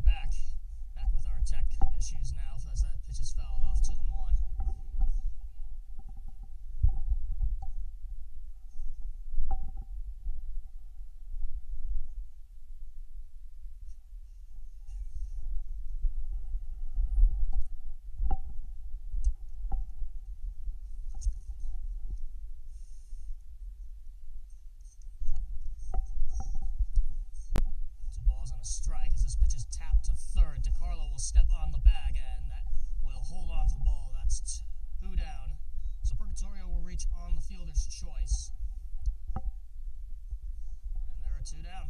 Back with our tech issues now, as that pitch is fouled off 2-1. A strike as this pitch is tapped to third. DeCarlo will step on the bag and that will hold on to the ball. That's 2 down. So Purgatorio will reach on the fielder's choice. And there are 2 down.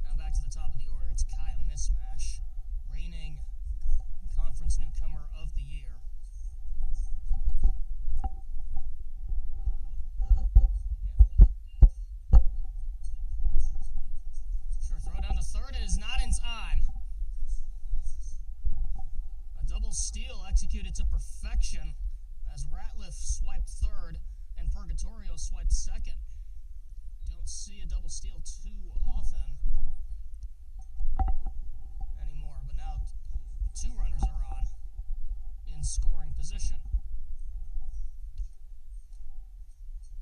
Now back to the top of the order. It's Kaya Mismash, reigning conference newcomer of the year. Third is not in time. A double steal executed to perfection as Ratliff swiped third and Purgatorio swiped second. Don't see a double steal too often anymore, but now 2 runners are on in scoring position.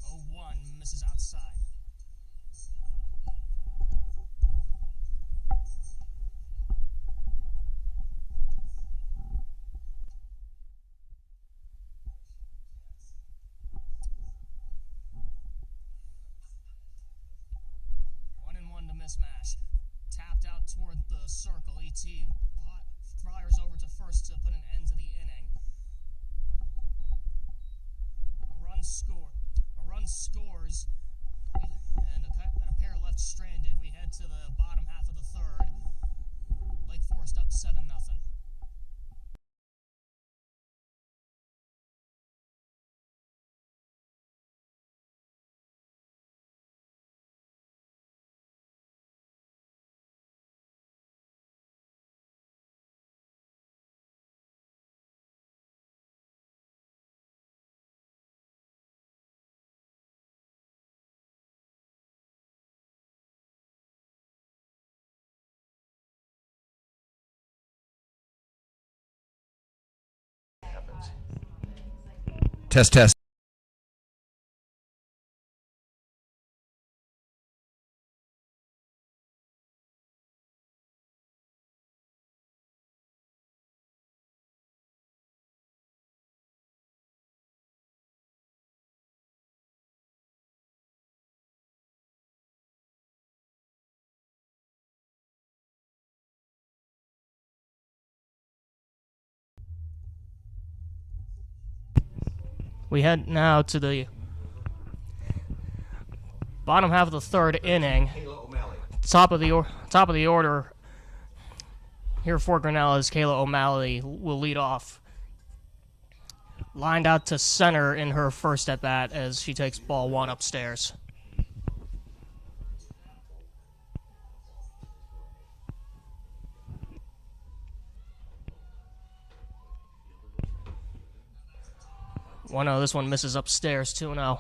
0-1 misses outside. Mismatch. Tapped out toward the circle. E.T. fires over to first to put an end to the inning. A run scores, and a pair left stranded. We head to the bottom half of the third. Lake Forest up 7-0. Test, test. We head now to the bottom half of the third inning. Top of the order here for Grinnell is Kayla O'Malley will lead off. Lined out to center in her first at bat as she takes ball 1 upstairs. This one misses upstairs, 2-0. I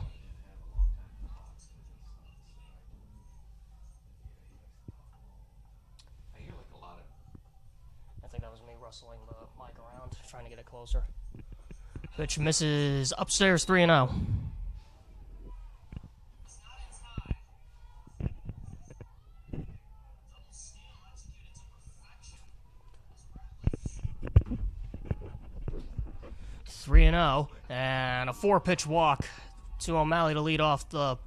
think that was me rustling the mic around, trying to get it closer. Pitch misses upstairs, 3-0. And a 4-pitch walk to O'Malley to lead off the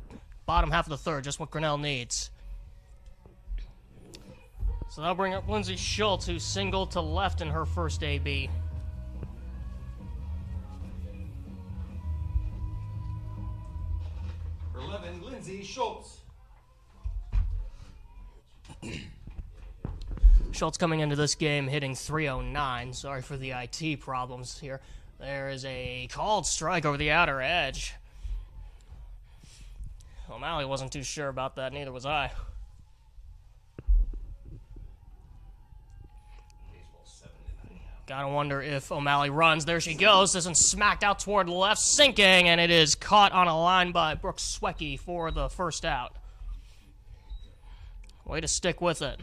bottom half of the third, just what Grinnell needs. So that'll bring up Lindsay Schultz, who singled to left in her first AB. For 11, Lindsay Schultz. Schultz coming into this game hitting .309. Sorry for the IT problems here. There is a called strike over the outer edge. O'Malley wasn't too sure about that, neither was I. Baseball 7-9 now. Gotta wonder if O'Malley runs. There she goes. This one smacked out toward the left, sinking, and it is caught on a line by Brooks Swecke for the first out. Way to stick with it.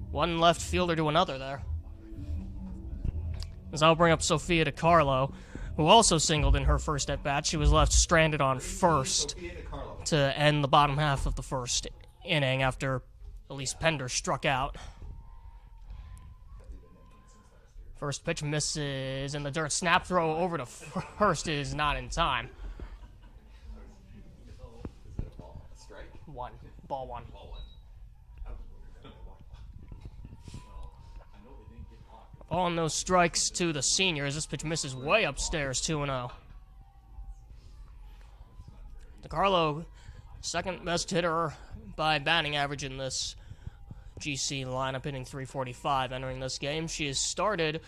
One left fielder to another there. As I'll bring up Sophia DiCarlo, who also singled in her first at-bat. She was left stranded on first to end the bottom half of the first inning after Elise Pender struck out. First pitch misses in the dirt. Snap throw over to first is not in time. One. Ball one. Ball and no strikes to the seniors. This pitch misses way upstairs, 2-0. DiCarlo, second best hitter by batting average in this GC lineup, hitting .345 entering this game. She has started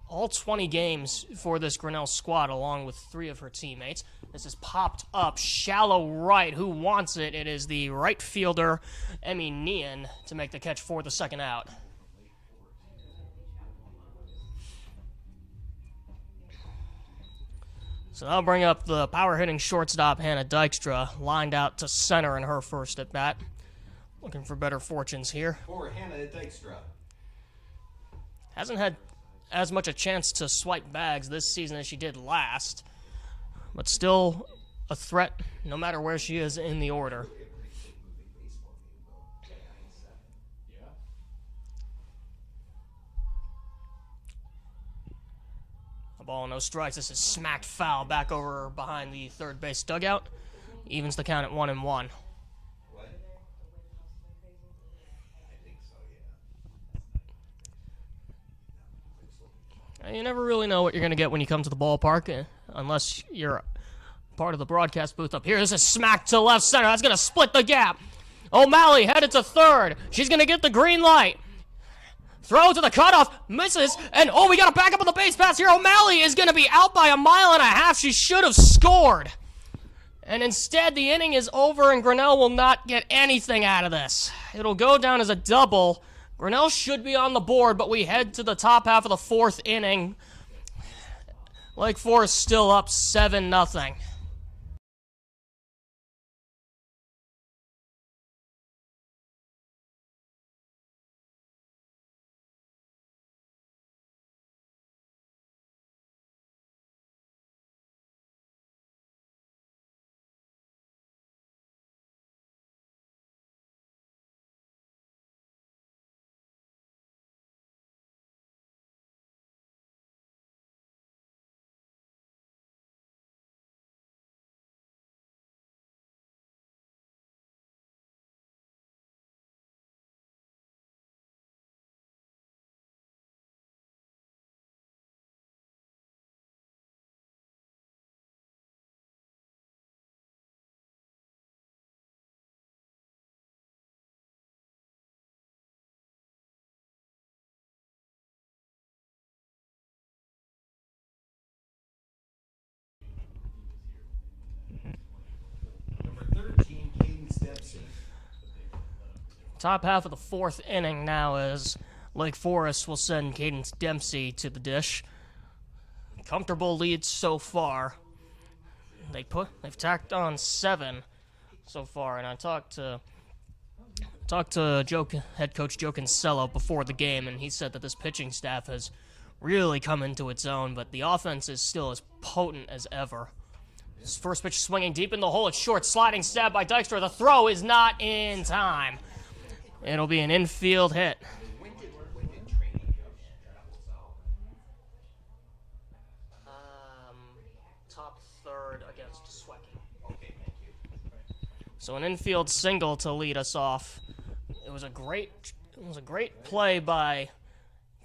all 20 games for this Grinnell squad along with 3 of her teammates. This is popped up shallow right. Who wants it? It is the right fielder, Emmy Nean, to make the catch for the second out. So I'll bring up the power-hitting shortstop, Hannah Dykstra, lined out to center in her first at-bat. Looking for better fortunes here. For Hannah Dykstra. Hasn't had as much a chance to swipe bags this season as she did last, but still a threat no matter where she is in the order. A ball, no strikes. This is smacked foul back over behind the third base dugout. Evens the count at 1-1. You never really know what you're going to get when you come to the ballpark, unless you're part of the broadcast booth up here. This is smacked to left center. That's going to split the gap. O'Malley headed to third. She's going to get the green light. Throw to the cutoff. Misses. And, oh, we got to back up on the base pass here. O'Malley is going to be out by 1.5 miles. She should have scored. And instead, the inning is over, and Grinnell will not get anything out of this. It'll go down as a double. Grinnell should be on the board, but we head to the top half of the fourth inning. Lake Forest still up 7-0. Top half of the fourth inning now as Lake Forest will send Cadence Dempsey to the dish. Comfortable leads so far. They've tacked on 7 so far, and I talked to head coach Joe Kinsella before the game, and he said that this pitching staff has really come into its own, but the offense is still as potent as ever. His first pitch swinging deep in the hole. It's short, sliding stab by Dykstra. The throw is not in time. It'll be an infield hit. Top third against Swecke. So an infield single to lead us off. It was a great play by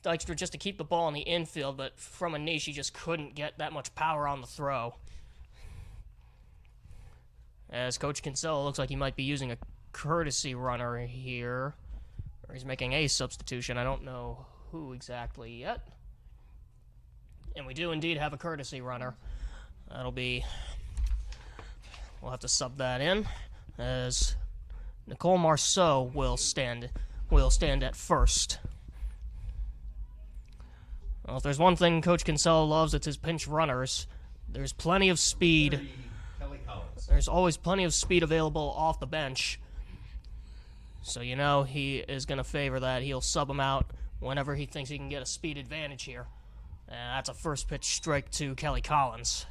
Dykstra just to keep the ball in the infield, but from a knee she just couldn't get that much power on the throw. As Coach Kinsella looks like he might be using a courtesy runner here, or he's making a substitution. I don't know who exactly yet. And we do indeed have a courtesy runner. We'll have to sub that in, as Nicole Marceau will stand at first. Well, if there's one thing Coach Kinsella loves, it's his pinch runners. There's plenty of speed. There's always plenty of speed available off the bench. So you know he is going to favor that. He'll sub him out whenever he thinks he can get a speed advantage here. And that's a first pitch strike to Kelly Collins.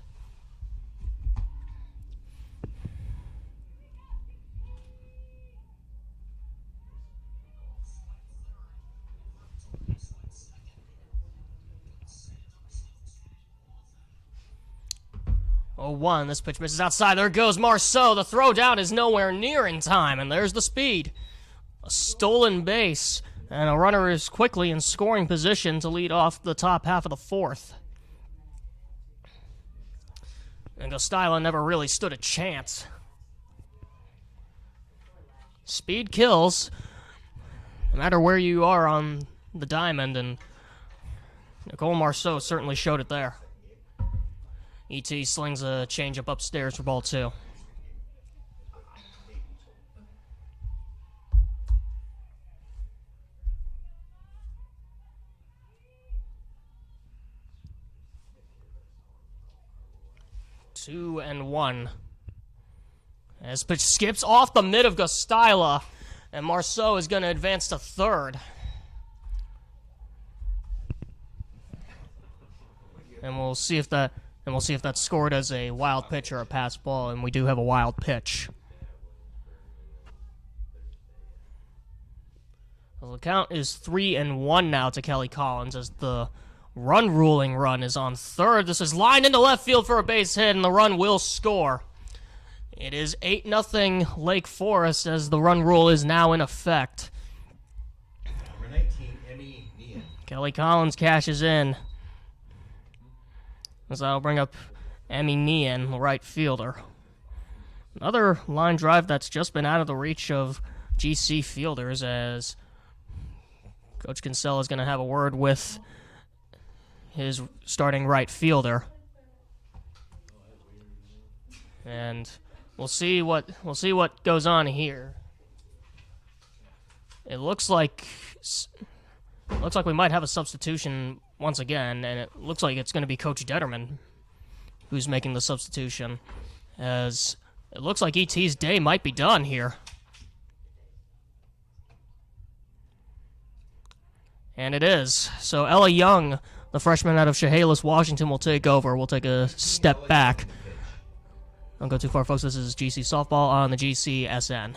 Oh, 1. This pitch misses outside. There goes Marceau. The throw down is nowhere near in time, and there's the speed. A stolen base, and a runner is quickly in scoring position to lead off the top half of the 4th. And Gostila never really stood a chance. Speed kills, no matter where you are on the diamond, and Nicole Marceau certainly showed it there. E.T. slings a changeup upstairs for ball 2. Two and 1. As pitch skips off the mid of Gostila, and Marceau is going to advance to 3rd. And we'll see if that's scored as a wild pitch or a pass ball, and we do have a wild pitch. Well, the count is 3 and 1 now to Kelly Collins as the run ruling run is on 3rd. This is lined into left field for a base hit, and the run will score. It is 8-0 Lake Forest as the run rule is now in effect. Number 19, Emmy Nian. Kelly Collins cashes in. As I'll bring up Emmy Nian, the right fielder. Another line drive that's just been out of the reach of GC fielders, as Coach Kinsella is going to have a word with his starting right fielder. And we'll see what goes on here. It looks like we might have a substitution once again, and it looks like it's going to be Coach Detterman who's making the substitution, as it looks like ET's day might be done here. And it is. So Ella Young, the freshman out of Chehalis, Washington, will take over. We'll take a step back. Don't go too far, folks. This is GC Softball on the GCSN.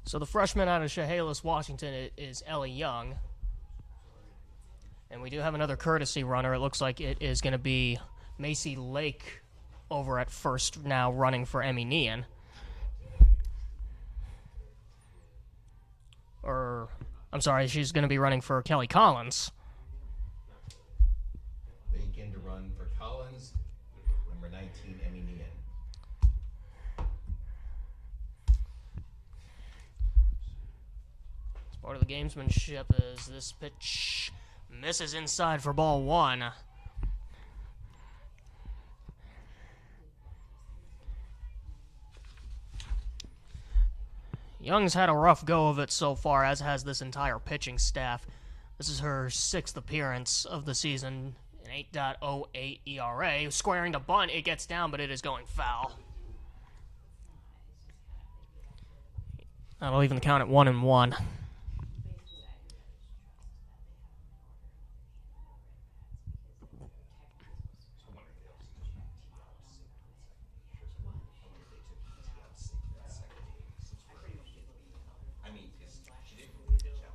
So the freshman out of Chehalis, Washington, is Ellie Young. And we do have another courtesy runner. It looks like it is going to be Macy Lake over at first now running for Emmy Nian. Or, I'm sorry, she's going to be running for Kelly Collins. Lake in to run for Collins. Number 19, Emmy Nian. Part of the gamesmanship is this pitch misses inside for ball 1. Young's had a rough go of it so far, as has this entire pitching staff. This is her 6th appearance of the season, an 8.08 ERA. Squaring the bunt, it gets down, but it is going foul. That'll even count at 1-1.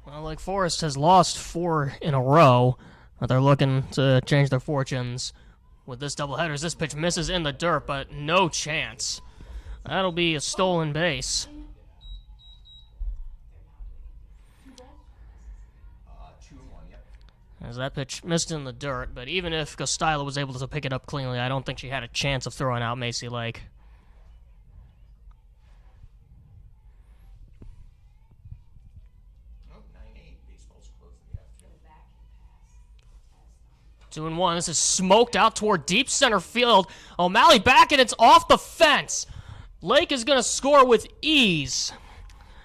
Well, Lake Forest has lost 4 in a row, but they're looking to change their fortunes with this doubleheader. As this pitch misses in the dirt, but no chance. That'll be a stolen base. 2-1, yep. As that pitch missed in the dirt, but even if Gostila was able to pick it up cleanly, I don't think she had a chance of throwing out Macy Lake. Oh, 9-8. Baseball's close to the afternoon. 2-1. This is smoked out toward deep center field. O'Malley back, and it's off the fence. Lake is going to score with ease.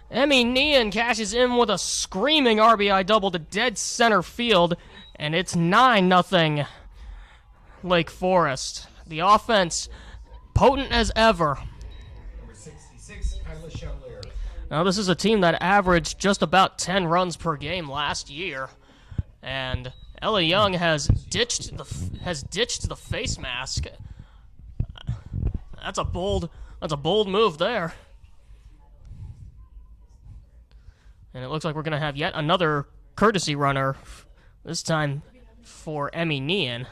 Emmy Nean cashes in with a screaming RBI double to dead center field, and it's 9-0 Lake Forest. The offense potent as ever. Number 66, Kyla Chevalier. Now, this is a team that averaged just about 10 runs per game last year, and Ella Young has ditched the face mask. That's a bold move there. And it looks like we're going to have yet another courtesy runner, this time for Emmy Nean.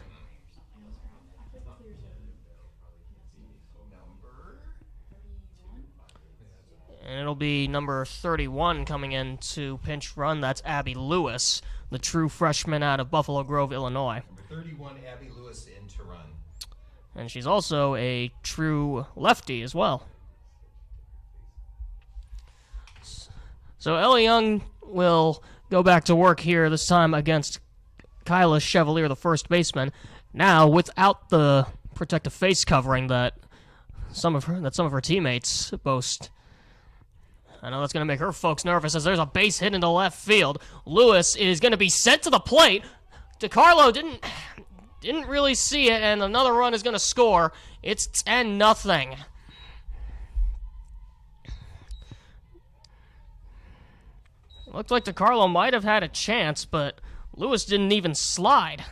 And it'll be number 31 coming in to pinch run. That's Abby Lewis, the true freshman out of Buffalo Grove, Illinois. Number 31, Abby Lewis in to run. And she's also a true lefty as well. So Ella Young will go back to work here, this time against Kyla Chevalier, the first baseman. Now without the protective face covering that some of her teammates boast. I know that's going to make her folks nervous as there's a base hit into left field. Lewis is going to be sent to the plate. DiCarlo didn't really see it, and another run is going to score. It's 10-0. Looked like DiCarlo might have had a chance, but Lewis didn't even slide.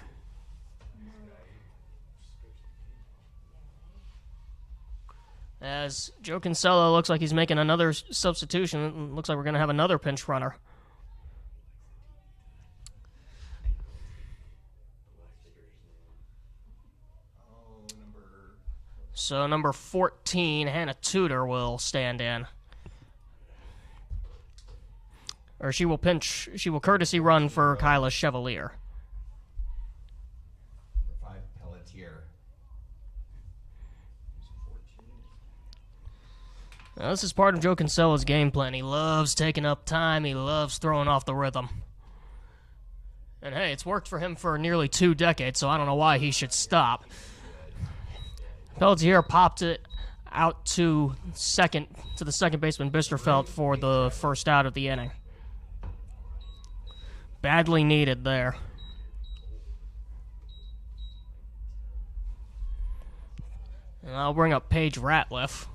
As Joe Kinsella looks like he's making another substitution. Looks like we're going to have another pinch runner. So number 14, Hannah Tudor, will stand in. Or she will courtesy run for Kyla Chevalier. Number 5, Pelletier. Now, this is part of Joe Kinsella's game plan. He loves taking up time. He loves throwing off the rhythm. And hey, it's worked for him for nearly 2 decades, so I don't know why he should stop. Pelletier popped it out to the second baseman, Bisterfeld, for the first out of the inning. Badly needed there. And I'll bring up Paige Ratliff.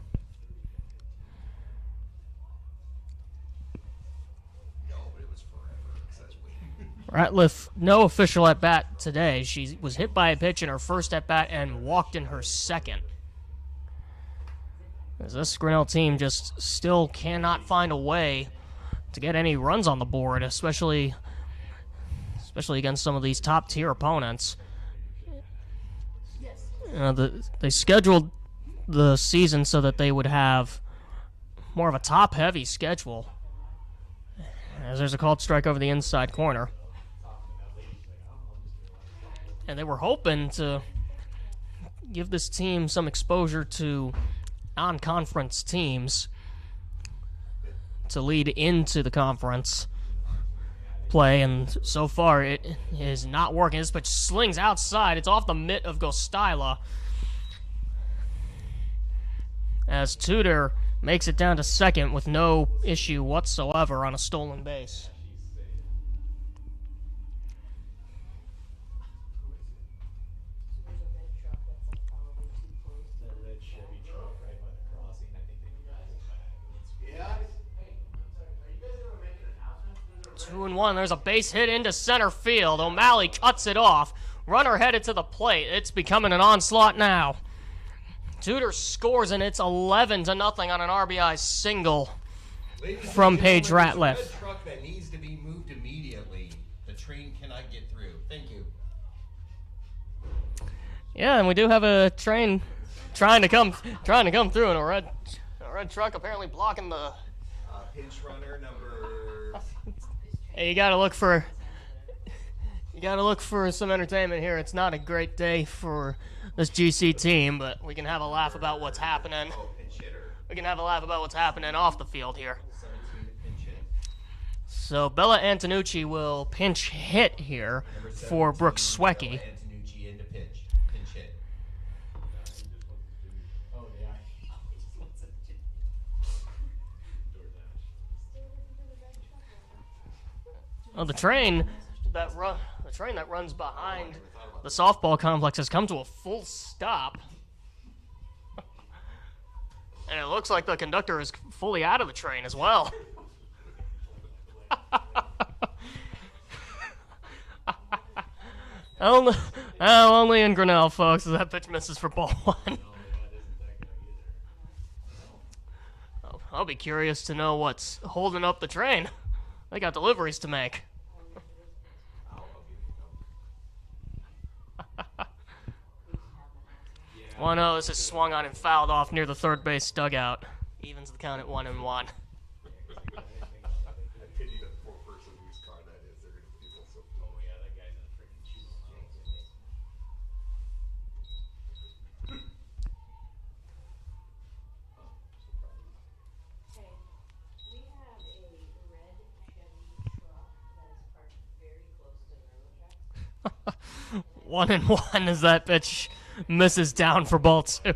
Ratliff, no official at-bat today. She was hit by a pitch in her first at-bat and walked in her second. As this Grinnell team just still cannot find a way to get any runs on the board, especially against some of these top-tier opponents. They scheduled the season so that they would have more of a top-heavy schedule. As there's a called strike over the inside corner. And they were hoping to give this team some exposure to non-conference teams to lead into the conference play, and so far it is not working. This pitch slings outside. It's off the mitt of Gostila as Tudor makes it down to second with no issue whatsoever on a stolen base. 2-1. There's a base hit into center field. O'Malley cuts it off. Runner headed to the plate. It's becoming an onslaught now. Tudor scores, and it's 11-0 on an RBI single from Paige Ratliff. There's a red truck that needs to be moved immediately. The train cannot get through. Thank you. Yeah, and we do have a train trying to come through in a red truck, apparently blocking the. Pinch runner number. Hey, you gotta look for some entertainment here. It's not a great day for this GC team, but we can have a laugh about what's happening. Pinch hitter. We can have a laugh about what's happening off the field here. 17 pinch hit. So Bella Antonucci will pinch hit here for Brooke Swecky. Antonucci into pinch hit. Oh, the train that runs behind the softball complex has come to a full stop. And it looks like the conductor is fully out of the train as well. Only in Grinnell, folks, as that pitch misses for ball one. I'll be curious to know what's holding up the train. They got deliveries to make. Well, no, this is swung on and fouled off near the third base dugout. Evens the count at 1-1. I pity the poor person whose car that is. They're going to feel so. Oh yeah, that guy's in a freaking shoe. Okay, we have a red Chevy truck that is parked very close to the railroad track. 1-1 as that pitch misses down for ball two.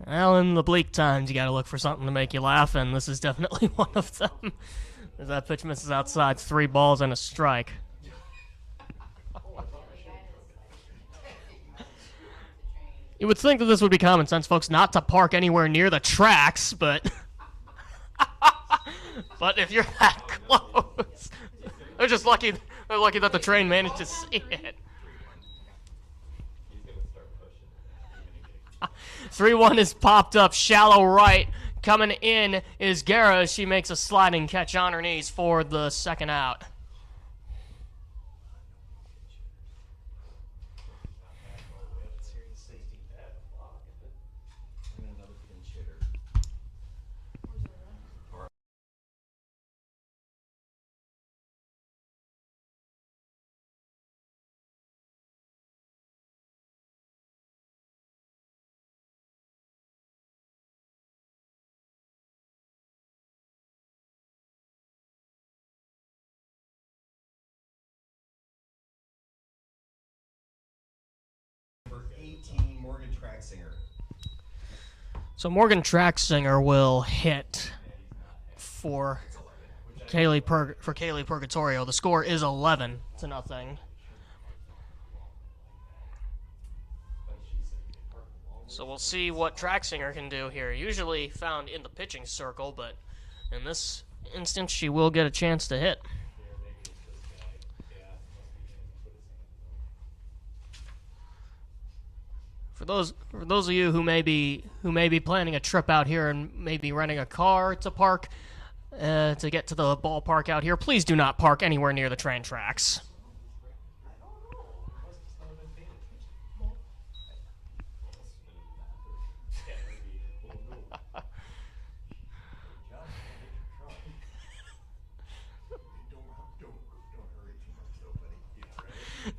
Well, in the bleak times, you gotta look for something to make you laugh, and this is definitely one of them. As that pitch misses outside, 3 balls and a strike. You would think that this would be common sense, folks, not to park anywhere near the tracks, but but if you're that close, they're just lucky. They're lucky that the train managed to see it. 3-1 is popped up, shallow right. Coming in is Guerra as she makes a sliding catch on her knees for the second out. Number 18, Morgan Tracksinger. So Morgan Tracksinger will hit for Kaylee Purgatorio. The score is 11-0. So we'll see what Tracksinger can do here. Usually found in the pitching circle, but in this instance, she will get a chance to hit. For those of you who may be planning a trip out here and maybe renting a car to park to get to the ballpark out here, please do not park anywhere near the train tracks.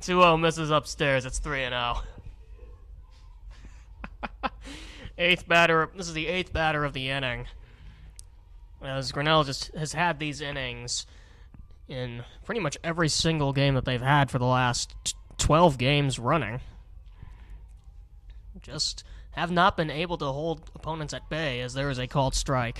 Don't 2-0 misses upstairs. It's 3-0. Eighth batter. This is the 8th batter of the inning. As Grinnell just has had these innings in pretty much every single game that they've had for the last 12 games running. Just have not been able to hold opponents at bay as there is a called strike.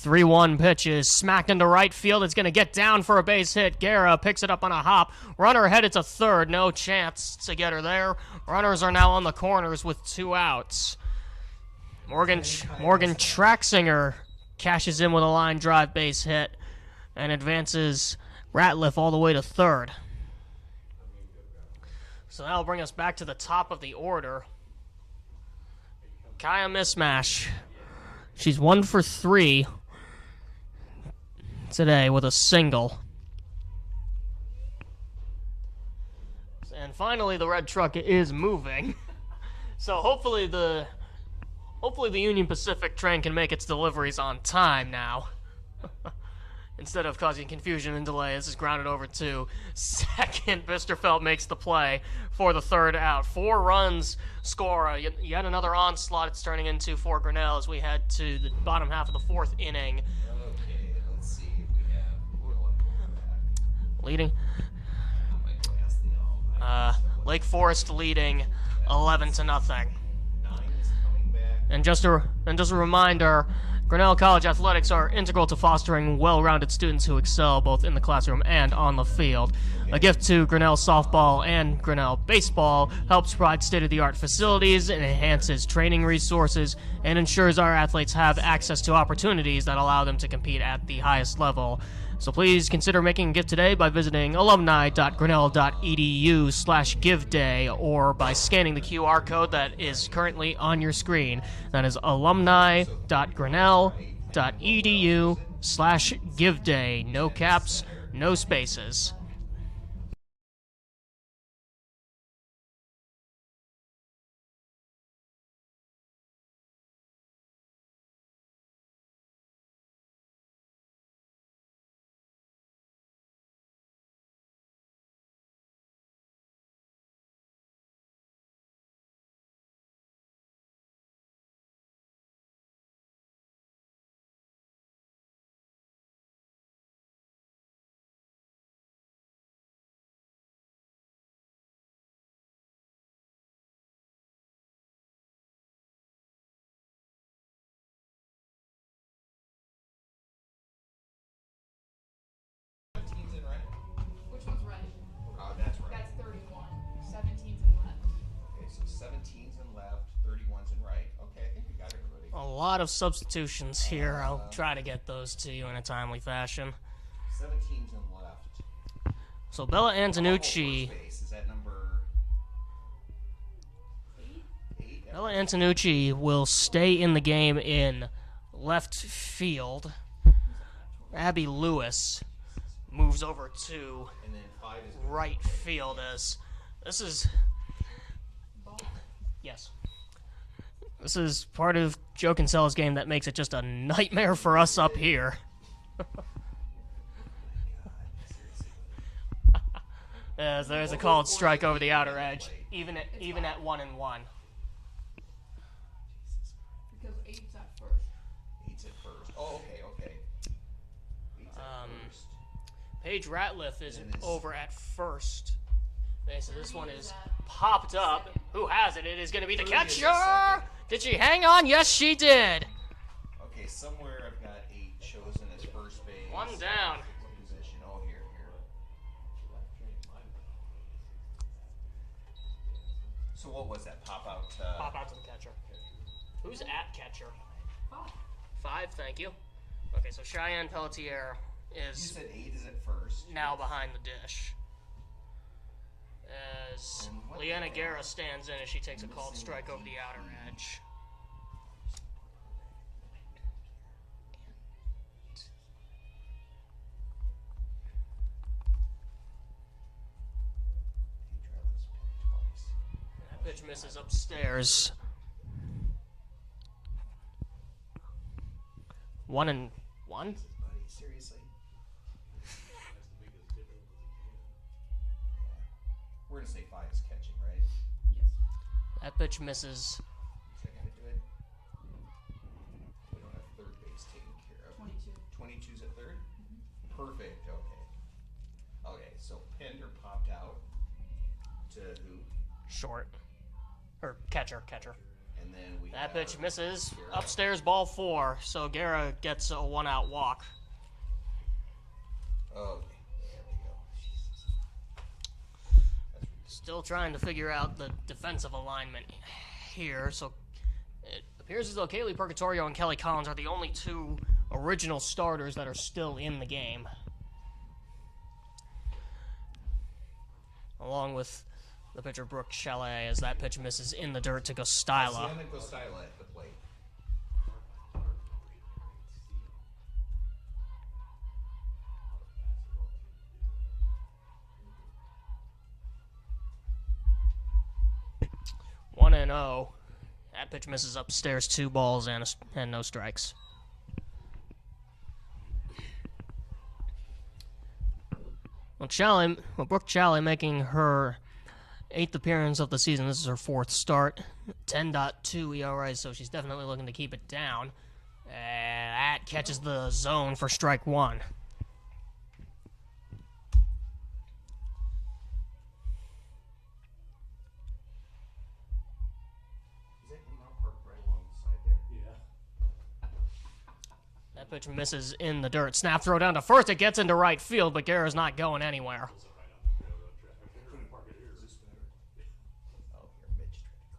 3-1 pitch is smacked into right field. It's going to get down for a base hit. Guerra picks it up on a hop. Runner headed to third. No chance to get her there. Runners are now on the corners with 2 outs. Morgan Traxinger cashes in with a line drive base hit and advances Ratliff all the way to third. So that'll bring us back to the top of the order. Kaya Mismash. She's 1 for 3 today with a single. And finally, the red truck is moving. So hopefully the Union Pacific train can make its deliveries on time now. Instead of causing confusion and delay, this is grounded over to second. Bisterfeld makes the play for the 3rd out. 4 runs score. Yet another onslaught it's turning into for Grinnell as we head to the bottom half of the 4th inning. Okay, let's see if we have Leading. Lake Forest leading 11-0. And just a reminder, Grinnell College athletics are integral to fostering well-rounded students who excel both in the classroom and on the field. A gift to Grinnell softball and Grinnell baseball helps provide state-of-the-art facilities and enhances training resources and ensures our athletes have access to opportunities that allow them to compete at the highest level. So please consider making a gift today by visiting alumni.grinnell.edu/giveday or by scanning the QR code that is currently on your screen. That is alumni.grinnell.edu/giveday. No caps, no spaces. Which one's right? Oh, that's right. That's 31. 17's in left. Okay, so 17's in left, 31's in right. Okay, I think we got everybody. A lot of substitutions here. I'll try to get those to you in a timely fashion. 17's in left. So Bella First Antonucci. base, is that number 8? Bella Antonucci will stay in the game in left field. Abby Lewis moves over to And then 5 is right field as this is this is part of Joe Kinsella's game that makes it just a nightmare for us up here. As there's a called strike over the outer edge, even at 1-1. Because 8's at first. 8's at first. Oh, okay. 8's at first. Paige Ratliff is And it's- over at first. Okay, so this one is popped up. Who has it? It is going to be the 30 is catcher. at second. Did she hang on? Yes, she did. Okay, somewhere I've got 8 chosen as first base. One down. Position. Oh, here. So what was that? Pop out. Pop out to the catcher. Who's at catcher? 5, thank you. Okay, so Cheyenne Pelletier You is said 8 is at first. now behind the dish. As And what Leanna the- Guerra stands in as she takes a called strike over the outer edge. That pitch misses upstairs. 1-1. Buddy, seriously? We're gonna say 5 is catching, right? Yes. That pitch misses. Is that gonna do it? We don't have third base taken care of. 22. 22's at third? Perfect, okay. Okay, so Pender popped out to who? Short. Or catcher. And And then we That have pitch misses. Guerra. Upstairs, ball 4. So Guerra gets a 1-out walk. Okay, there we go. Jesus. Still trying to figure out the defensive alignment here. So it appears as though Kaylee Purgatorio and Kelly Collins are the only 2 original starters that are still in the game. Along with the pitcher Brooke Chalet, as that pitch misses in the dirt to Gostila. Sienna Gostila at the plate. One and 0. That pitch misses upstairs, 2 balls and no strikes. Well, Brooke Chalet making her 8th appearance of the season. This is her 4th start. 10.2 ERA, so she's definitely looking to keep it down. That catches the zone for strike 1. Is that not parked right along the side there? Yeah. That pitch misses in the dirt. Snap throw down to first. It gets into right field, but Guerra's not going anywhere. Couldn't park it here. Is this better? Oh, here, Mitch tried to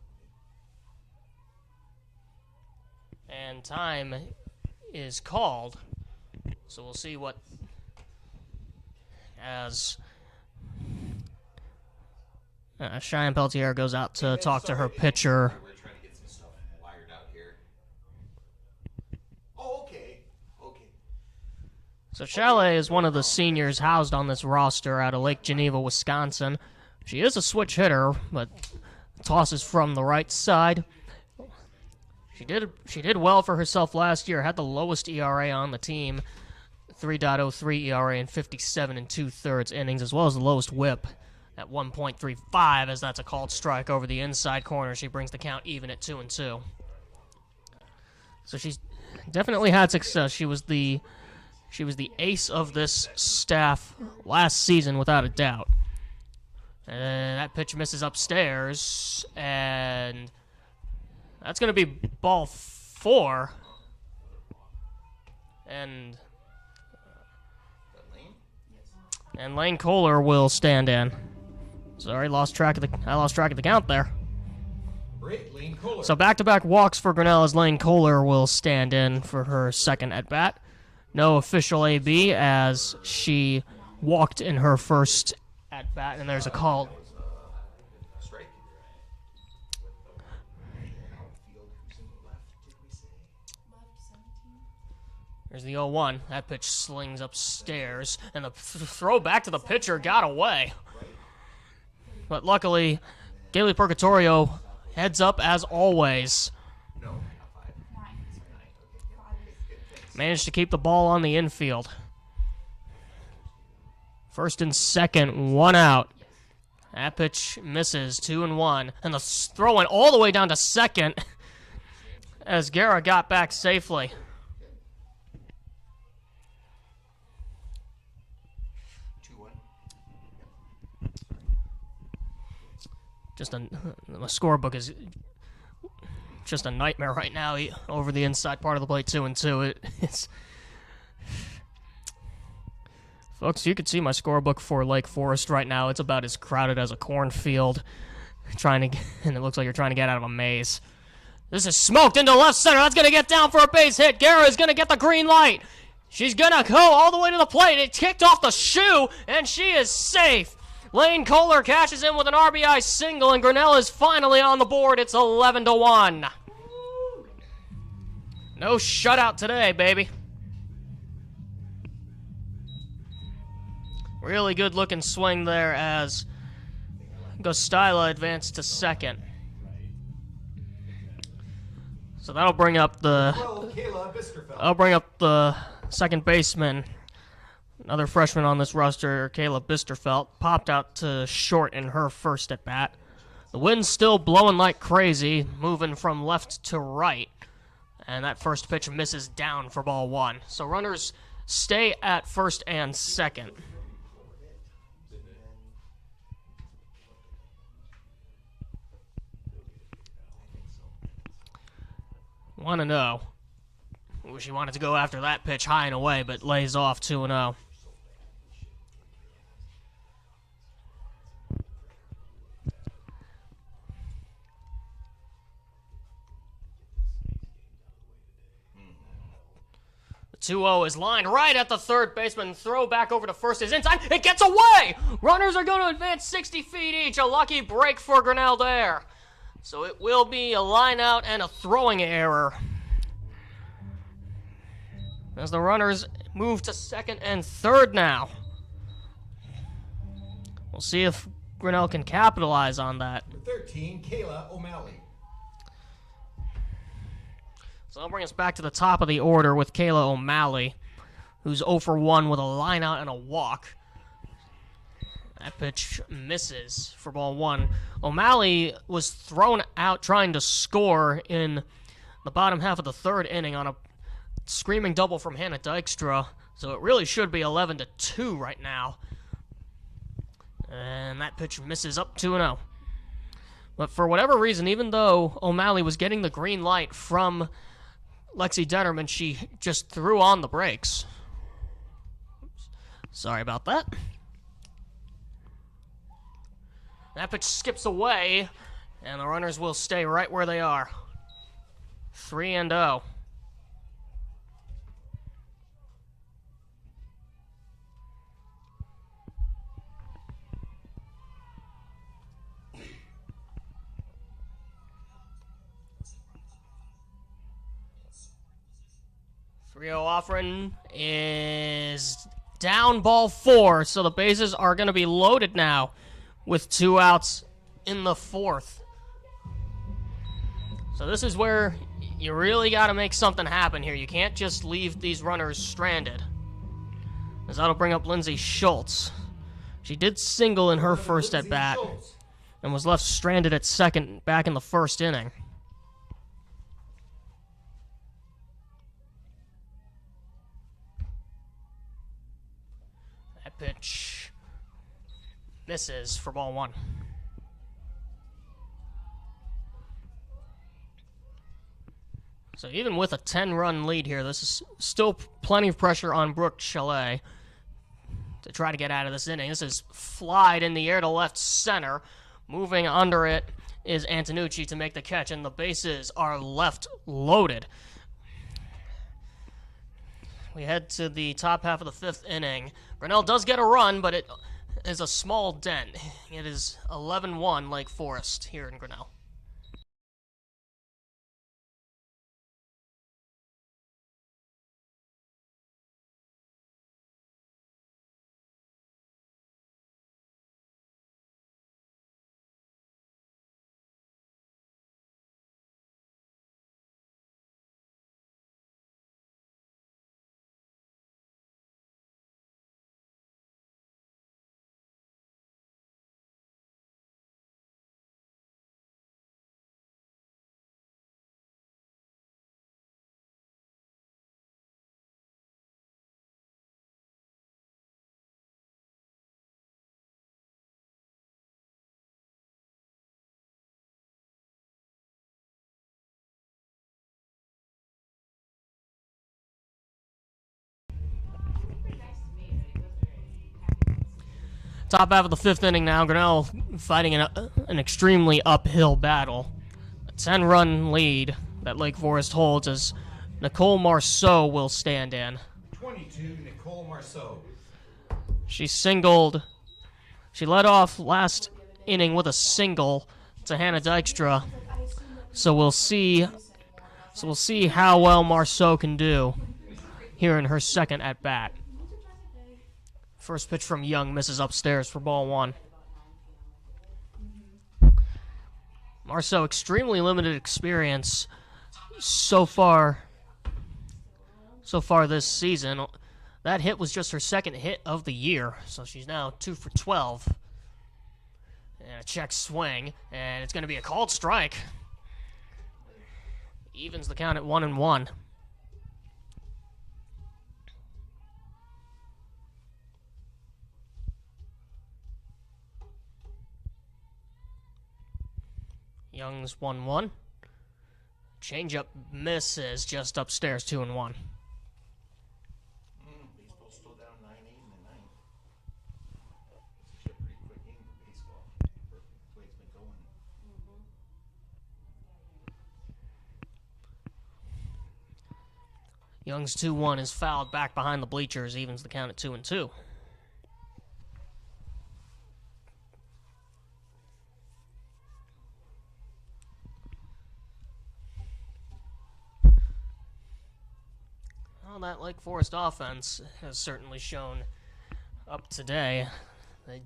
come in. And time is called. So we'll see what, as Cheyenne Peltier goes out to talk to her pitcher. We're trying to get some stuff wired out here. Oh, okay. Okay. So Chalet is one of the seniors housed on this roster out of Lake Geneva, Wisconsin. She is a switch hitter, but tosses from the right side. She did well for herself last year. Had the lowest ERA on the team, 3.03 ERA in 57 2/3 innings, as well as the lowest WHIP at 1.35, as that's a called strike over the inside corner. She brings the count even at 2-2. So she's definitely had success. She was the ace of this staff last season, without a doubt. And that pitch misses upstairs, and that's going to be ball 4. And Lane Kohler will stand in. Sorry, I lost track of the count there. Great, Lane Kohler. So back-to-back walks for Grinnell, as Lane Kohler will stand in for her second at-bat. No official AB, as she walked in her first at-bat, and there's a call. Strike. Outfield, who's in the left, did we say? Left 17. There's the 0-1. That pitch slings upstairs, and the throw back to the pitcher got away. But luckily, Gailey Purgatorio heads up as always. No, not 5. 9. 5. Managed to keep the ball on the infield. First and second, 1 out. That pitch misses, 2-1. And the throw went all the way down to second as Guerra got back safely. My scorebook is just a nightmare right now. Over the inside part of the plate, 2-2. It's folks, you can see my scorebook for Lake Forest right now. It's about as crowded as a cornfield. And it looks like you're trying to get out of a maze. This is smoked into left center. That's gonna get down for a base hit. Guerra is gonna get the green light. She's gonna go all the way to the plate. It kicked off the shoe, and she is safe. Lane Kohler cashes in with an RBI single, and Grinnell is finally on the board. It's 11-1. No shutout today, baby. Really good looking swing there as Gostila advanced to second. So that'll bring up the second baseman. Another freshman on this roster, Kayla Bisterfeld, popped out to short in her first at-bat. The wind's still blowing like crazy, moving from left to right. And that first pitch misses down for ball 1. So runners stay at first and second. 1-0. Wish he wanted to go after that pitch high and away, but lays off 2-0. The 2-0 is lined right at the third baseman. Throw back over to first is in time. It gets away! Runners are going to advance 60 feet each. A lucky break for Grinnell there. So it will be a line out and a throwing error, as the runners move to second and third now. We'll see if Grinnell can capitalize on that. 13, Kayla O'Malley. So that'll bring us back to the top of the order with Kayla O'Malley, who's 0 for 1 with a line out and a walk. That pitch misses for ball 1. O'Malley was thrown out trying to score in the bottom half of the third inning on a screaming double from Hannah Dykstra, so it really should be 11-2 right now. And that pitch misses up 2-0. But for whatever reason, even though O'Malley was getting the green light from Lexi Detterman, she just threw on the brakes. Oops. Sorry about that. That pitch skips away, and the runners will stay right where they are. 3-0. Offering is down ball 4, so the bases are going to be loaded now with 2 outs in the 4th. So this is where you really got to make something happen here. You can't just leave these runners stranded, as that'll bring up Lindsay Schultz. She did single in her first at bat and was left stranded at second back in the first inning. Pitch misses for ball 1. So even with a 10-run lead here, this is still plenty of pressure on Brooke Chalet to try to get out of this inning. This is flied in the air to left center. Moving under it is Antonucci to make the catch, and the bases are left loaded. We head to the top half of the 5th inning. Grinnell does get a run, but it is a small dent. It is 11-1 Lake Forest here in Grinnell. Top half of the 5th inning now. Grinnell fighting an extremely uphill battle. A 10-run lead that Lake Forest holds as Nicole Marceau will stand in. 22, Nicole Marceau. She singled. She led off last inning with a single to Hannah Dykstra. So we'll see how well Marceau can do here in her second at bat. First pitch from Young misses upstairs for ball 1. Marceau, extremely limited experience so far this season. That hit was just her second hit of the year, so she's now 2 for 12. And a check swing, and it's going to be a called strike. Evens the count at 1-1. Young's 1-1. Changeup misses just upstairs, 2-1. Baseball's still down 9-8 in the ninth. It's actually a pretty quick game for baseball. For the way it's been going. Young's 2-1 is fouled back behind the bleachers, evens the count at 2-2. Well, that Lake Forest offense has certainly shown up today. They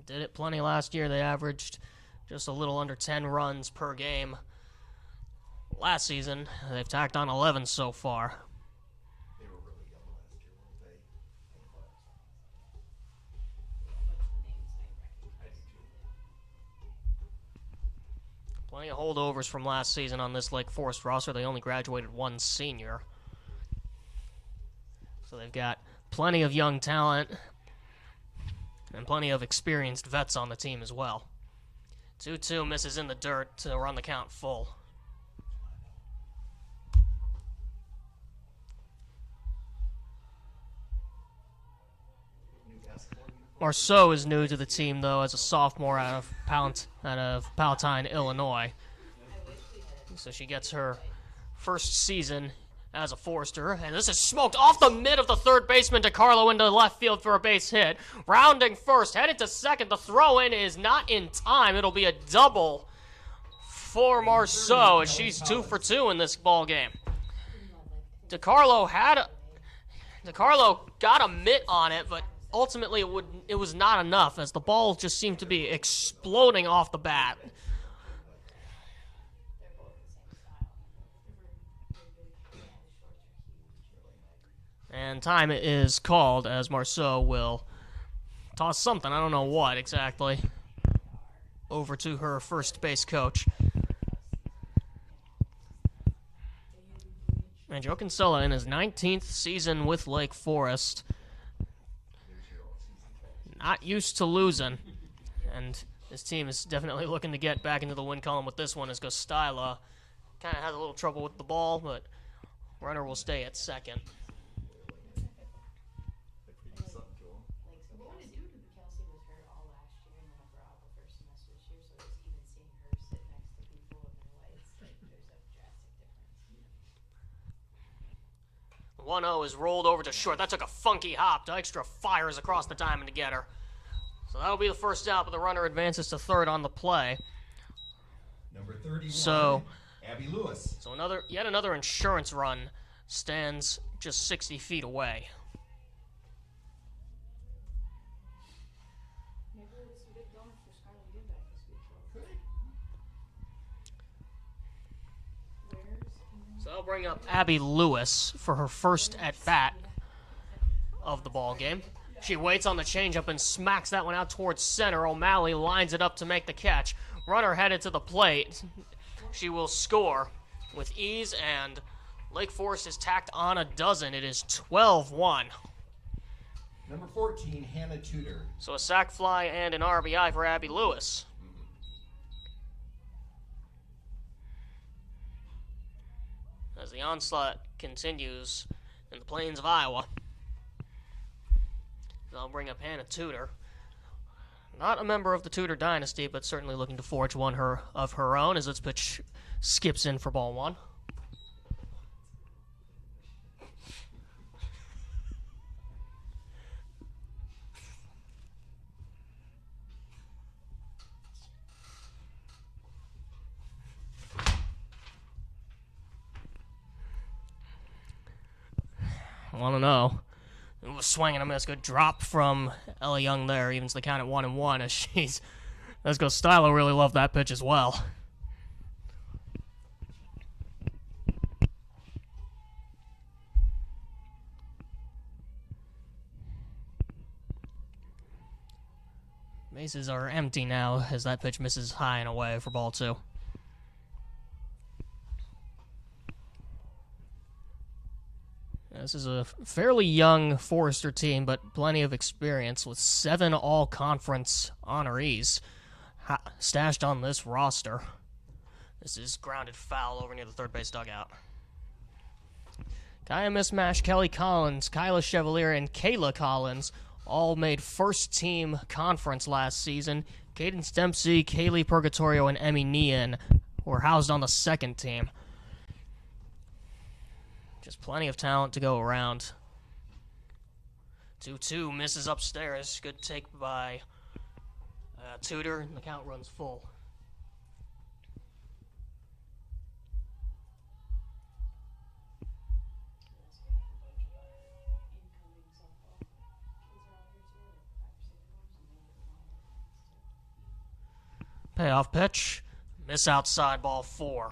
did it plenty last year. They averaged just a little under 10 runs per game. Last season, they've tacked on 11 so far. They were really young last year, weren't they? I do too. Plenty of holdovers from last season on this Lake Forest roster. They only graduated one senior. So they've got plenty of young talent and plenty of experienced vets on the team as well. 2-2 misses in the dirt to run the count full. New basketball uniform. Marceau is new to the team, though, as a sophomore out of Palatine, Illinois. So she gets her first season as a Forester, and this is smoked off the mid of the third baseman DeCarlo into left field for a base hit. Rounding first, headed to second. The throw-in is not in time. It'll be a double for Marceau, as she's 2 for 2 in this ball game. DeCarlo got a mitt on it, but ultimately it was not enough, as the ball just seemed to be exploding off the bat. And time is called as Marceau will toss something, I don't know what exactly, over to her first base coach. And Joe Kinsella in his 19th season with Lake Forest. Not used to losing. And this team is definitely looking to get back into the win column with this one, as Gostila kind of has a little trouble with the ball, but runner will stay at second. What did it do to the Kelsey was hurt all last year and then abroad the first semester this year, so it's even seeing her sit next to people in their lights, like there's a drastic difference. 1-0 is rolled over to short. That took a funky hop. Dykstra fires across the diamond to get her. So that'll be the first out, but the runner advances to third on the play. Number 31, So- Abby Lewis. So yet another insurance run stands just 60 feet away. Maybe we'll get some big donuts for Skylar Gimbach this week. So I'll bring up Abby Lewis for her first at-bat of the ball game. She waits on the changeup and smacks that one out towards center. O'Malley lines it up to make the catch. Runner headed to the plate. She will score with ease, and Lake Forest is tacked on a dozen. It is 12-1. Number 14, Hannah Tudor. So a sac fly and an RBI for Abby Lewis. As the onslaught continues in the plains of Iowa. I'll bring up Hannah Tudor. Not a member of the Tudor dynasty, but certainly looking to forge one of her own, as this pitch skips in for ball one. I want to know. It was swinging a miss. Good drop from Ella Young there. Evens the count at 1-1 as she's... Let's go. Stylo really loved that pitch as well. Bases are empty now as that pitch misses high and away for ball two. This is a fairly young Forester team, but plenty of experience with 7 all-conference honorees stashed on this roster. This is grounded foul over near the third base dugout. Kaya Mismash, Kelly Collins, Kyla Chevalier, and Kayla Collins all made first-team conference last season. Cadence Dempsey, Kaylee Purgatorio, and Emmy Nean were housed on the second team. Just plenty of talent to go around. 2-2 misses upstairs. Good take by Tudor, and the count runs full. Payoff pitch. Miss outside, ball 4.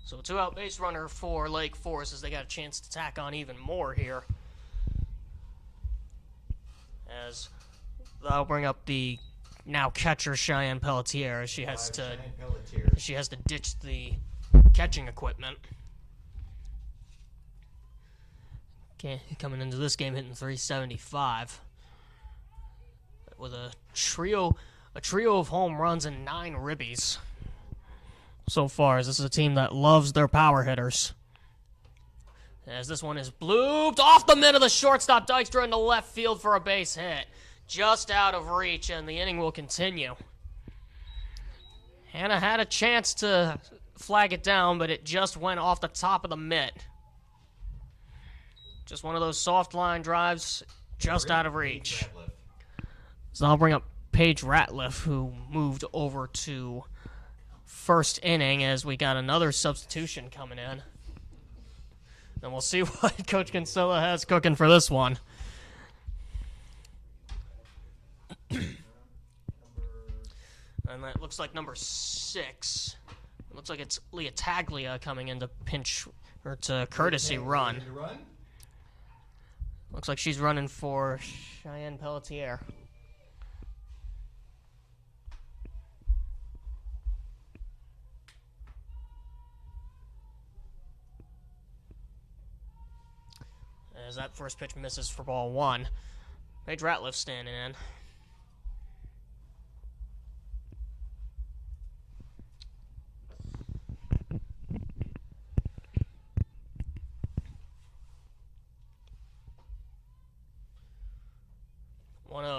So a 2-out base runner for Lake Forest as they got a chance to tack on even more here. As that'll bring up the now catcher Cheyenne Pelletier. She has to ditch the catching equipment. Okay, coming into this game hitting .375 with a trio of home runs and 9 ribbies so far, as this is a team that loves their power hitters. As this one is blooped off the mid of the shortstop, Dykstra into left field for a base hit. Just out of reach, and the inning will continue. Hannah had a chance to flag it down, but it just went off the top of the mitt. Just one of those soft line drives, just out of reach. So I'll bring up Paige Ratliff, who moved over to first inning as we got another substitution coming in. And we'll see what Coach Kinsella has cooking for this one. And that looks like number 6. It looks like it's Leah Taglia coming in to pinch, or to courtesy run. Looks like she's running for Cheyenne Pelletier. As that first pitch misses for ball 1. Paige Ratliff standing in.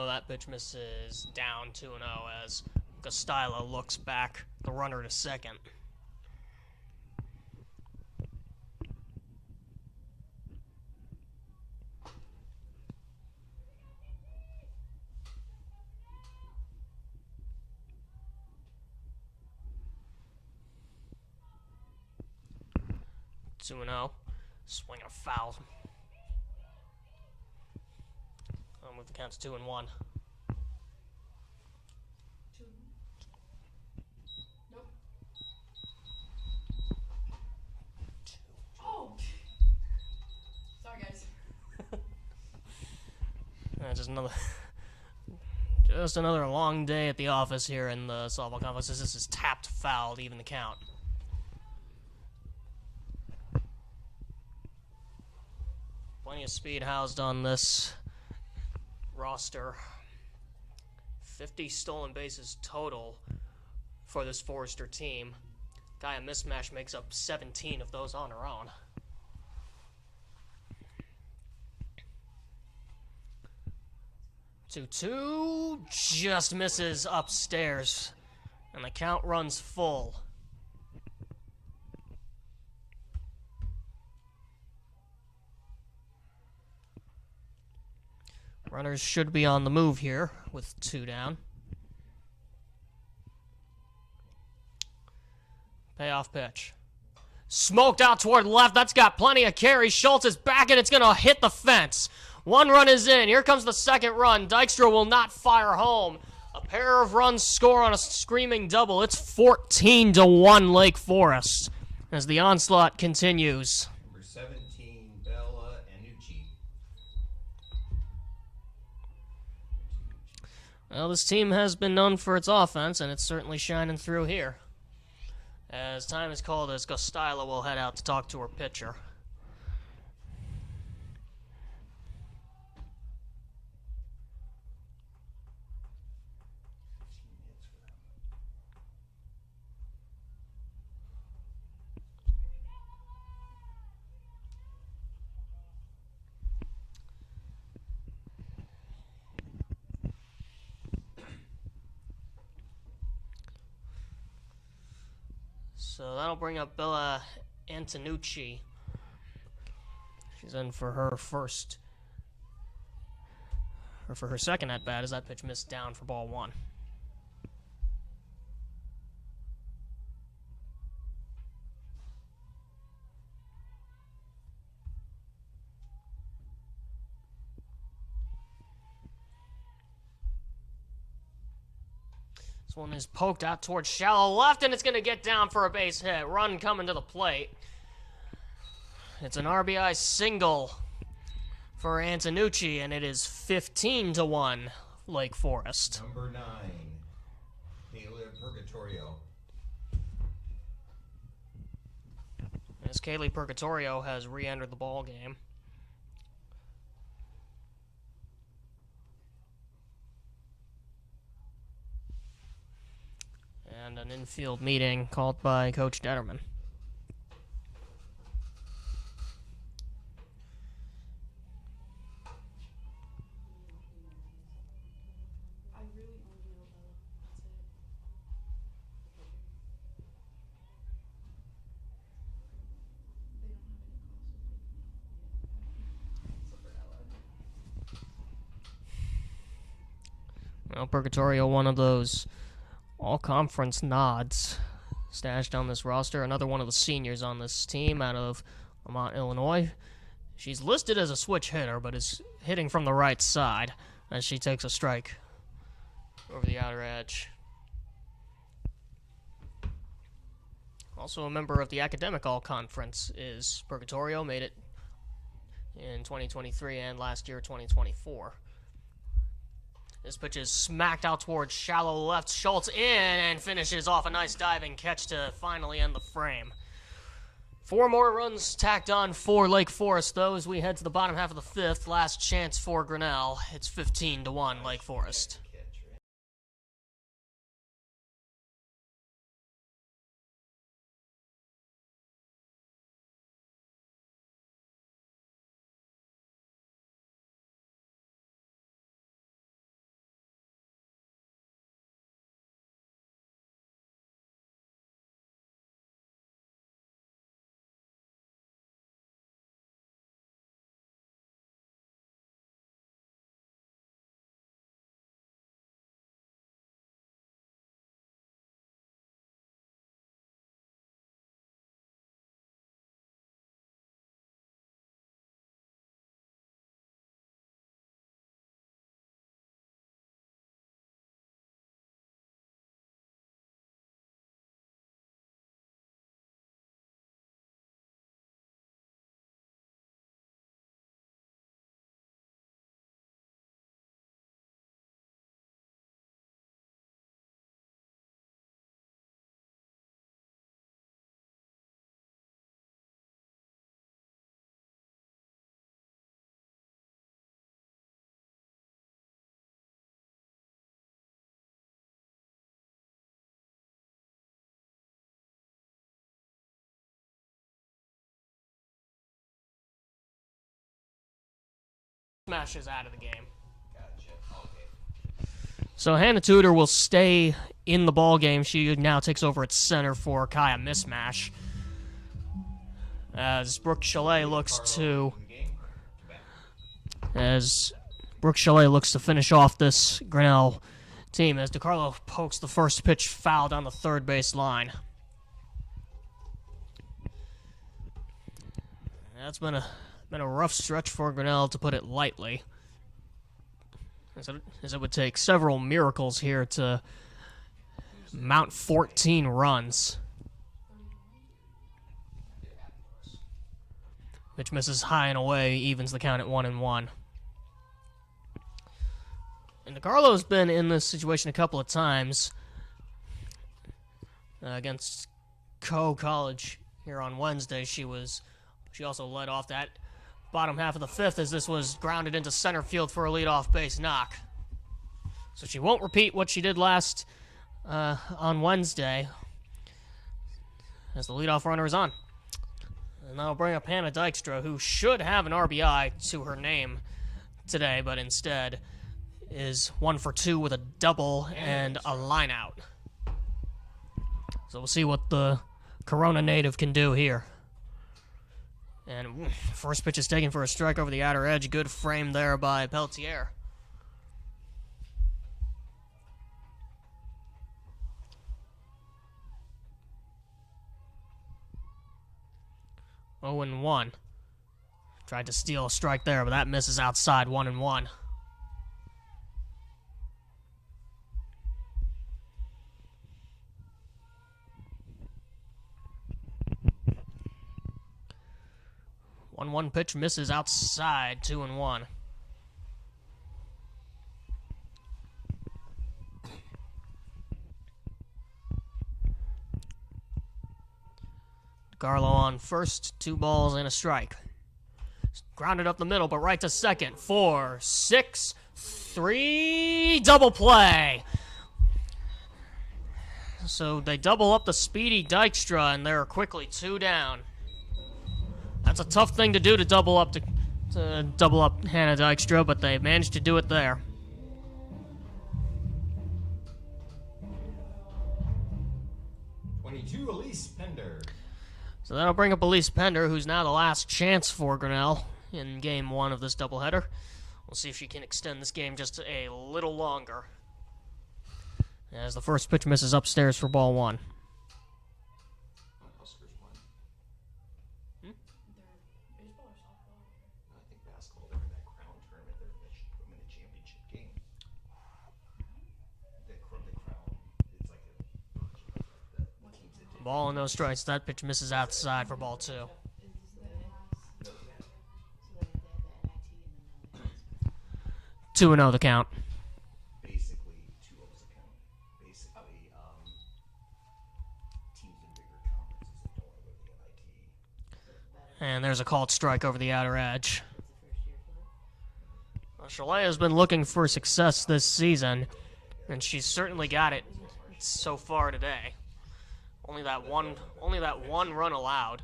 That pitch misses down 2-0 as Gostila looks back the runner to second. Two and 0, swing and a foul. I'll move the count to 2-1. Nope. Oh! Sorry, guys. Just another long day at the office here in the softball complex. This is tapped foul to even the count. Plenty of speed housed on this roster. 50 stolen bases total for this Forester team. Gaia Mismash makes up 17 of those on her own. Two just misses upstairs, and the count runs full. Runners should be on the move here with 2 down. Payoff pitch. Smoked out toward left. That's got plenty of carry. Schultz is back, and it's going to hit the fence. 1 run is in. Here comes the second run. Dykstra will not fire home. A pair of runs score on a screaming double. It's 14-1 Lake Forest as the onslaught continues. Number 17, Bella Anucci. Well, this team has been known for its offense, and it's certainly shining through here. As time is called, as Gostila will head out to talk to her pitcher. So that'll bring up Bella Antonucci. She's in for her first, or for her second at bat, as that pitch missed down for ball one. This one is poked out towards shallow left, and it's going to get down for a base hit. Run coming to the plate. It's an RBI single for Antonucci, and it is 15-1 Lake Forest. Number 9, Caleb Purgatorio. As Kaylee Purgatorio has re-entered the ball game. And an infield meeting called by Coach Detterman. I really only know Bella. That's it. They don't have any calls with me. Except for Ella. Well, Purgatorio, one of those all-conference nods stashed on this roster. Another one of the seniors on this team out of Lamont, Illinois. She's listed as a switch hitter, but is hitting from the right side as she takes a strike over the outer edge. Also a member of the Academic All-Conference is Purgatorio. Made it in 2023 and last year, 2024. This pitch is smacked out towards shallow left. Schultz in and finishes off a nice diving catch to finally end the frame. 4 more runs tacked on for Lake Forest, though, as we head to the bottom half of the 5th. Last chance for Grinnell. It's 15-1 Lake Forest. Smashes out of the game. Gotcha. Okay. So Hannah Tudor will stay in the ball game. She now takes over at center for Kaya Mismash. As Brooke Chalet looks to finish off this Grinnell team as DeCarlo pokes the first pitch foul down the third base line. That's been a rough stretch for Grinnell, to put it lightly, as it would take several miracles here to mount 14 runs. Pitch misses high and away, evens the count at 1-1. And DeCarlo's been in this situation a couple of times against Coe College here on Wednesday. She also led off that bottom half of the 5th as this was grounded into center field for a leadoff base knock. So she won't repeat what she did last on Wednesday as the leadoff runner is on. And that'll bring up Hannah Dykstra, who should have an RBI to her name today, but instead is 1 for 2 with a double and a line out. So we'll see what the Corona native can do here. And first pitch is taken for a strike over the outer edge. Good frame there by Peltier. Oh and 1. Tried to steal a strike there, but that misses outside. 1-1. One pitch misses outside. 2-1. Garlow on first, 2 balls and a strike. Grounded up the middle, but right to second. 4, 6, 3, double play. So they double up the speedy Dykstra, and they're quickly 2 down. That's a tough thing to do to double up Hannah Dykstra, but they managed to do it there. Elise Pender. So that'll bring up Elise Pender, who's now the last chance for Grinnell in Game 1 of this doubleheader. We'll see if she can extend this game just a little longer. As the first pitch misses upstairs for ball 1. Huskers won. They're baseball or softball? I think basketball. They're in that Crown tournament. They should put them in a championship game. The Crown. It's like a version of the teams that did. Ball and no strikes. That pitch misses outside for ball 2. Is the So they have the NIT and then 2-0 the count. Basically, 2-0's account. Basically, teams in bigger conferences that don't want to go to the NIT. And there's a called strike over the outer edge. it's the first year for it. Well, Shalea's been looking for success this season, and she's certainly got it so far today. Only that one run allowed.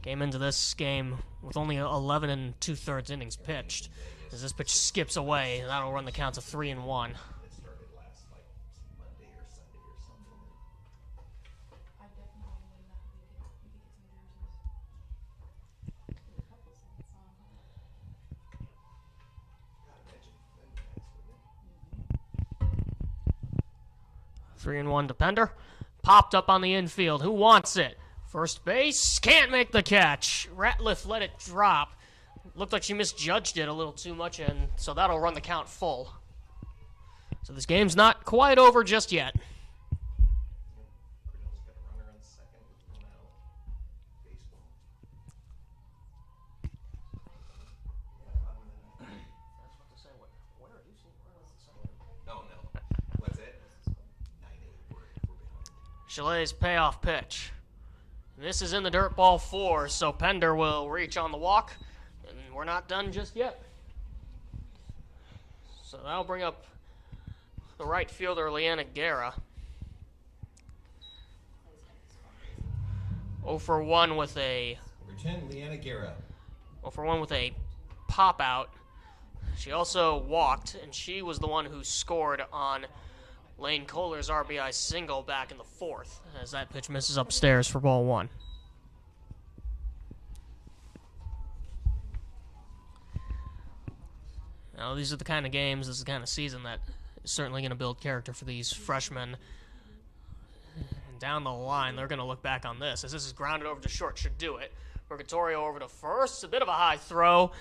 Came into this game with only 11 2/3 innings pitched. As this pitch skips away, that'll run the count to 3-1. It started last like Monday or Sunday or something. I definitely want to win that. We could get some jerseys. There's a couple cents. God, imagine that's wouldn't it? 3-1 to Pender. Popped up on the infield. Who wants it? First base. Can't make the catch. Ratliff let it drop. Looked like she misjudged it a little too much, and so that'll run the count full. So this game's not quite over just yet. Grinnell's got a runner on second with one out. Baseball. No. What's it? 9-8. We're behind. Chalet's payoff pitch. This is in the dirt ball 4, so Pender will reach on the walk, and we're not done just yet. So that'll bring up the right fielder, Leanna Guerra. 0 for 1 with a Number 10, Leanna Guerra. 0 for 1 with a pop out. She also walked, and she was the one who scored on Lane Kohler's RBI single back in the 4th, as that pitch misses upstairs for ball 1. Now, these are the kind of games, this is the kind of season that is certainly going to build character for these freshmen. And down the line, they're going to look back on this. As this is grounded over to short, should do it. Purgatorio over to first, a bit of a high throw.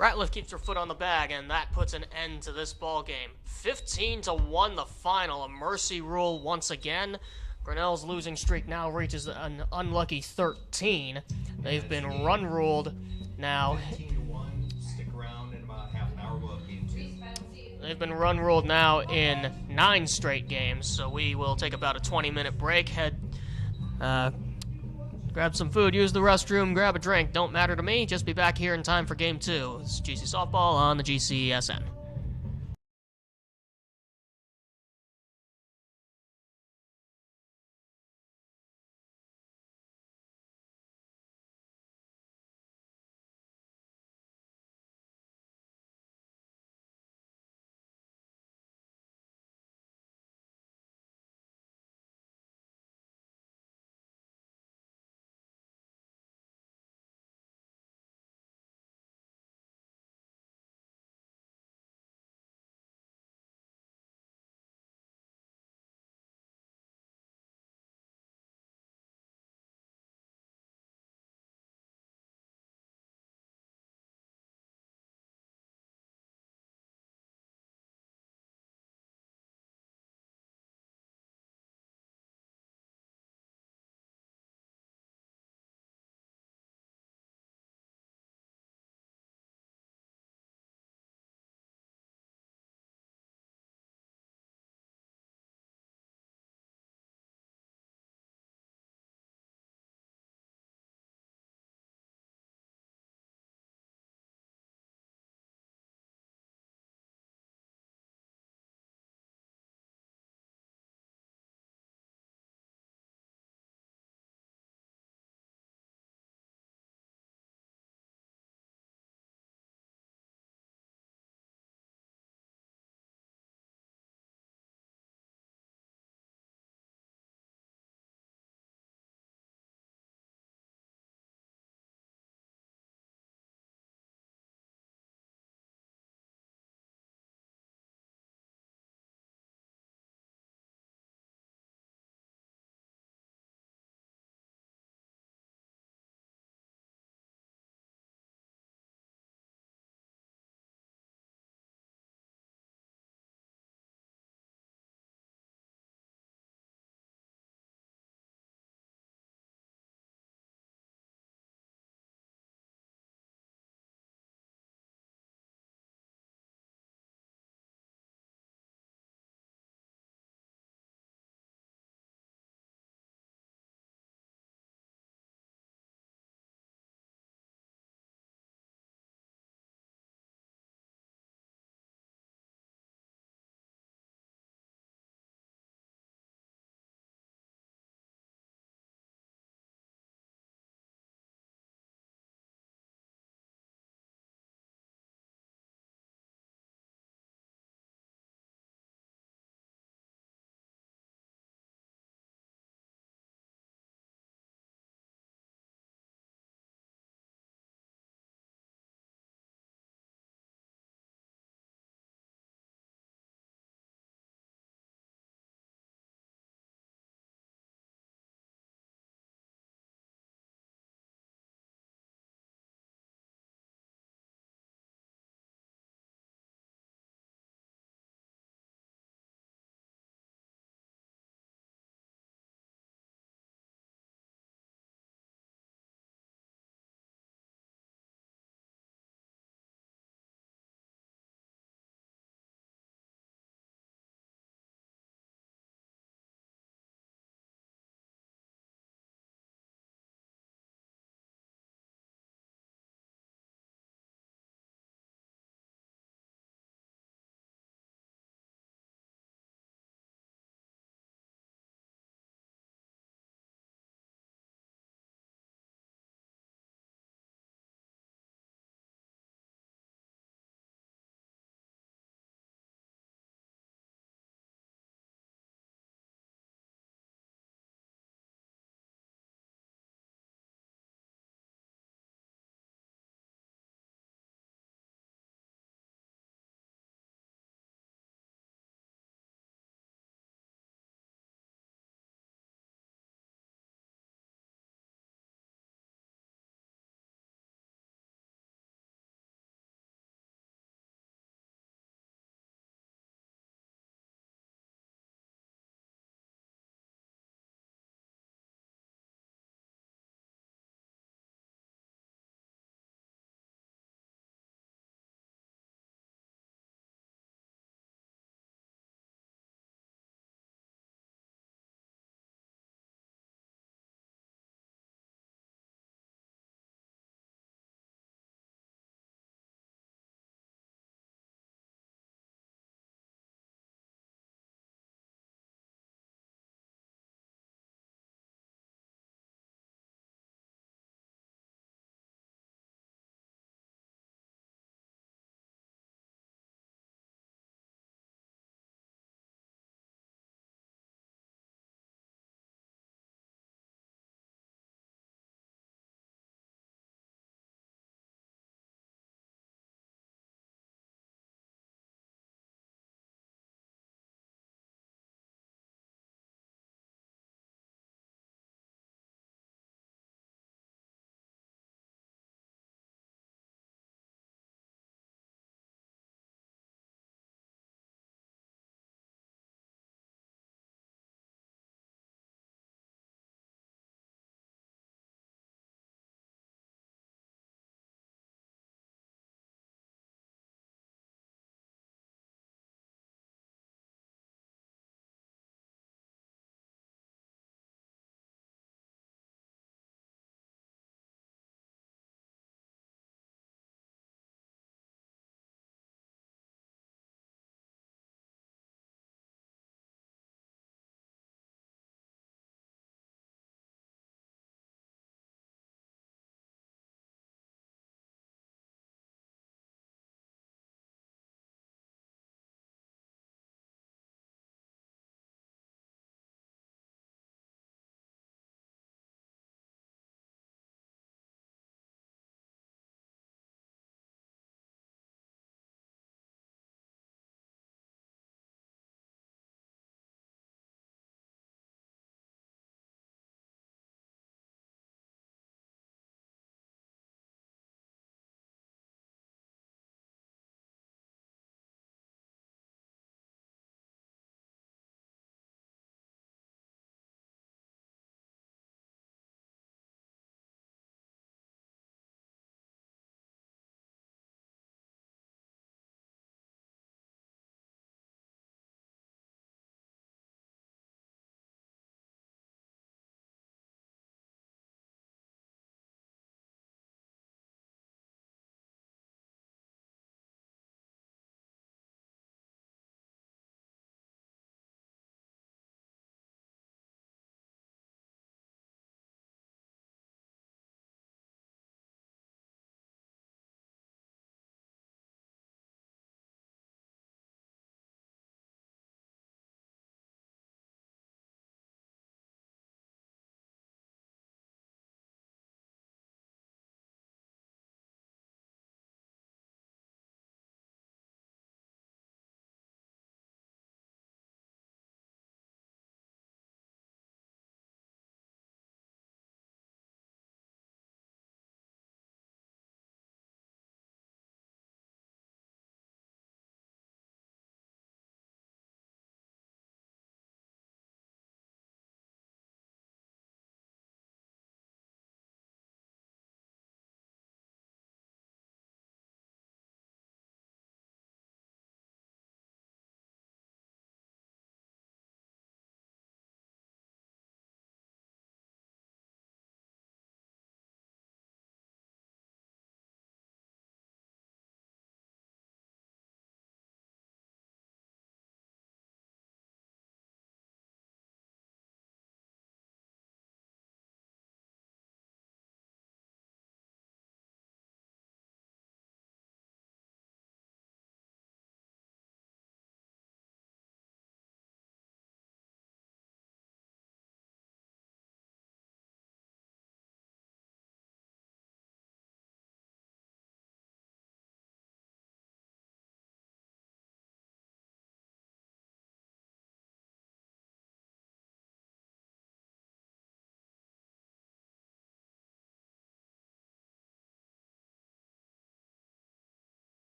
Ratliff keeps her foot on the bag, and that puts an end to this ball game. 15-1 the final, a mercy rule once again. Grinnell's losing streak now reaches an unlucky 13. They've been run-ruled now. 15-1. Stick around in about half an hour. We'll have game 2. They've been run-ruled now in 9 straight games, so we will take about a 20-minute break, grab some food, use the restroom, grab a drink. Don't matter to me. Just be back here in time for Game 2. It's GC Softball on the GCSN.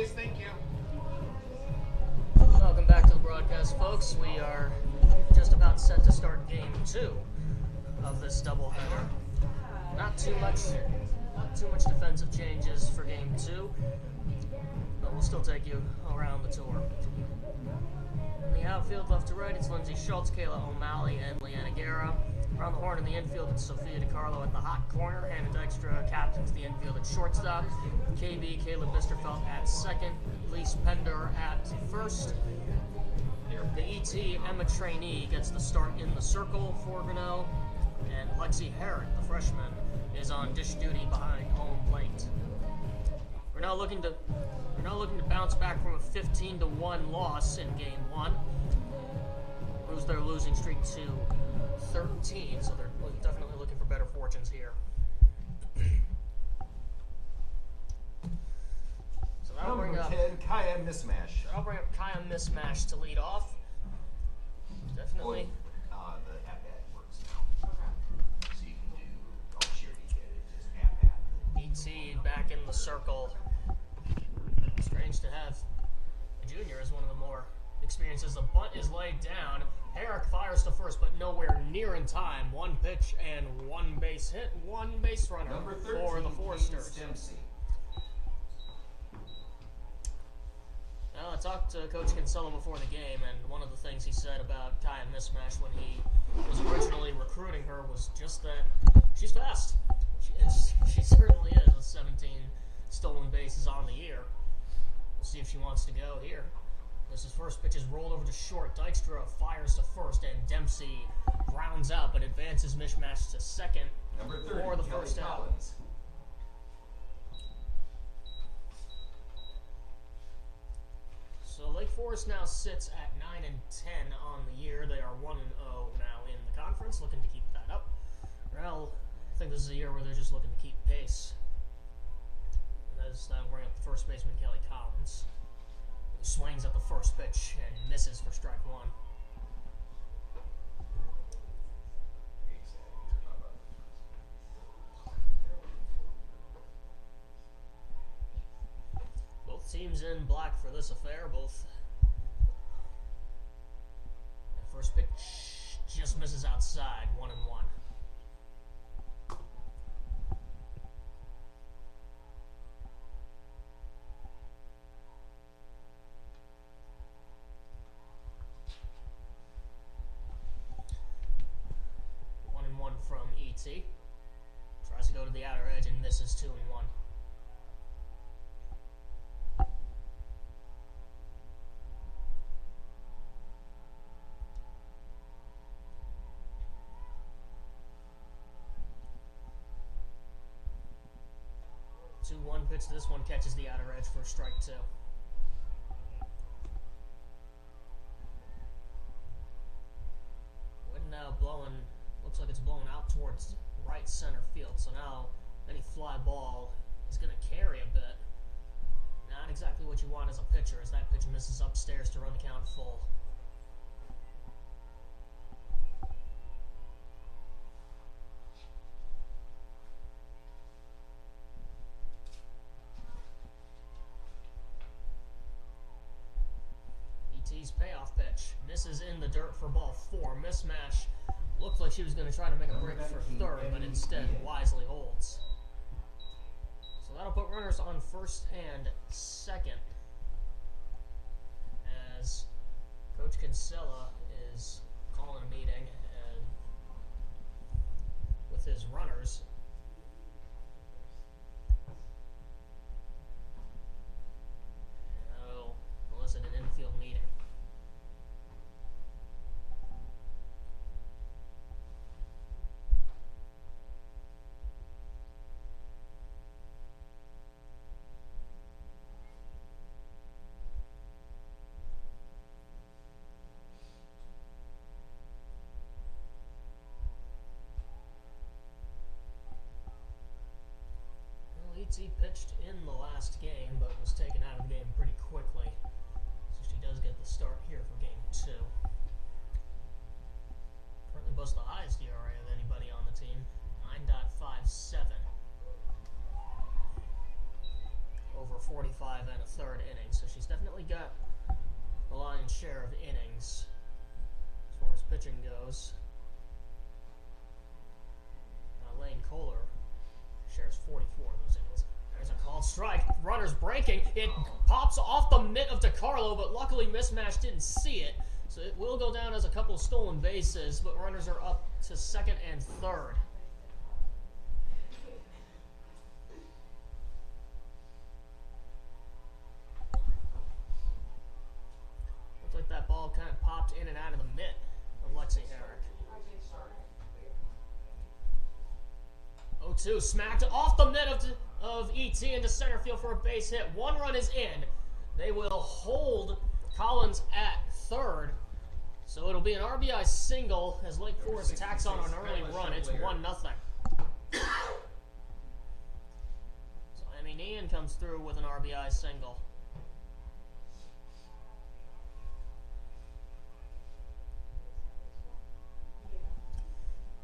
please. Thank you. Welcome back to the broadcast, folks. We are just about set to start game 2 of this doubleheader. Not too much defensive changes for game 2, but we'll still take you around the tour. In the outfield, left to right, it's Lindsay Schultz, Kayla O'Malley, and Leanna Guerra. Around the horn in the infield, it's Sophia DiCarlo at the hot corner. Hannah Dykstra captains the infield at shortstop. KB, Caleb Bisterfeld at second. Lise Pender at first. The ET, Emma Trainee, gets the start in the circle for Grinnell. And Lexi Herrick, the freshman, is on dish duty behind home plate. We're now looking to bounce back from a 15-1 loss in game 1. Lose their losing streak to 13, so they're definitely looking for better fortunes here. So that'll bring up 10, Kaya Mismash. I'll bring up Kaya Mismash to lead off. Definitely. The at-bat works now. So you can do all charity hit it, just at-bat. ET back in the circle. Strange to have a junior as one of the more experiences. The bunt is laid down. Herrick fires to first, but nowhere near in time. One pitch and one base hit, one base runner Number 13, for the Foresters. Dempsey. Well, I talked to Coach Kinsella before the game, and one of the things he said about Kaya Mismash when he was originally recruiting her was just that she's fast. She certainly is, with 17 stolen bases on the year. We'll see if she wants to go here. This is first pitch is rolled over to short. Dykstra fires to first, and Dempsey grounds out, but advances Mismash to second Number 30, for the Kelly first out. Collins. So Lake Forest now sits at 9-10 on the year. They are 1-0 now in the conference, looking to keep that up. Well, I think this is a year where they're just looking to keep pace. And as that'll bring up the first baseman, Kelly Collins, who swings at the first pitch and misses for strike 1. Both teams in black for this affair. Both. That first pitch just misses outside. 1-1. From ET. Tries to go to the outer edge and misses 2-1. One pitch. This one catches the outer edge for strike 2. Wind now blowing. Looks like it's blowing out towards right center field. So now any fly ball is going to carry a bit. Not exactly what you want as a pitcher, as that pitch misses upstairs to run the count full. ET's payoff pitch misses in the dirt for ball 4. Mismatch. Looked like she was going to try to make a break for third, but instead wisely holds. So that'll put runners on first and second, as Coach Kinsella is calling a meeting and with his runners. And that'll elicit an infield meeting. He pitched in the last game, but was taken out of the game pretty quickly. So she does get the start here for game 2. Currently boasts the highest ERA of anybody on the team, 9.57. Over 45 and a third inning, so she's definitely got the lion's share of innings as far as pitching goes. Lane Kohler shares 44 of those innings. There's a called strike. Runner's breaking. It pops off the mitt of DiCarlo, but luckily Mismatch didn't see it. So it will go down as a couple of stolen bases, but runners are up to second and third. Looks like that ball kind of popped in and out of the mitt of Lexi Herrick. 0-2, smacked off the mitt of ET into center field for a base hit. One run is in. They will hold Collins at third. So it'll be an RBI single as Lake Forest tacks on an early run. It's 1-0. So Emmy Nean comes through with an RBI single.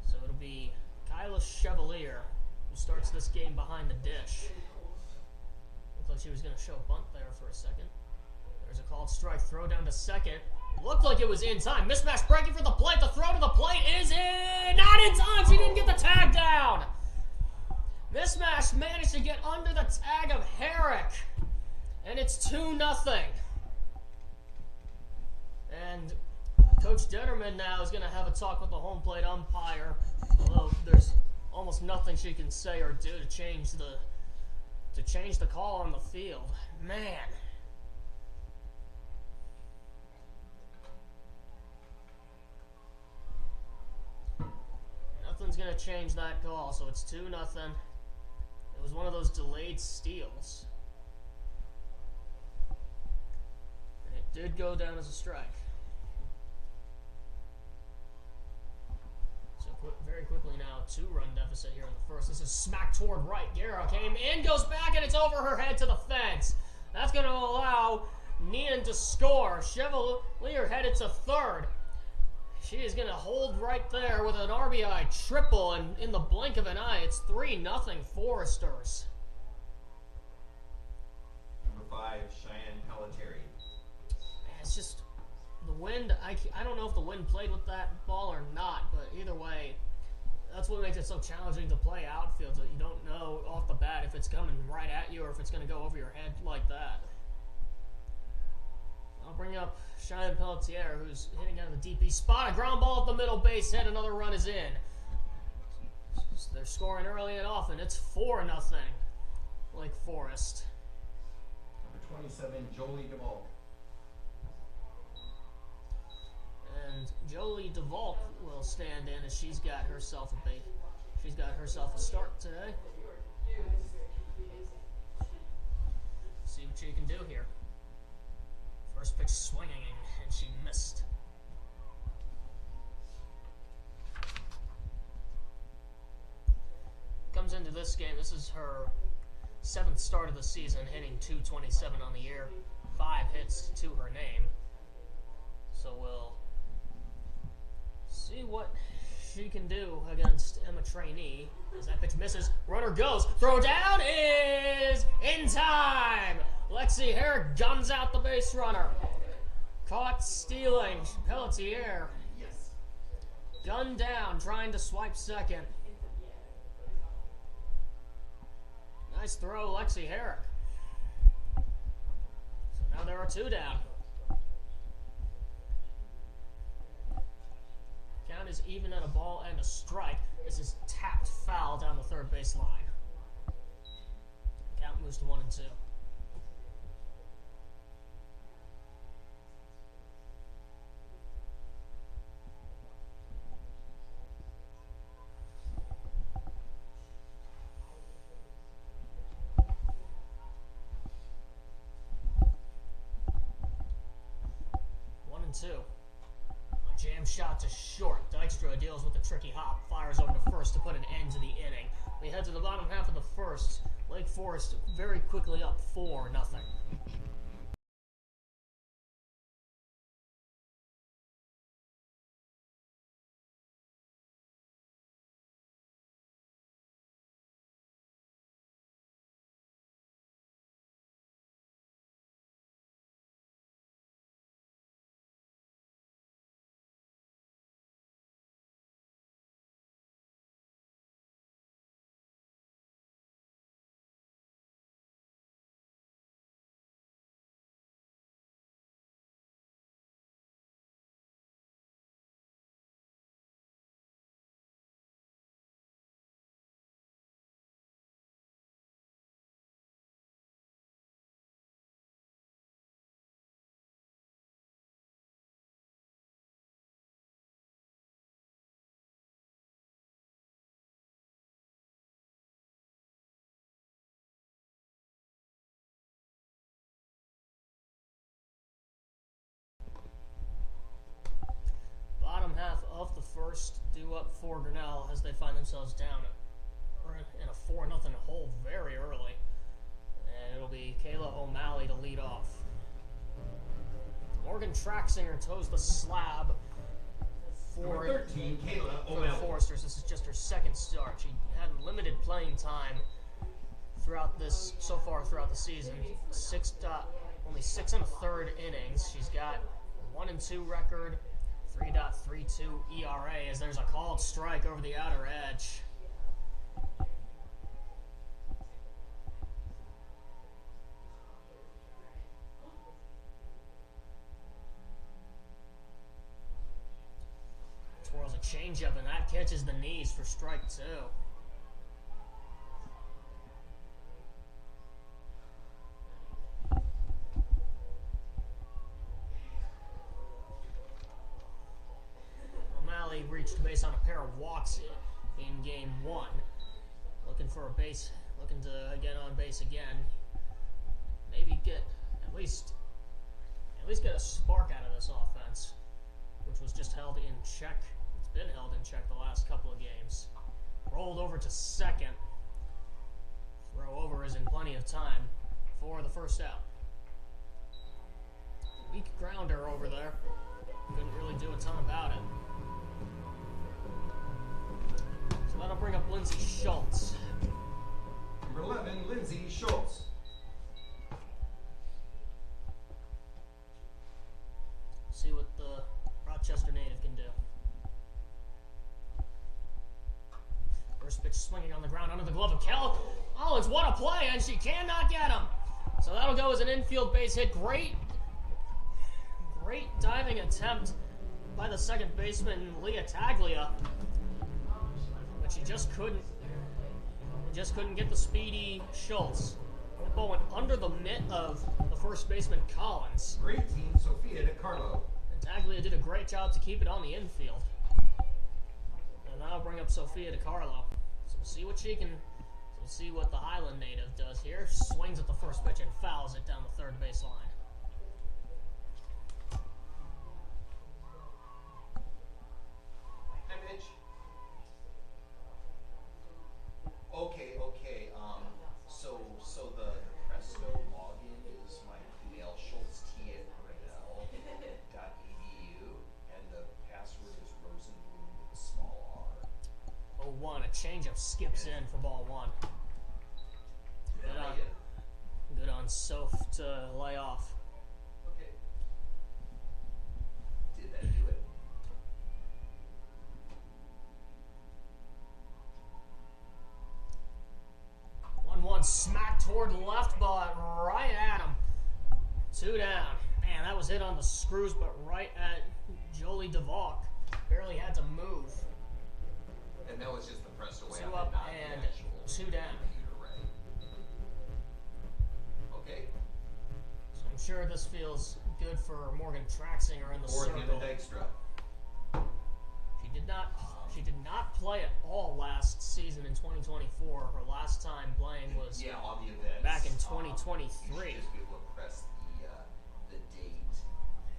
So it'll be Kyla Chevalier who starts this game behind the dish. Looked like she was going to show a bunt there for a second. There's a called strike. Throw down to second. Looked like it was in time. Mismatch breaking for the plate. The throw to the plate is in. Not in time. She didn't get the tag down. Mismatch managed to get under the tag of Herrick. And it's 2-0. And Coach Detterman now is going to have a talk with the home plate umpire. Although there's almost nothing she can say or do to change the call on the field. Man. Nothing's going to change that call, so it's 2-0. It was one of those delayed steals. And it did go down as a strike. So very quickly now, 2-run deficit here in the first. This is smacked toward right. Guerra came in, goes back, and it's over her head to the fence. That's going to allow Nian to score. Chevalier headed to third. She is going to hold right there with an RBI triple, and in the blink of an eye, it's 3-0 Foresters. Number 5, Cheyenne Pelletieri. It's just the wind. I don't know if the wind played with that ball or not, but either way, that's what makes it so challenging to play outfield, that you don't know off the bat if it's coming right at you or if it's going to go over your head like that. I'll bring up Cheyenne Pelletier, who's hitting out of the DP spot. A ground ball up the middle base hit. Another run is in. So they're scoring early and often. It's 4-0 Lake Forest. Number 27, Jolie DeVault. And Jolie DeVault will stand in as she's got herself a start today. See what she can do here. First pitch swinging, and she missed. Comes into this game. This is her 7th start of the season, hitting .227 on the year, 5 hits to her name. So we'll see what she can do against Emma Trainee. As that pitch misses, runner goes. Throw down is in time. Lexi Herrick guns out the base runner. Caught stealing. Pelletier. Yes. Gunned down, trying to swipe second. Nice throw, Lexi Herrick. So now there are 2 down. Count is even at a ball and a strike. This is tapped foul down the third base line. Count moves to 1-2. A jam shot to short. Dykstra deals with the tricky hop, fires over to first to put an end to the inning. We head to the bottom half of the first. Lake Forest very quickly up 4-0. for Grinnell as they find themselves down in a 4-0 hole very early. And it'll be Kayla O'Malley to lead off. Morgan Traxinger toes the slab for Number 13, Kayla for the O'Malley. Foresters. This is just her second start. She had limited playing time so far throughout the season. Only 6 1/3 innings. She's got a 1-2 record, 3.32 ERA as there's a called strike over the outer edge. Twirls a changeup, and that catches the knees for strike 2. O'Malley reached base on a pair of walks in game 1. Looking to get on base again. Maybe get at least get a spark out of this offense, which was just held in check. It's been held in check the last couple of games. Rolled over to second. Throw over is in plenty of time for the first out. Weak grounder over there. Couldn't really do a ton about it. So that'll bring up Lindsay Schultz. Number 11, Lindsay Schultz. See what the Rochester native can do. First pitch swinging on the ground under the glove of Kel Collins. What a play, and she cannot get him. So that'll go as an infield base hit. Great diving attempt by the second baseman, Leah Taglia. But she just couldn't get the speedy Schultz. The ball went under the mitt of the first baseman, Collins. Great team, Sophia DiCarlo. And Taglia did a great job to keep it on the infield. And that'll bring up Sophia DiCarlo. So we'll see what the Highland native does here. Swings at the first pitch and fouls it down the third base line. Hi, Mitch. Okay. So the Presto login is my email, schultzt@grinnell.edu, and the password is Rosenblum with a small r. 0-1, a changeup skips in for ball 1. Good on Soph to lay off. Okay. Did that do it? 1-1, smack toward left, but right at him. 2 down. Man, that was hit on the screws, but right at Jolie DeValk. Barely had to move. And that was just the Presto way 2 up and 2 down. Okay. So I'm sure this feels good for Morgan Traxinger in the Fourth circle. into Dykstra. She did not play at all last season in 2024. Her last time playing was on the events, back in you 2023. should just be able to press the date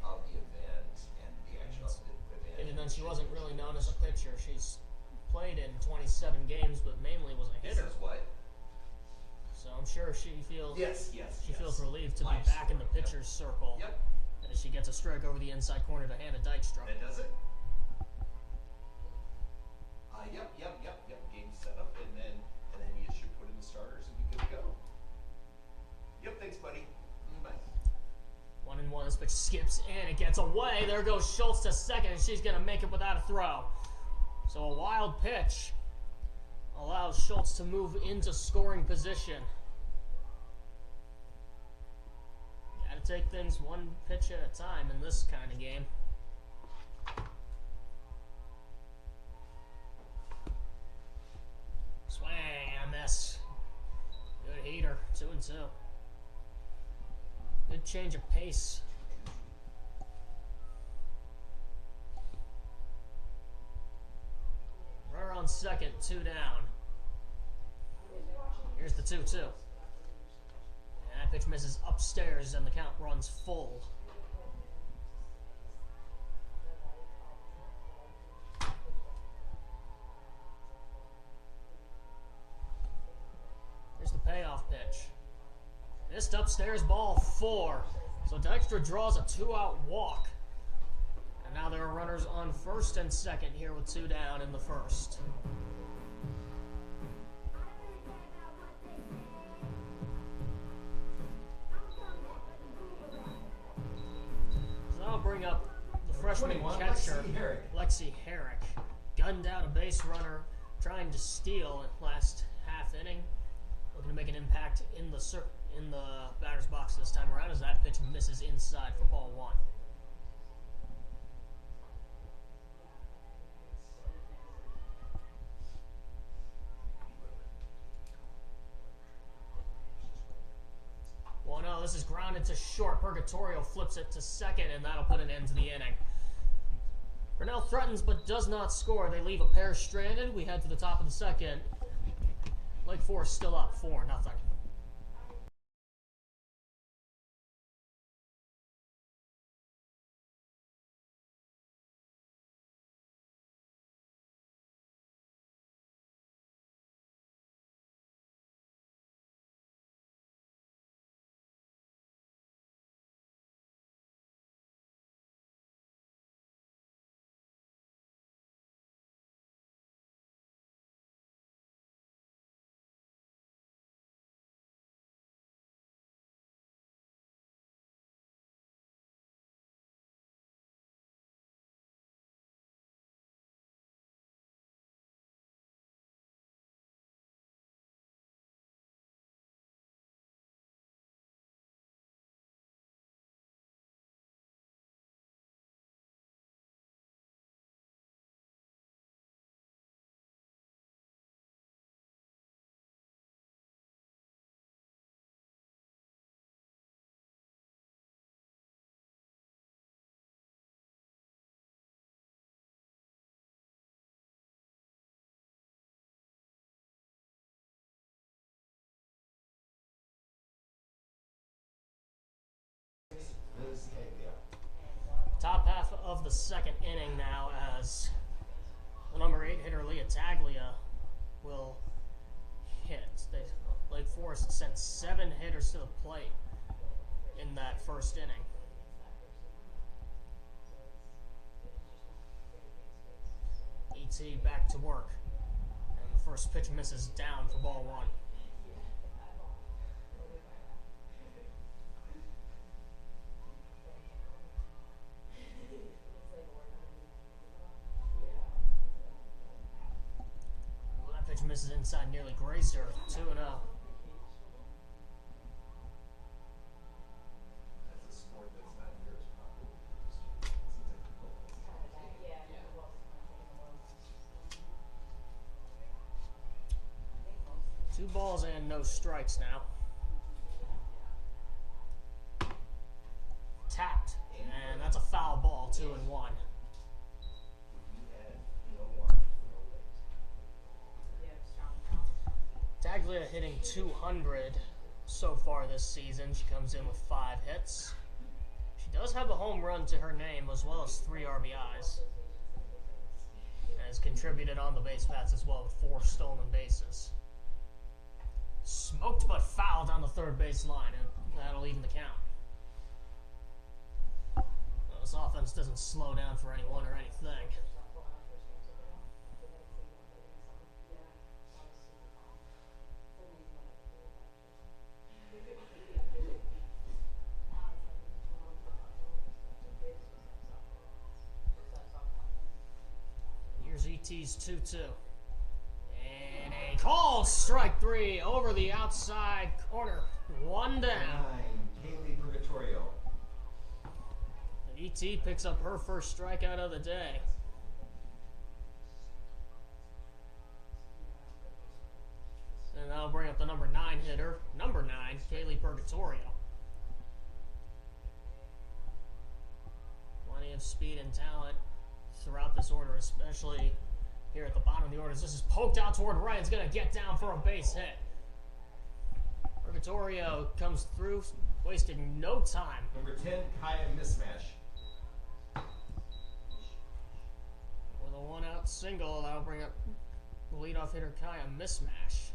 of the event and the actual event. Even though she wasn't really known as a pitcher, she's played in 27 games, but mainly was a It hitter. says what? So I'm sure she feels Yes. feels relieved to be Life back in the story, pitcher's circle Yep. as she gets a strike over the inside corner to Hannah Dykstra. That does it. Yep. Game set up, and then you should put in the starters and be good to go. Yep. Thanks, buddy. Bye. 1-1. This pitch skips in. It gets away. There goes Schultz to second, and she's going to make it without a throw. So a wild pitch allows Schultz to move into scoring position. Got to take things one pitch at a time in this kind of game. Swing and a miss. Good heater. 2-2. Good change of pace. Runner on second, 2 down. Here's the 2-2. And that pitch misses upstairs, and the count runs full. Missed upstairs, ball 4. So Dexter draws a 2-out walk. And now there are runners on first and second here with 2 down in the first. So I'll bring up the freshman 21, catcher, Lexi Herrick. Lexi Herrick. Gunned out a base runner, trying to steal in last half inning. Looking to make an impact in the batter's box this time around as that pitch misses inside for ball 1. Well, no, this is grounded to short. Purgatorio flips it to second, and that'll put an end to the inning. Grinnell threatens but does not score. They leave a pair stranded. We head to the top of the second. Lake Forest still up 4-0. Top half of the second inning now as the number 8 hitter Leah Taglia will hit. Lake Forest sent 7 hitters to the plate in that first inning. ET back to work. And the first pitch misses down for ball 1. Pitch misses inside, nearly grazed her. 2-0. That's a sport that's not near as popular. Seems like 2 balls and no strikes now. Tapped, and that's a foul ball. 2-1. Taglia hitting 200 so far this season. She comes in with 5 hits. She does have a home run to her name as well as 3 RBIs. And has contributed on the base paths as well with 4 stolen bases. Smoked but fouled on the third base line, and that'll even the count. This offense doesn't slow down for anyone or anything. Here's ET's 2-2. And a called strike 3 over the outside corner. 1 down. 9, Kaylee Purgatorio. And ET picks up her first strikeout of the day. And that'll bring up the number 9 hitter. Number 9, Kaylee Purgatorio. Plenty of speed and talent throughout this order, especially here at the bottom of the orders. This is poked out toward right. It's going to get down for a base hit. Purgatorio comes through, wasting no time. Number 10, Kaya Mismash. With a 1-out single, that'll bring up the leadoff hitter Kaya Mismash.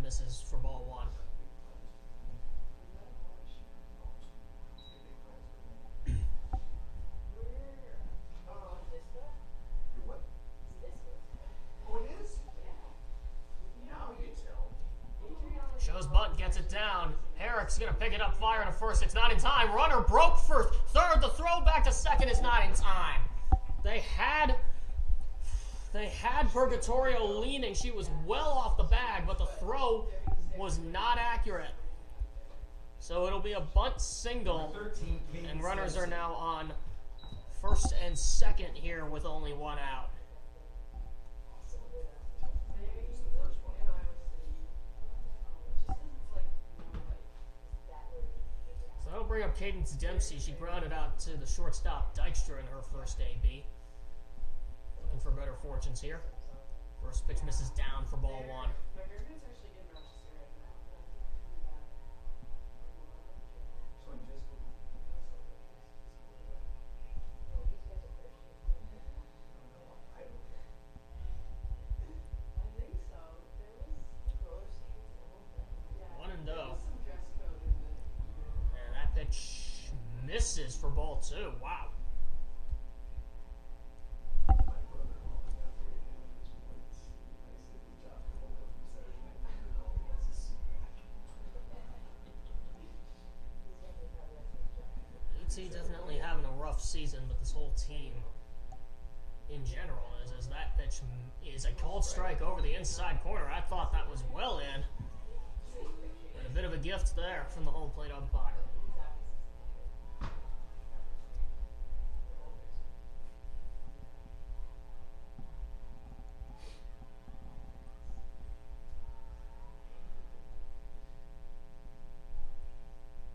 misses for ball one. You're what? Oh, it is? Now you tell me. Shows butt, gets it down. Herrick's gonna pick it up, fire to first. It's not in time. Runner broke for third. The throw back to second is not in time. They had Purgatorio leaning. She was well off the bag, but the throw was not accurate. So it'll be a bunt single, and runners are now on first and second here with only one out. So that'll bring up Cadence Dempsey. She grounded out to the shortstop Dykstra in her first AB. Looking for better fortunes here. First pitch misses down for ball one. One and oh. And that pitch misses for ball two. Wow. ET definitely having a rough season, but this whole team in general is that pitch is a cold strike over the inside corner. I thought that was well in. And a bit of a gift there from the home plate umpire.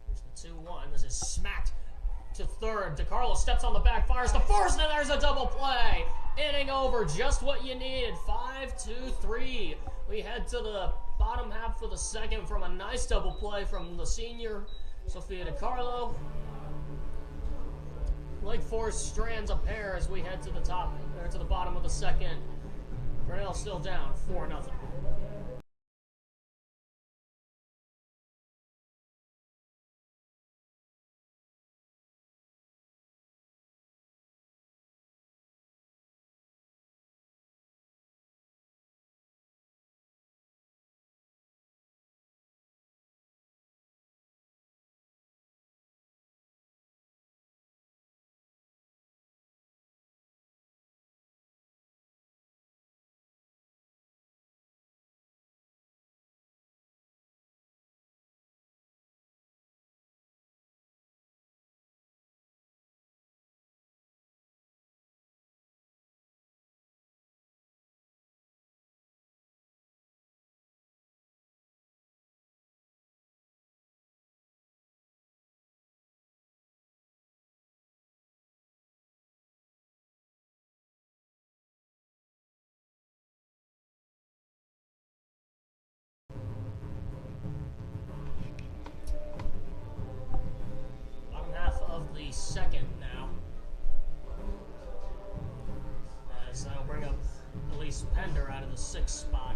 Here's the 2-1. This is smacked to third. DeCarlo steps on the back, fires to first, and there's a double play. Inning over, just what you needed. 5-2-3. We head to the bottom half of the second from a nice double play from the senior Sophia DeCarlo. Lake Forest strands a pair as we head to the top, or to the bottom of the second. Grinnell still down 4-0. Second now. As that'll bring up Elise Pender out of the 6th spot.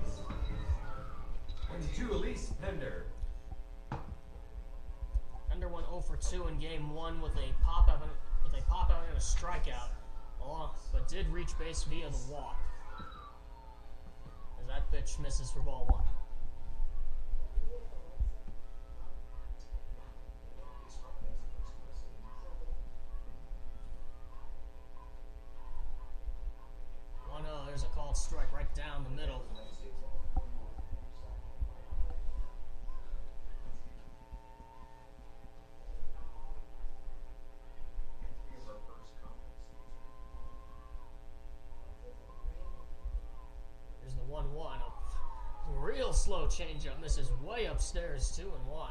22, Elise Pender. Pender went 0 for 2 in game 1 with a pop out and a strikeout, but did reach base via the walk. As that pitch misses for ball 1. There's a called strike right down the middle. There's the 1-1. A real slow changeup. This is way upstairs, 2-1.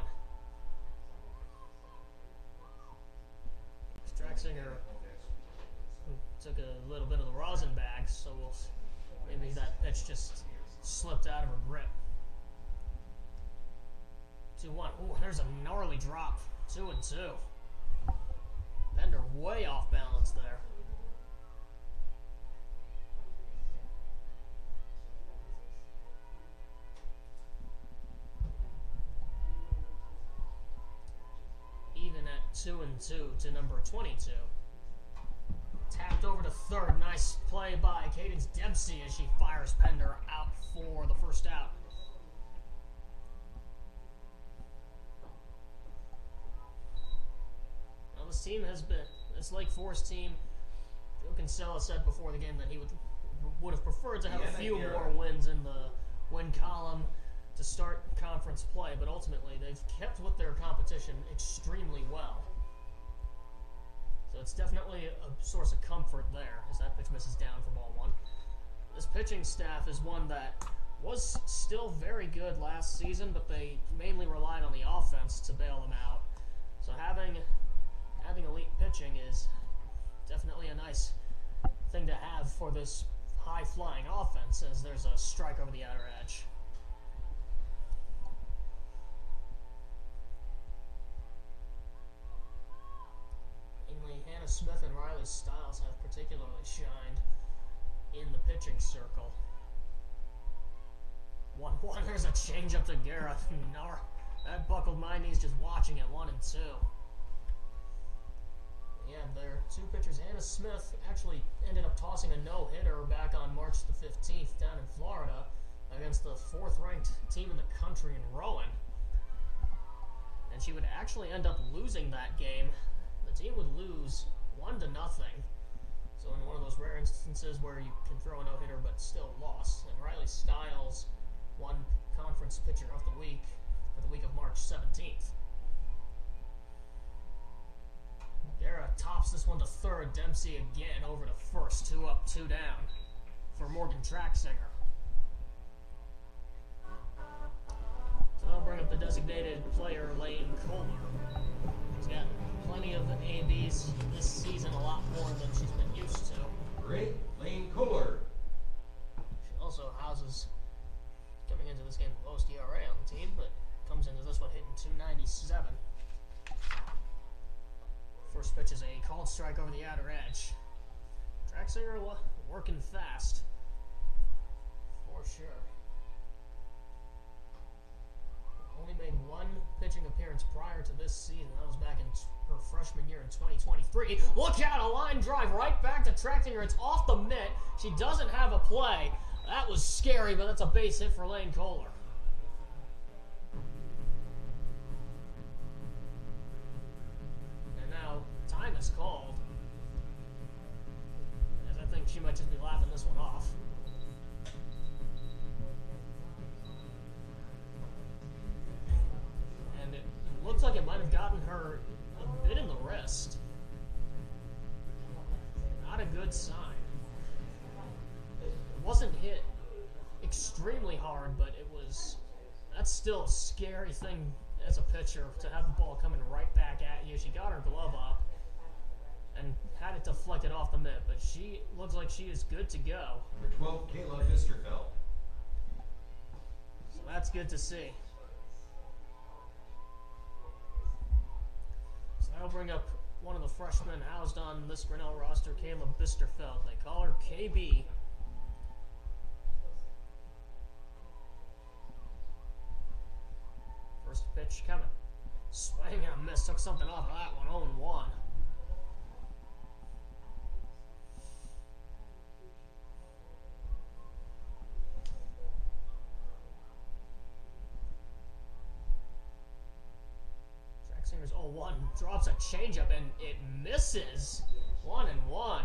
Straxinger took a little bit of the rosin bag, so maybe that pitch just slipped out of her grip. 2-1. Ooh, there's a gnarly drop. 2-2. Pender way off balance there. 2-2 to number 22. Tapped over to third. Nice play by Cadence Dempsey as she fires Pender out for the first out. Well, this team has been, this Lake Forest team, Joe Kinsella said before the game that he would have preferred to have a few more wins in the win column to start conference play, but ultimately they've kept with their competition extremely well. So it's definitely a source of comfort there as that pitch misses down for ball one. This pitching staff is one that was still very good last season, but they mainly relied on the offense to bail them out. So having elite pitching is definitely a nice thing to have for this high-flying offense, as there's a strike over the outer edge. Hannah Smith and Riley Stiles have particularly shined in the pitching circle. 1-1, there's a changeup to Guerra. That buckled my knees just watching it, 1-2. Yeah, their two pitchers, Hannah Smith, actually ended up tossing a no-hitter back on March the 15th down in Florida against the 4th-ranked team in the country in rowing. And she would actually end up losing that game. The team would lose 1-0. So in one of those rare instances where you can throw a no-hitter but still lost. And Riley Stiles won Conference Pitcher of the Week for the week of March 17th. Guerra tops this one to third. Dempsey again over to first. 2 up, 2 down for Morgan Tracksinger. So that'll bring up the designated player, Lane Kohler. He's got plenty of ABs this season, a lot more than she's been used to. Great, Lane Kohler. She also houses, coming into this game, the lowest ERA on the team, but comes into this one hitting .297. First pitch is a called strike over the outer edge. Tracksinger working fast, for sure. Only made one pitching appearance prior to this season. That was back in her freshman year in 2023. Look out, a line drive right back to Tracksinger. It's off the mitt. She doesn't have a play. That was scary, but that's a base hit for Lane Kohler. And now time is called, as I think she might just be laughing this one off. And it looks like it might have gotten her a bit in the wrist. Not a good sign. It wasn't hit extremely hard, but it was, that's still a scary thing as a pitcher to have the ball coming right back at you. She got her glove up and had it deflected off the mitt, but she looks like she is good to go. Number 12, Kayla Bisterfeld. So that's good to see. So that'll bring up one of the freshmen housed on this Grinnell roster, Caleb Bisterfeld. They call her KB. First pitch coming. Swing and a miss. Took something off of that one. 0-1. Tracksinger's 0-1. Drops a changeup and it misses. 1-1.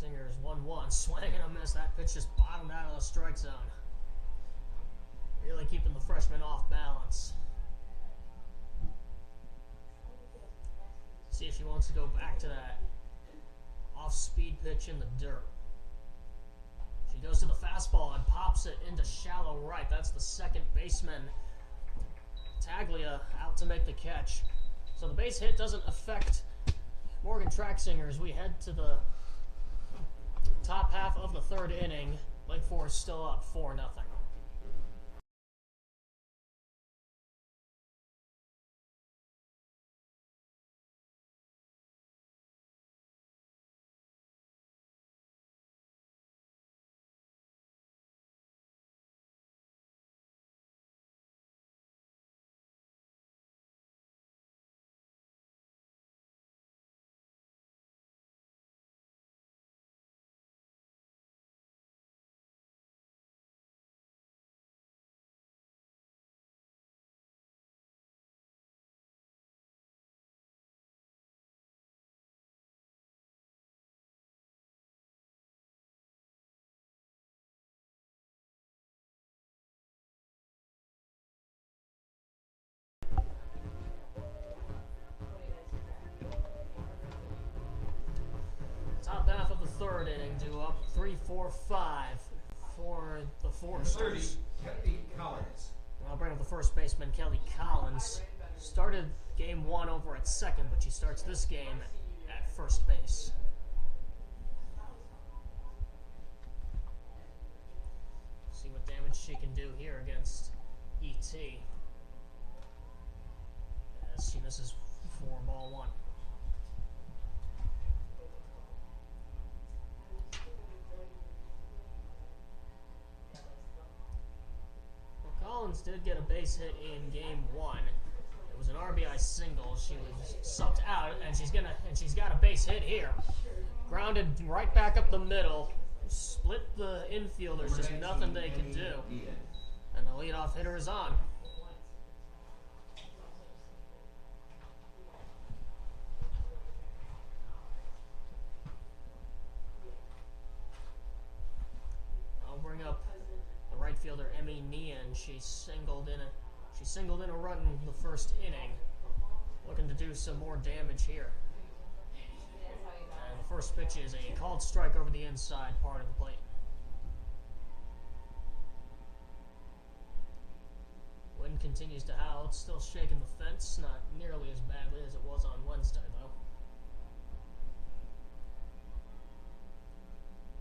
Singer's 1-1, swing and a miss. That pitch just bottomed out of the strike zone. Really keeping the freshman off balance. See if she wants to go back to that off-speed pitch in the dirt. She goes to the fastball and pops it into shallow right. That's the second baseman, Taglia, out to make the catch. So the base hit doesn't affect Morgan Tracksinger as we head to the top half of the third inning. Lake Forest still up 4-0. third inning to up 3-4-5 for the Foresters. Kelly Collins. I'll bring up the first baseman, Kelly Collins. Started game one over at second, but she starts this game at first base. See what damage she can do here against E.T. As she misses for ball one. Collins did get a base hit in game one. It was an RBI single. She was sucked out, and she's got a base hit here. Grounded right back up the middle. Split the infielders. Just nothing they can do. And the leadoff hitter is on. I'll bring up the right fielder, Emmy Nian. She singled in a run in the first inning, looking to do some more damage here. And the first pitch is a called strike over the inside part of the plate. Wind continues to howl. It's still shaking the fence, not nearly as badly as it was on Wednesday, though.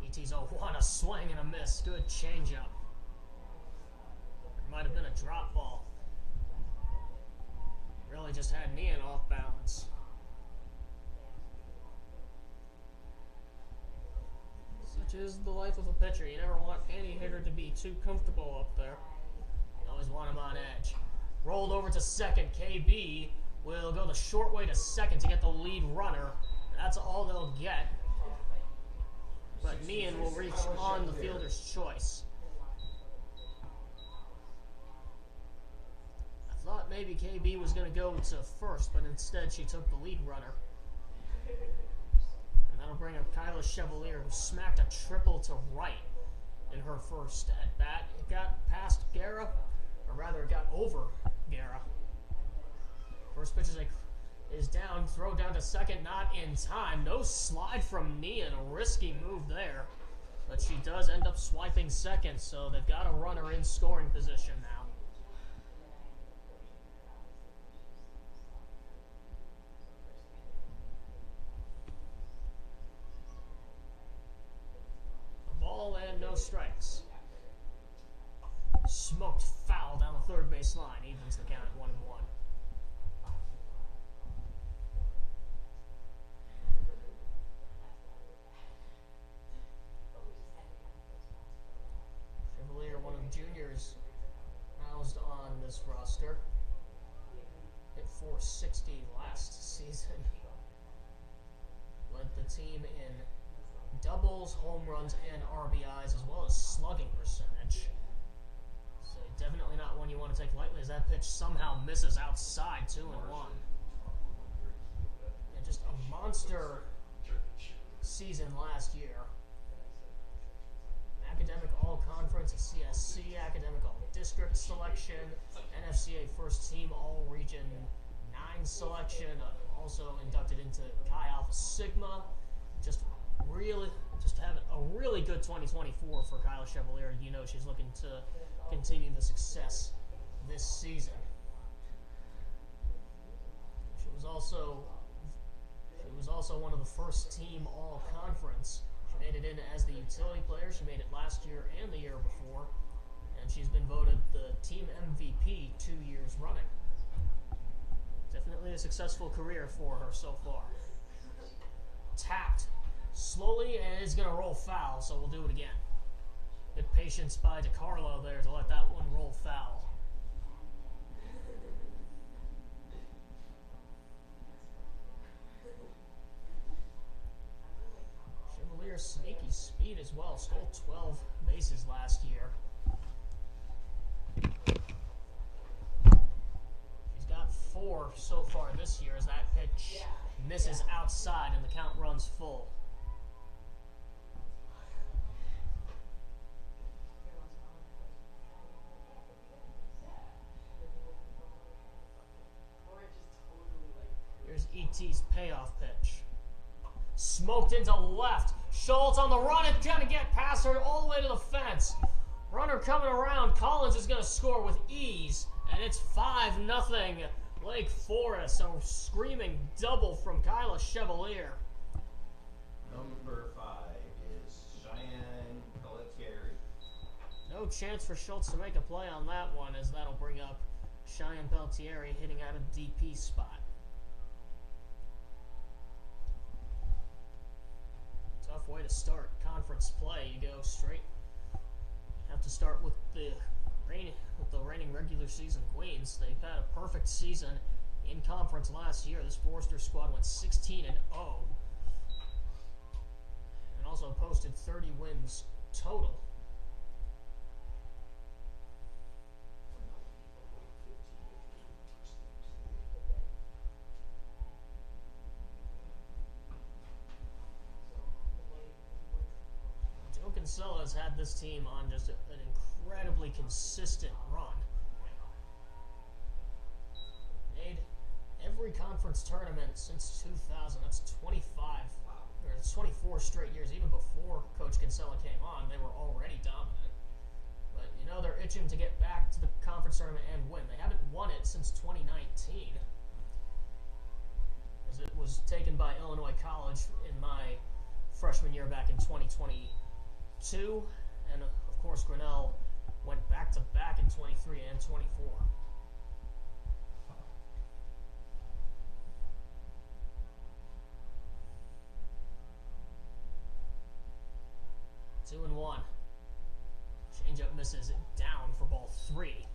ET's 0-1, a swing and a miss. Good changeup. Might have been a drop ball. Really just had Nian off balance. Such is the life of a pitcher. You never want any hitter to be too comfortable up there. You always want him on edge. Rolled over to second. KB will go the short way to second to get the lead runner. That's all they'll get. But Nian will reach on the fielder's choice. Thought maybe KB was going to go to first, but instead she took the lead runner. And that'll bring up Kyla Chevalier, who smacked a triple to right in her first at-bat. It got past Guerra, or rather it got over Guerra. First pitch is down, throw down to second, not in time. No slide from Nian, a risky move there. But she does end up swiping second, so they've got a runner in scoring position now. And no strikes. Smoked foul down the third base line, evens the count at 1-1. Chevalier, one of the juniors housed on this roster, hit .460 last season. Led the team in doubles, home runs, and RBIs, as well as slugging percentage. So definitely not one you want to take lightly, as that pitch somehow misses outside 2-1. And just a monster season last year. Academic All-Conference, a CSC, Academic All-District selection, NFCA First Team All-Region 9 selection, also inducted into Chi Alpha Sigma. Just having a really good 2024 for Kyla Chevalier. You know she's looking to continue the success this season. She was also one of the first team all-conference. She made it in as the utility player. She made it last year and the year before. And she's been voted the team MVP 2 years running. Definitely a successful career for her so far. Tapped slowly, and it's going to roll foul, so we'll do it again. Good patience by DiCarlo there to let that one roll foul. Chevalier, sneaky speed as well. Stole 12 bases last year. She's got 4 so far this year as that pitch misses outside and the count runs full. Here's ET's payoff pitch. Smoked into left. Schultz on the run and gonna get past her all the way to the fence. Runner coming around. Collins is gonna score with ease, and it's 5-0 Lake Forest. So screaming double from Kyla Chevalier. Number 5 is Cheyenne Pelletieri. No chance for Schultz to make a play on that one, as that'll bring up Cheyenne Pelletieri hitting out of DP spot. Tough way to start conference play. You go straight. Have to start with the reigning regular season queens. They've had a perfect season in conference last year. This Forester squad went 16-0, and also posted 30 wins total. Joe Kinsella has had this team on just an incredibly consistent run. Made every conference tournament since 2000. That's 25, or it's 24 straight years. Even before Coach Kinsella came on, they were already dominant. But you know, they're itching to get back to the conference tournament and win. They haven't won it since 2019, as it was taken by Illinois College in my freshman year back in 2022, and of course Grinnell went back-to-back in 23 and 24. Two and one. Change-up misses it down for ball 3.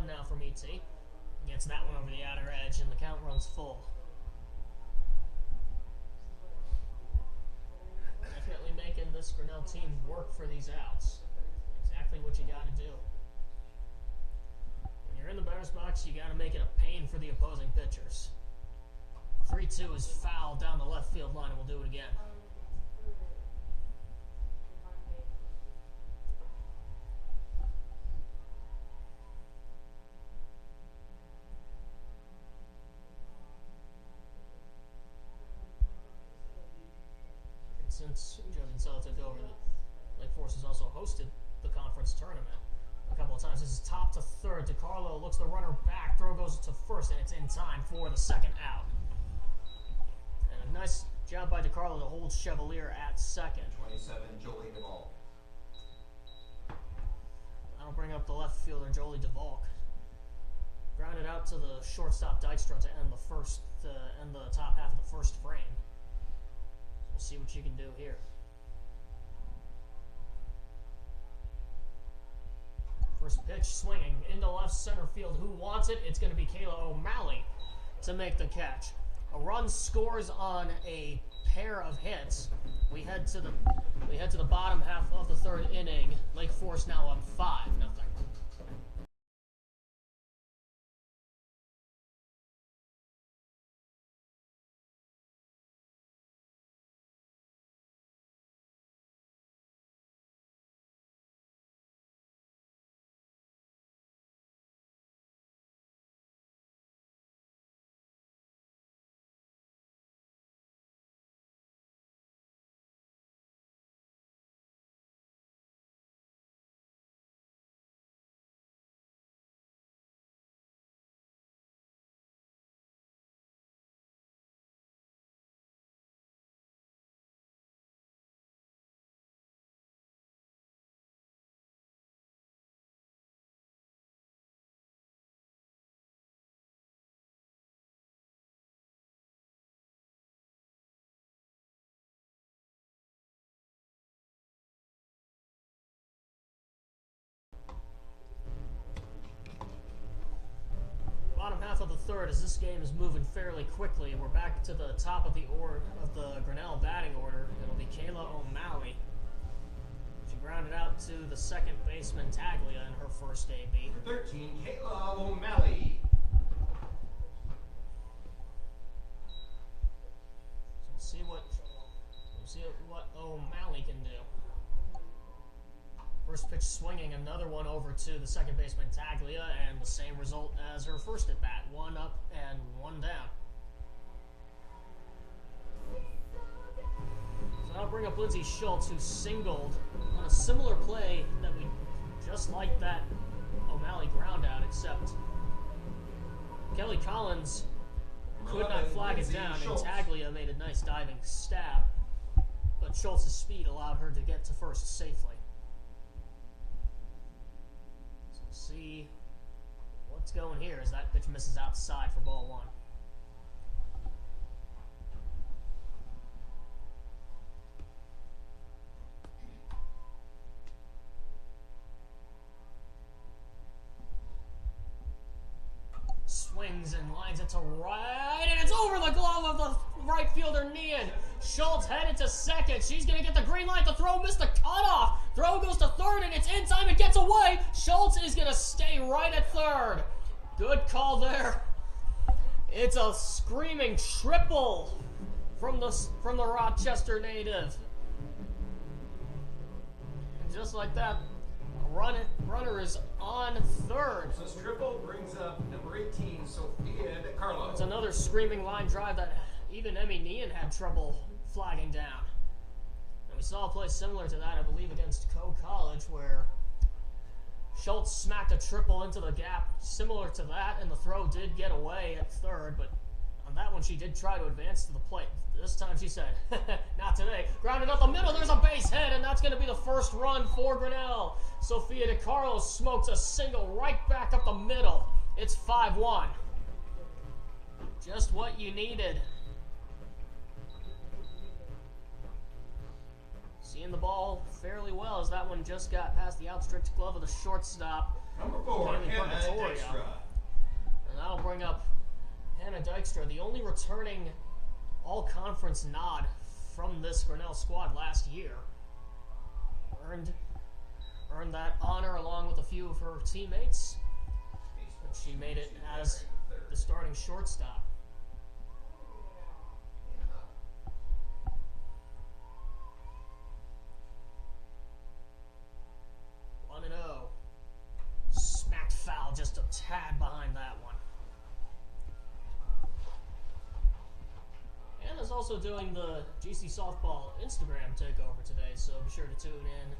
Now from ET. Gets that one over the outer edge, and the count runs full. Definitely making this Grinnell team work for these outs. Exactly what you got to do. When you're in the batter's box, you got to make it a pain for the opposing pitchers. 3-2 is foul down the left field line, and we'll do it again. Since Joe Kinsella took over, Lake Forest has also hosted the conference tournament a couple of times. This is top to third. DiCarlo looks the runner back. Throw goes to first, and it's in time for the second out. And a nice job by DiCarlo to hold Chevalier at second. 27, Jolie DeVault. That'll bring up the left fielder, Jolie DeValk. Grounded out to the shortstop Dykstra to end the top half of the first frame. We'll see what you can do here. First pitch swinging into left center field. Who wants it? It's going to be Kayla O'Malley to make the catch. A run scores on a pair of hits. We head to the bottom half of the third inning. Lake Forest now up 5-0. Bottom half of the third, as this game is moving fairly quickly. We're back to the top of the Grinnell batting order. It'll be Kayla O'Malley. She grounded out to the second baseman Taglia in her first AB. 13, Kayla O'Malley. So we'll see what O'Malley can First pitch swinging, another one over to the second baseman Taglia, and the same result as her first at bat. One up and one down. So I'll bring up Lindsay Schultz, who singled on a similar play that we just like that O'Malley ground out, except Kelly Collins could not flag it down, and Taglia made a nice diving stab, but Schultz's speed allowed her to get to first safely. So we'll see what's going here as that pitch misses outside for ball one. Swings and lines it to right, and it's over the glove of the right fielder Nian. Schultz headed to second. She's going to get the green light. The throw missed the cutoff. Throw goes to third, and it's in time. It gets away. Schultz is going to stay right at third. Good call there. It's a screaming triple from the Rochester native. And just like that, runner is on third. So this triple brings up number 18, Sophia DeCarlo. It's another screaming line drive that even Emmy Nian had trouble flagging down. And we saw a play similar to that, I believe, against Coe College, where Schultz smacked a triple into the gap, similar to that, and the throw did get away at third, but on that one she did try to advance to the plate. This time she said, not today. Grounded up the middle, there's a base hit, and that's going to be the first run for Grinnell. Sophia DeCarlo smokes a single right back up the middle. It's 5-1. Just what you needed. Seeing the ball fairly well as that one just got past the outstretched glove of the shortstop. Number 4, Kaylee Hannah Purgatorio. Dykstra. And that'll bring up Hannah Dykstra, the only returning all-conference nod from this Grinnell squad last year. Earned that honor along with a few of her teammates. And she made it as the starting shortstop. Smacked foul just a tad behind that one. Anna's also doing the GC Softball Instagram takeover today, so be sure to tune in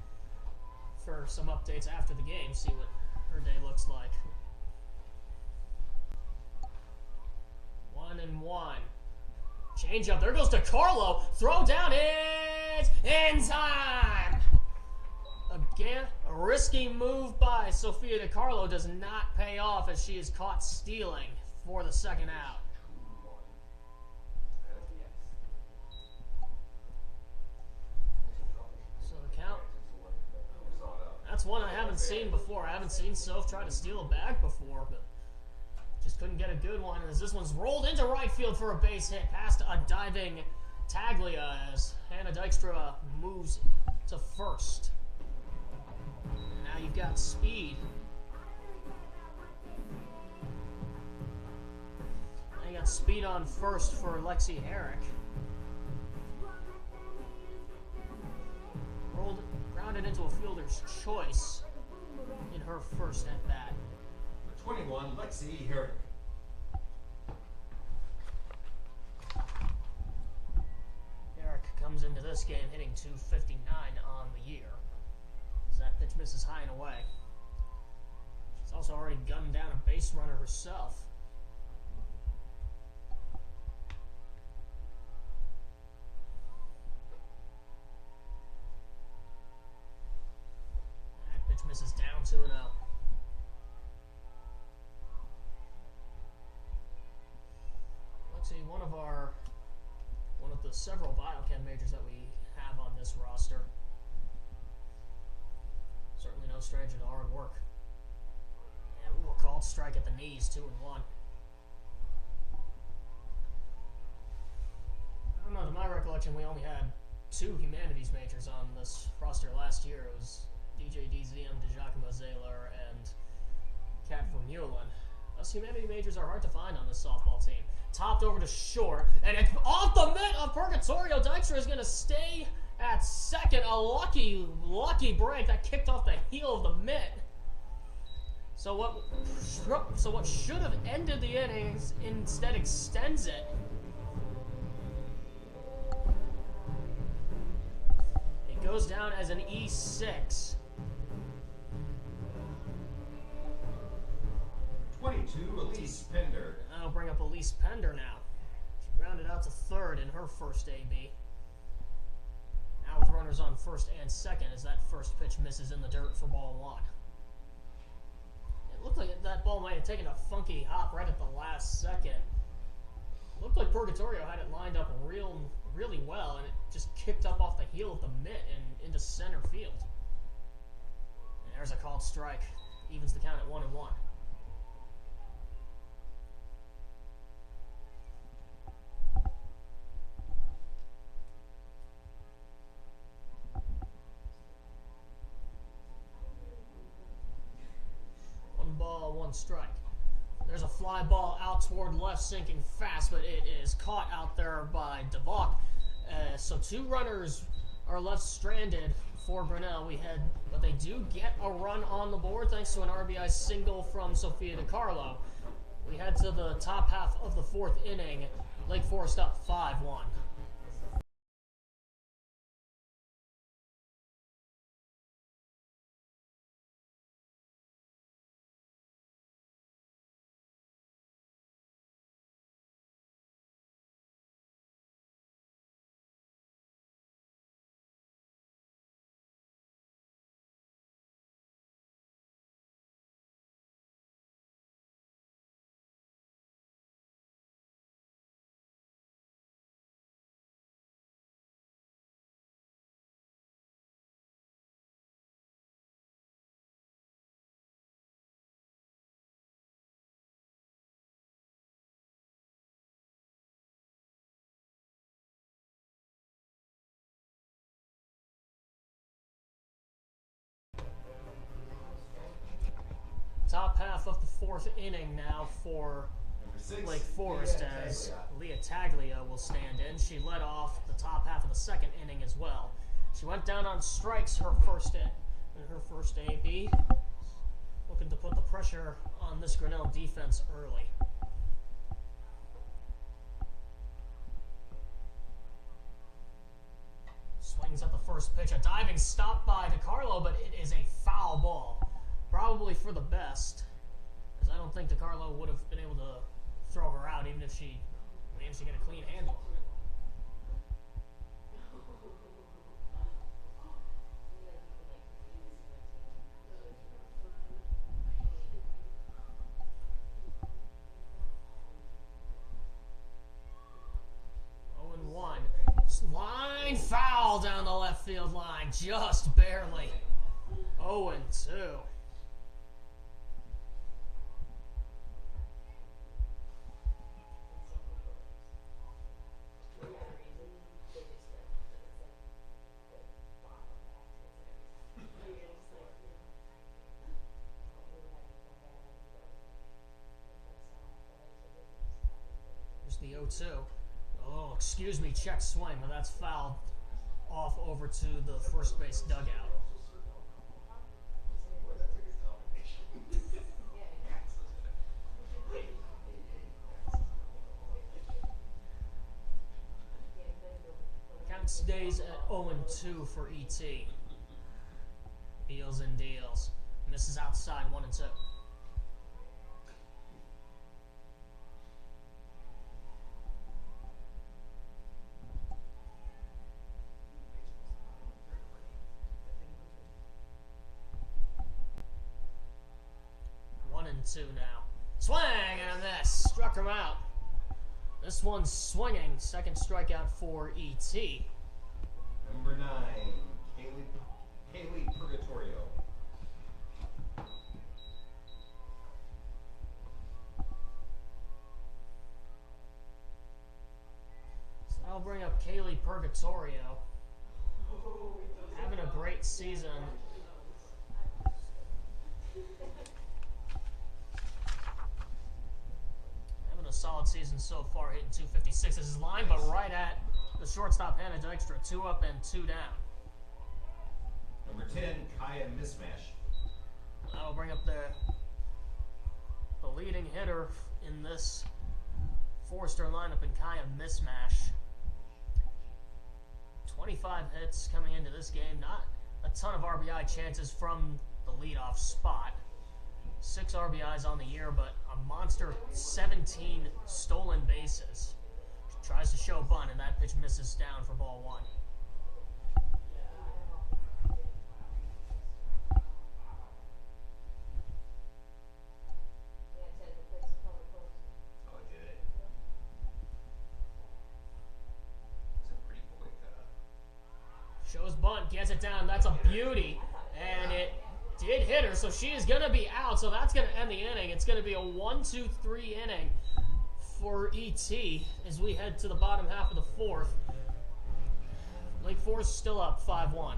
for some updates after the game, see what her day looks like. 1-1. Change up. There goes DeCarlo. Throw down. It's in time. Again, a risky move by Sophia DeCarlo does not pay off as she is caught stealing for the second out. So the count, that's one I haven't seen before. I haven't seen Soph try to steal a bag before, but just couldn't get a good one. As this one's rolled into right field for a base hit past a diving Taglia as Hannah Dykstra moves to first. Now you've got speed. Now you got speed on first for Lexi Herrick. Grounded into a fielder's choice in her first at bat. 21, Lexi Herrick. Herrick comes into this game hitting .259 on the year. That pitch misses high and away. She's also already gunned down a base runner herself. That pitch misses down 2-0. Let's see, one of the several biochem majors that we have on this roster. Certainly no stranger to hard work. And a called strike at the knees, 2-1. I don't know, to my recollection, we only had 2 humanities majors on this roster last year. It was DJ DZM, DeJacomo Zaylor, and Kat Vermeulen. Us humanity majors are hard to find on this softball team. Topped over to short, and it's off the mitt of Purgatorio. Dykstra is going to stay at second. A lucky break that kicked off the heel of the mitt. So what should have ended the innings instead extends it. It goes down as an E6. 22, Elise Pender. That'll bring up Elise Pender now. She grounded out to third in her first AB. Now with runners on first and second as that first pitch misses in the dirt for ball one. It looked like that ball might have taken a funky hop right at the last second. It looked like Purgatorio had it lined up really well, and it just kicked up off the heel of the mitt and into center field. And there's a called strike. Evens the count at 1-1. One strike. There's a fly ball out toward left, sinking fast, but it is caught out there by DeVock. So two runners are left stranded for Grinnell. But they do get a run on the board thanks to an RBI single from Sofia DiCarlo. We head to the top half of the fourth inning. Lake Forest up 5-1. Top half of the fourth inning now for Lake Forest as Leah Taglia will stand in. She led off the top half of the second inning as well. She went down on strikes her first AB, looking to put the pressure on this Grinnell defense early. Swings at the first pitch, a diving stop by DiCarlo, but it is a foul ball. Probably for the best, as I don't think DiCarlo would have been able to throw her out even if she managed to get a clean handle. Line foul down the left field line, just barely. 0-2. Here's the 0-2. Oh, excuse me, check swing, but that's fouled off over to the first base dugout. Count stays at 0-2 for ET. Deals and deals. Misses outside 1-2. Two now. Swing and a miss. Struck him out. This one's swinging. Second strikeout for ET. Number 9, Kaylee Purgatorio. So that'll bring up Kaylee Purgatorio. Having a great season. Solid season so far, hitting 256 is his line, but right at the The shortstop handed extra, 2 up and 2 down. Number 10, Kaya Mismash. That'll bring up the leading hitter in this Forrester lineup in Kaya Mismash. 25 hits coming into this game. Not a ton of RBI chances from the leadoff spot. 6 RBIs on the year, but a monster 17 stolen bases. Tries to show bunt, and that pitch misses down for ball 1. Oh, did it? It's a pretty quick, Shows bunt, gets it down. That's a beauty. And it did hit her, so she is going to be out. So that's going to end the inning. It's going to be a 1-2-3 inning for ET as we head to the bottom half of the 4th. Lake Forest still up 5-1.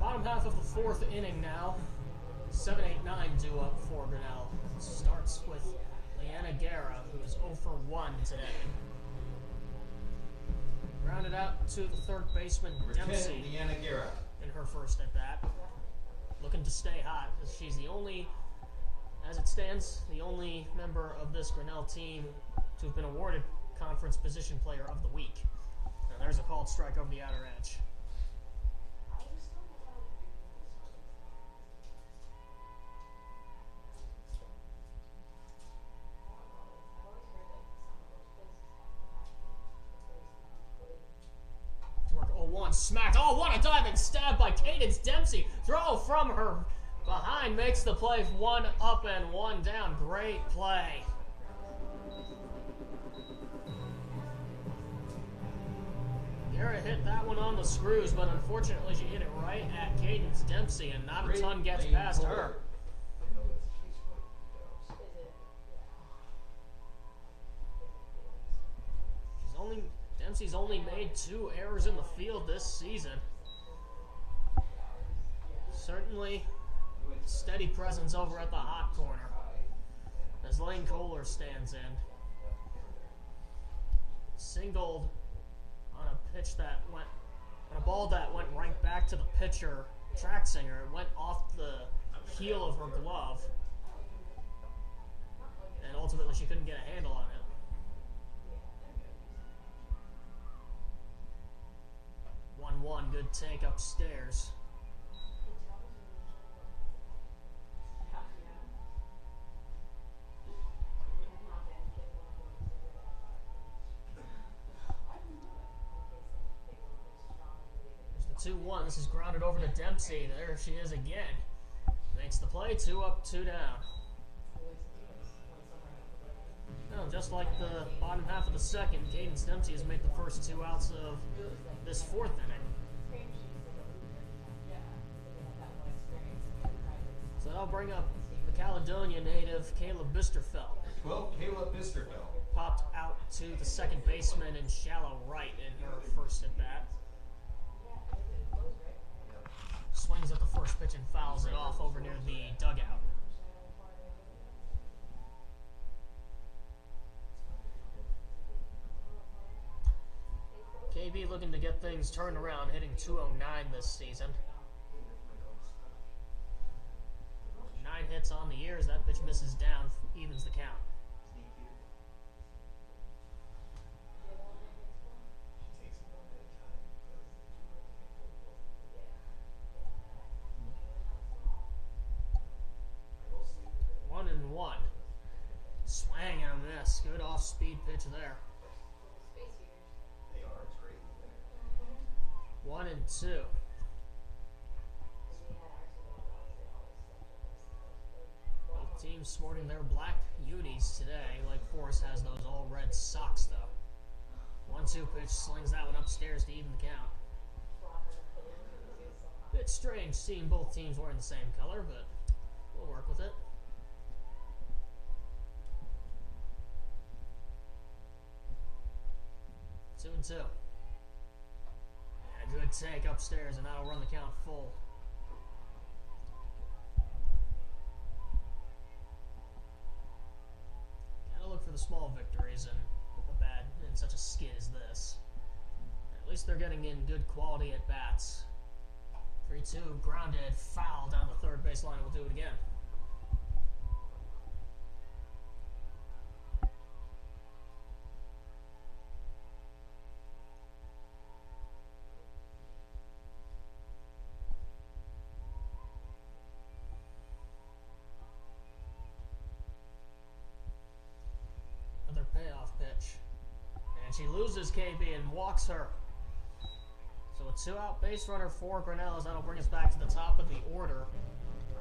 Bottom half of the 4th inning now. 7-8-9 due up for Grinnell. Starts with Leanna Guerra, who is 0 for 1 today. Grounded out to the third baseman, number 10, Dempsey, Leanna Guerra. in her first at bat. Looking to stay hot. She's the only, as it stands, the only member of this Grinnell team to have been awarded Conference Position Player of the Week. And there's a called strike over the outer edge. Smacked. Oh, what a diving stab by Cadence Dempsey. Throw from her behind makes the play 1 up and 1 down. Great play. Garrett hit that one on the screws, but unfortunately she hit it right at Cadence Dempsey, and not a ton gets past her. Dempsey's only made 2 errors in the field this season. Certainly steady presence over at the hot corner as Lane Kohler stands in. Singled on a pitch that went, on a ball that went right back to the pitcher, track singer. It went off the heel of her glove, and ultimately she couldn't get a handle on it. 1-1, good take upstairs. There's the 2-1. This is grounded over to Dempsey. There she is again. Makes the play. 2 up, 2 down. Well, just like the bottom half of the second, Cadence Dempsey has made the first 2 outs of this 4th inning. So that'll bring up the Caledonia native, Caleb Bisterfeld. 12, Caleb Bisterfeld. Popped out to the second baseman in shallow right in her first at bat. Swings at the first pitch and fouls it off over near the dugout. KB looking to get things turned around, hitting .209 this season. 9 hits on the year as that pitch misses down, evens the count. pitch there. Space heaters. They are. It's great. 1 and 2. Because we had ours in the box, they always slept with us. Both teams sporting their black unis today. Lake Forest has those all red socks though. 1-2 pitch slings that one upstairs to even the count. Bit strange seeing both teams wearing the same color, but we'll work with it. Two and 2. And a good take upstairs, and that'll run the count full. Gotta look for the small victories in such a skid as this. At least they're getting in good quality at bats. 3-2, grounded, foul down the third baseline. We'll do it again. Another payoff pitch. And she loses KB and walks her. So a 2-out base runner for Grinnell, as that'll bring us back to the top of the order.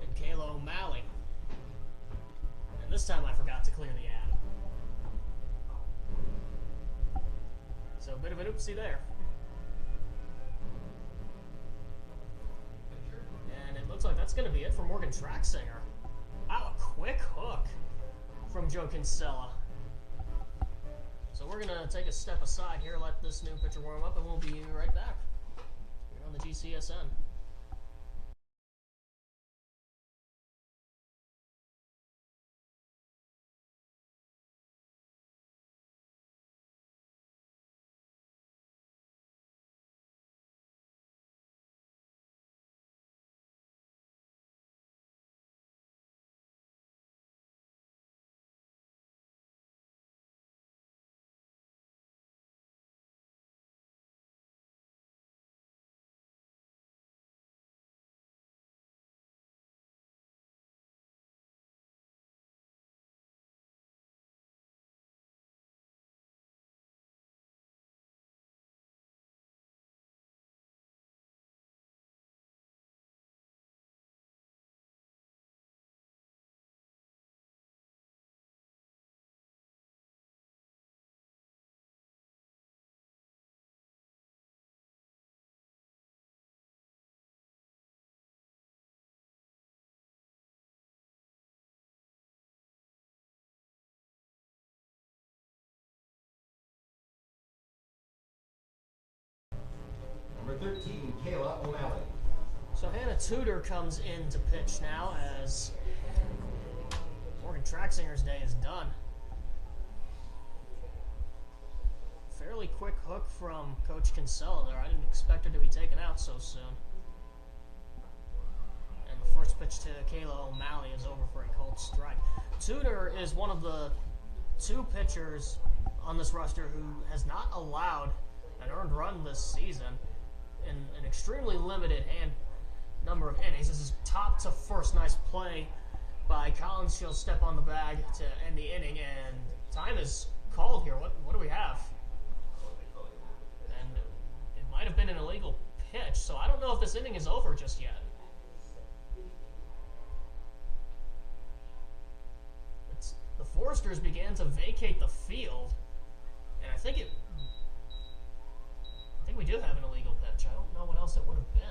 And Kayla O'Malley. And this time I forgot to clear the ad. So a bit of an oopsie there. And it looks like that's going to be it for Morgan Tracksinger. Wow, a quick hook from Joe Kinsella. So we're going to take a step aside here, let this new pitcher warm up, and we'll be right back here on the GCSN. Number 13, Kayla O'Malley. So Hannah Tudor comes in to pitch now, as Morgan Tracsinger's day is done. Fairly quick hook from Coach Kinsella there. I didn't expect her to be taken out so soon. And the first pitch to Kayla O'Malley is over for a called strike. Tudor is one of the 2 pitchers on this roster who has not allowed an earned run this season in an extremely limited number of innings. This is top to first. Nice play by Collins. She'll step on the bag to end the inning, and time is called here. What do we have? And it might have been an illegal pitch, so I don't know if this inning is over just yet. The Foresters began to vacate the field, and I think we do have an illegal pitch. I don't know what else it would have been.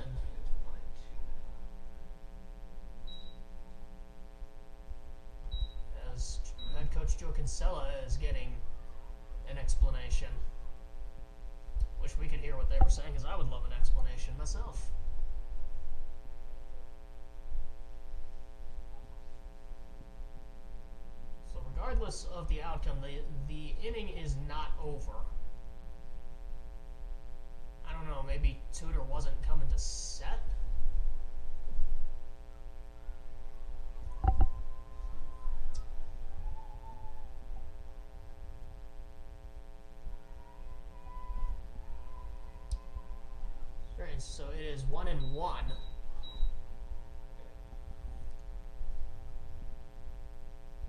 As head coach Joe Kinsella is getting an explanation. Wish we could hear what they were saying, because I would love an explanation myself. So regardless of the outcome, the inning is not over. I don't know, maybe Tudor wasn't coming to set? Strange, so it is 1-1.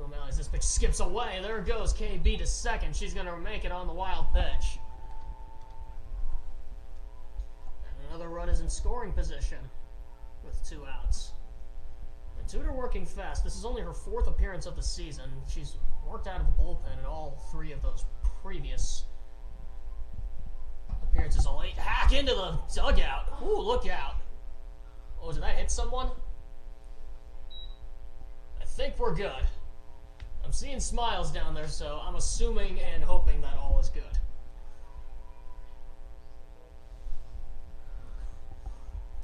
O'Malley, as this pitch skips away. There goes KB to second. She's going to make it on the wild pitch. And another run is in scoring position with 2 outs. And Tudor working fast. This is only her 4th appearance of the season. She's worked out of the bullpen in all 3 of those previous appearances. A late hack into the dugout. Ooh, look out. Oh, did that hit someone? I think we're good. I'm seeing smiles down there, so I'm assuming and hoping that all is good.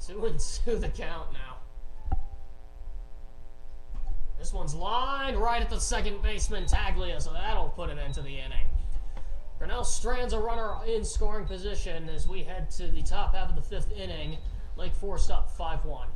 Two and two the count now. This one's lined right at the second baseman, Taglia, so that'll put an end to the inning. Grinnell strands a runner in scoring position as we head to the top half of the 5th inning. Lake Forest up 5-1.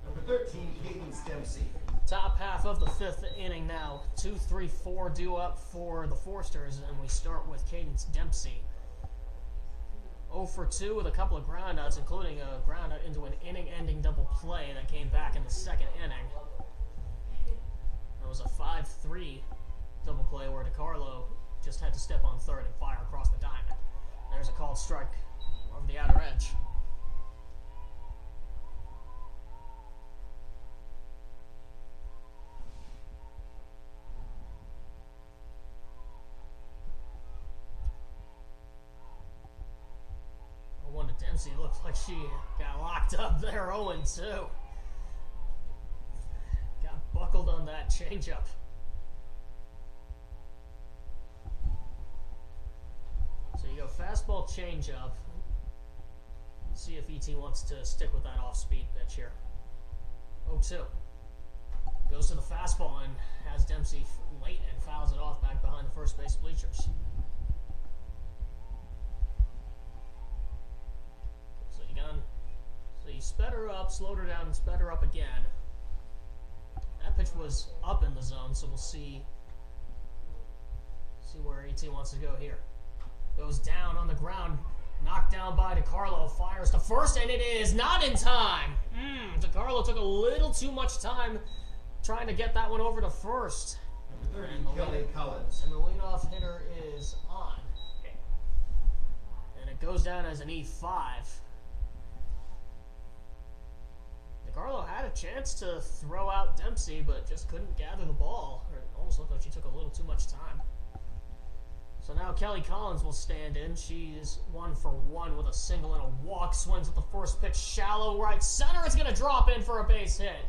Number 13, Cadence Dempsey. Top half of the 5th inning now. 2-3-4 due up for the Forsters, and we start with Cadence Dempsey. 0 for 2 with a couple of groundouts, including a groundout into an inning-ending double play that came back in the 2nd inning. It was a 5-3 double play where DiCarlo just had to step on third and fire across the diamond. There's a called strike over the outer edge. One to Dempsey looked like she got locked up there 0-2. Got buckled on that changeup. So you go fastball, changeup. See if ET wants to stick with that off-speed pitch here. 0-2. Goes to the fastball and has Dempsey late and fouls it off back behind the first base bleachers. So you sped her up, slowed her down, and sped her up again. That pitch was up in the zone, so we'll see where ET wants to go here. Goes down on the ground, knocked down by DiCarlo, fires to first, and it is not in time. DiCarlo took a little too much time trying to get that one over to first. Number 30, Kelly Collins. And the leadoff hitter is on. And it goes down as an E5. DiCarlo had a chance to throw out Dempsey, but just couldn't gather the ball. Or it almost looked like she took a little too much time. So now Kelly Collins will stand in. She's 1 for 1 with a single and a walk. Swings at the first pitch, shallow right center. It's going to drop in for a base hit.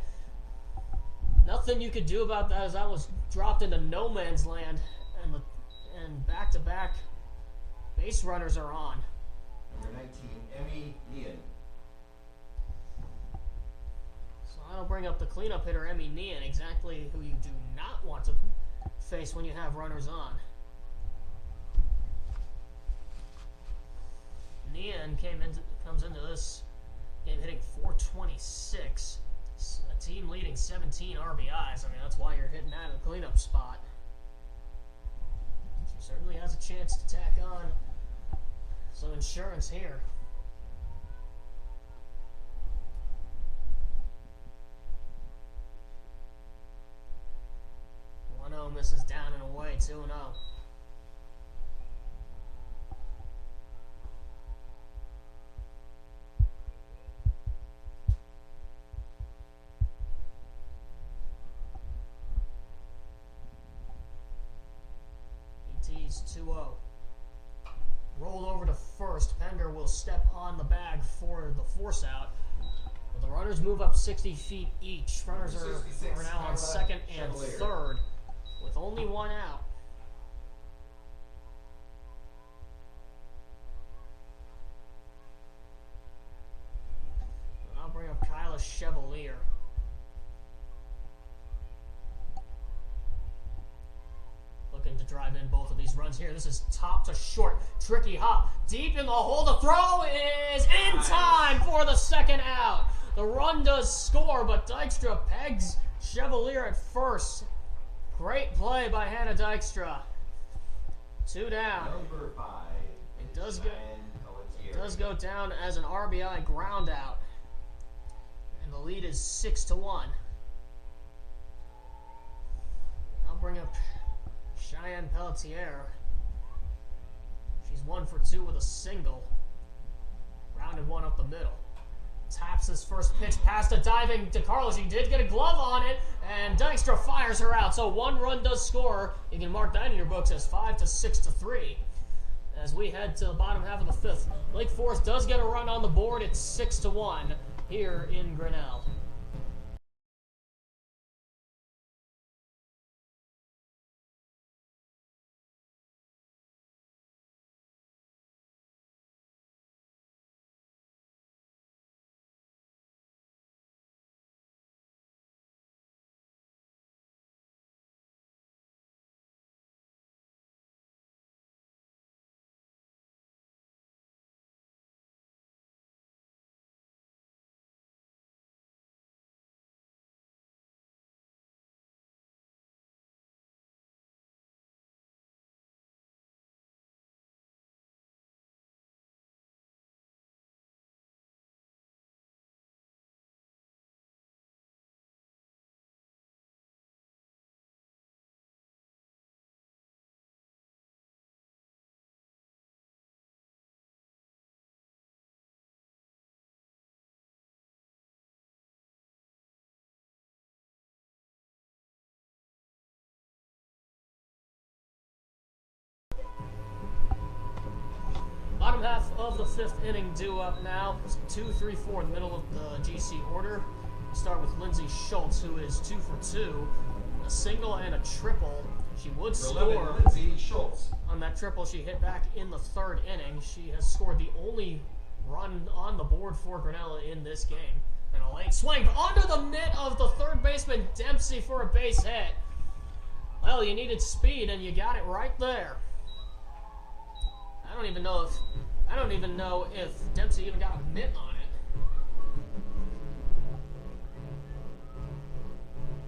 Nothing you could do about that as that was dropped into no man's land. And back-to-back base runners are on. Number 19, Emmy Nean. So that'll bring up the cleanup hitter, Emmy Nean, exactly who you do not want to face when you have runners on. Nean comes into this game hitting .426, a team leading 17 RBIs. I mean, that's why you're hitting that in the cleanup spot. She certainly has a chance to tack on some insurance here. 1-0 misses down and away, 2-0. leads 2-0. Rolled over to first. Pender will step on the bag for the force out. But the runners move up 60 feet each. Runners are now on second and third with only one out. And I'll bring up Kyla Chevalier. Looking to drive in both of these runs here. This is top to short. Tricky hop. Deep in the hole. The throw is in time for the second out. The run does score, but Dykstra pegs Chevalier at first. Great play by Hannah Dykstra. 2 down. Number 5. It does go down as an RBI ground out. And the lead is 6-1. I'll bring up Cheyenne Pelletier. She's 1 for 2 with a single. Rounded one up the middle. Taps his first pitch past a diving DeCarlo. She did get a glove on it, and Dykstra fires her out. So 1 run does score. You can mark that in your books as 5 to 6 to 3. As we head to the bottom half of the 5th, Lake Forest does get a run on the board. It's 6-1 here in Grinnell. Bottom half of the 5th inning due up now. It's 2, 3, 4 in the middle of the GC order. We start with Lindsay Schultz, who is 2 for 2. A single and a triple. She would score Lindsay Schultz. on that triple she hit back in the 3rd inning. She has scored the only run on the board for Grinnell in this game. And a late swing under the mitt of the 3rd baseman Dempsey for a base hit. Well, you needed speed and you got it right there. I don't even know if Dempsey even got a mitt on it.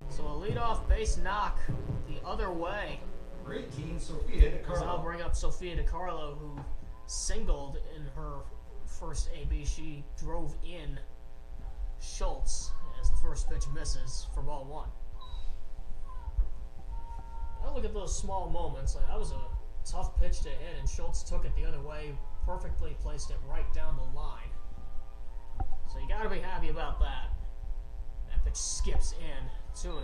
So a leadoff base knock the other way. Great team, Sophia So I'll DeCarlo. bring up Sophia DeCarlo, who singled in her first AB. She drove in Schultz as the first pitch misses for ball 1. I look at those small moments. That was a tough pitch to hit, and Schultz took it the other way, perfectly placed it right down the line. So you got to be happy about that. That pitch skips in 2-0.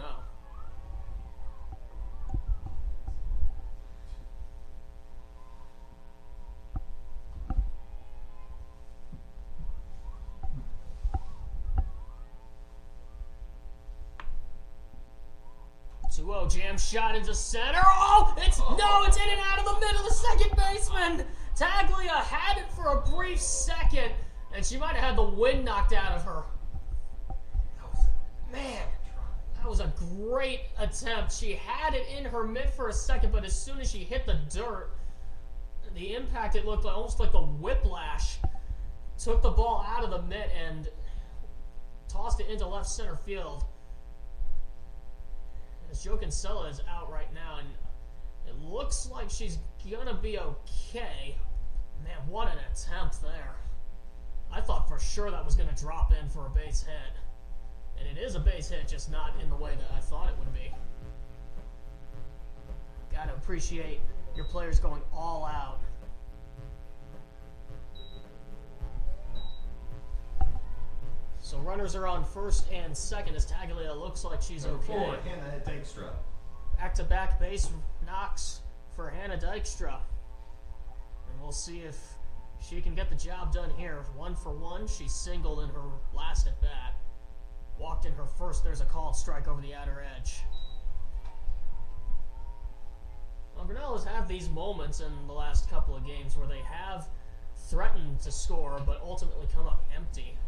Jam shot into center. Oh, it's in and out of the middle of the second baseman. Taglia had it for a brief second, and she might have had the wind knocked out of her. Man, that was a great attempt. She had it in her mitt for a second, but as soon as she hit the dirt, the impact, it looked like, almost like a whiplash. Took the ball out of the mitt and tossed it into left center field. Joe Kinsella is out right now, and it looks like she's gonna be okay. Man, what an attempt there. I thought for sure that was gonna drop in for a base hit. And it is a base hit, just not in the way that I thought it would be. Gotta appreciate your players going all out. So runners are on first and second as Taglia looks like she's okay. Hannah Dykstra. Back-to-back base knocks for Hannah Dykstra. And we'll see if she can get the job done here. 1 for 1. She singled in her last at bat. Walked in her first. There's a called strike over the outer edge. Well, Grinnell has had these moments in the last couple of games where they have threatened to score, but ultimately come up empty.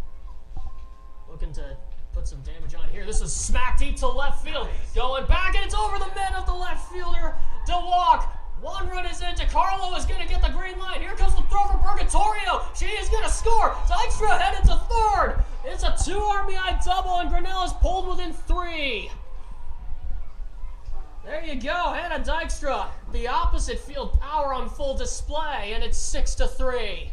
Looking to put some damage on here. This is smack deep to left field. Going back, and it's over the mid of the left fielder. To walk. One run is in. DiCarlo is going to get the green light. Here comes the throw for Purgatorio. She is going to score. Dykstra headed to third. It's a 2 RBI double, and Grinnell is pulled within 3. There you go, Hannah Dykstra. The opposite field power on full display, and it's 6-3.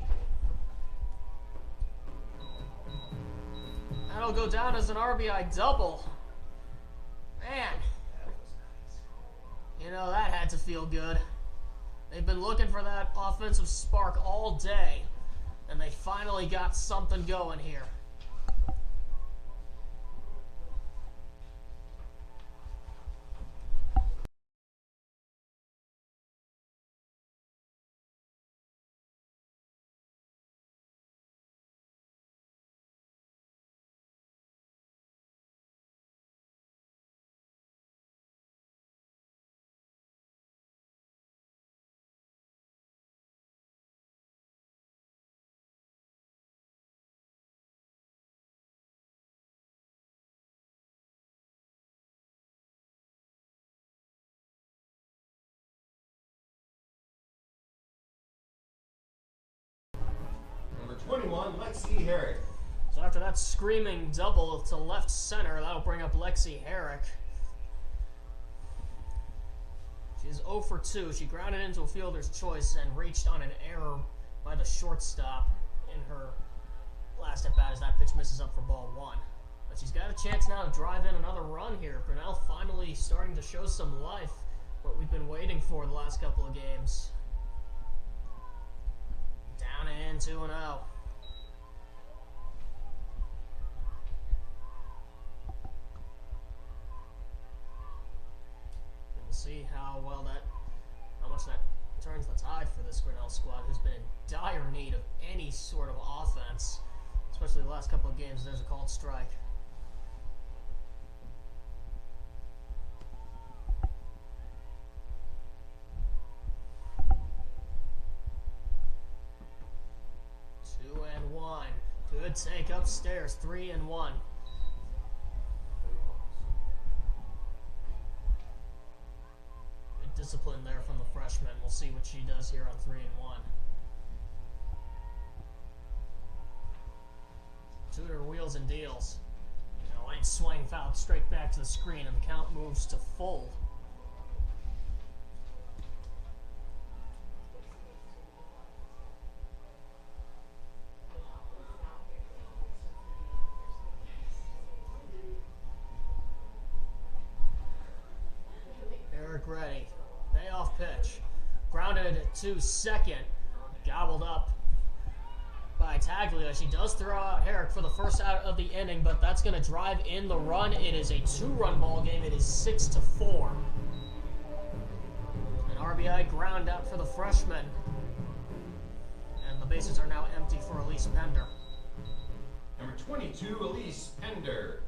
That'll go down as an RBI double. Man, you know, that had to feel good. They've been looking for that offensive spark all day, and they finally got something going here. Number 21, Lexi Herrick. So after that screaming double to left center, that'll bring up Lexi Herrick. She's 0 for 2. She grounded into a fielder's choice and reached on an error by the shortstop in her last at bat as that pitch misses up for ball 1. But she's got a chance now to drive in another run here. Grinnell finally starting to show some life, what we've been waiting for the last couple of games. Down and in, 2-0. We'll see how much that turns the tide for this Grinnell squad, who's been in dire need of any sort of offense, especially the last couple of games. There's a called strike. Two and one. Good take upstairs. 3-1. Good discipline there from the freshman. We'll see what she does here on 3-1. Tudor wheels and deals. A light swing foul straight back to the screen, and the count moves to full. Eric ready. Payoff pitch. Grounded to second. Gobbled up by Taglia. She does throw out Herrick for the first out of the inning, but that's going to drive in the run. It is a 2-run ball game. It is 6-4. An RBI ground out for the freshman. And the bases are now empty for Elise Pender. Number 22, Elise Pender.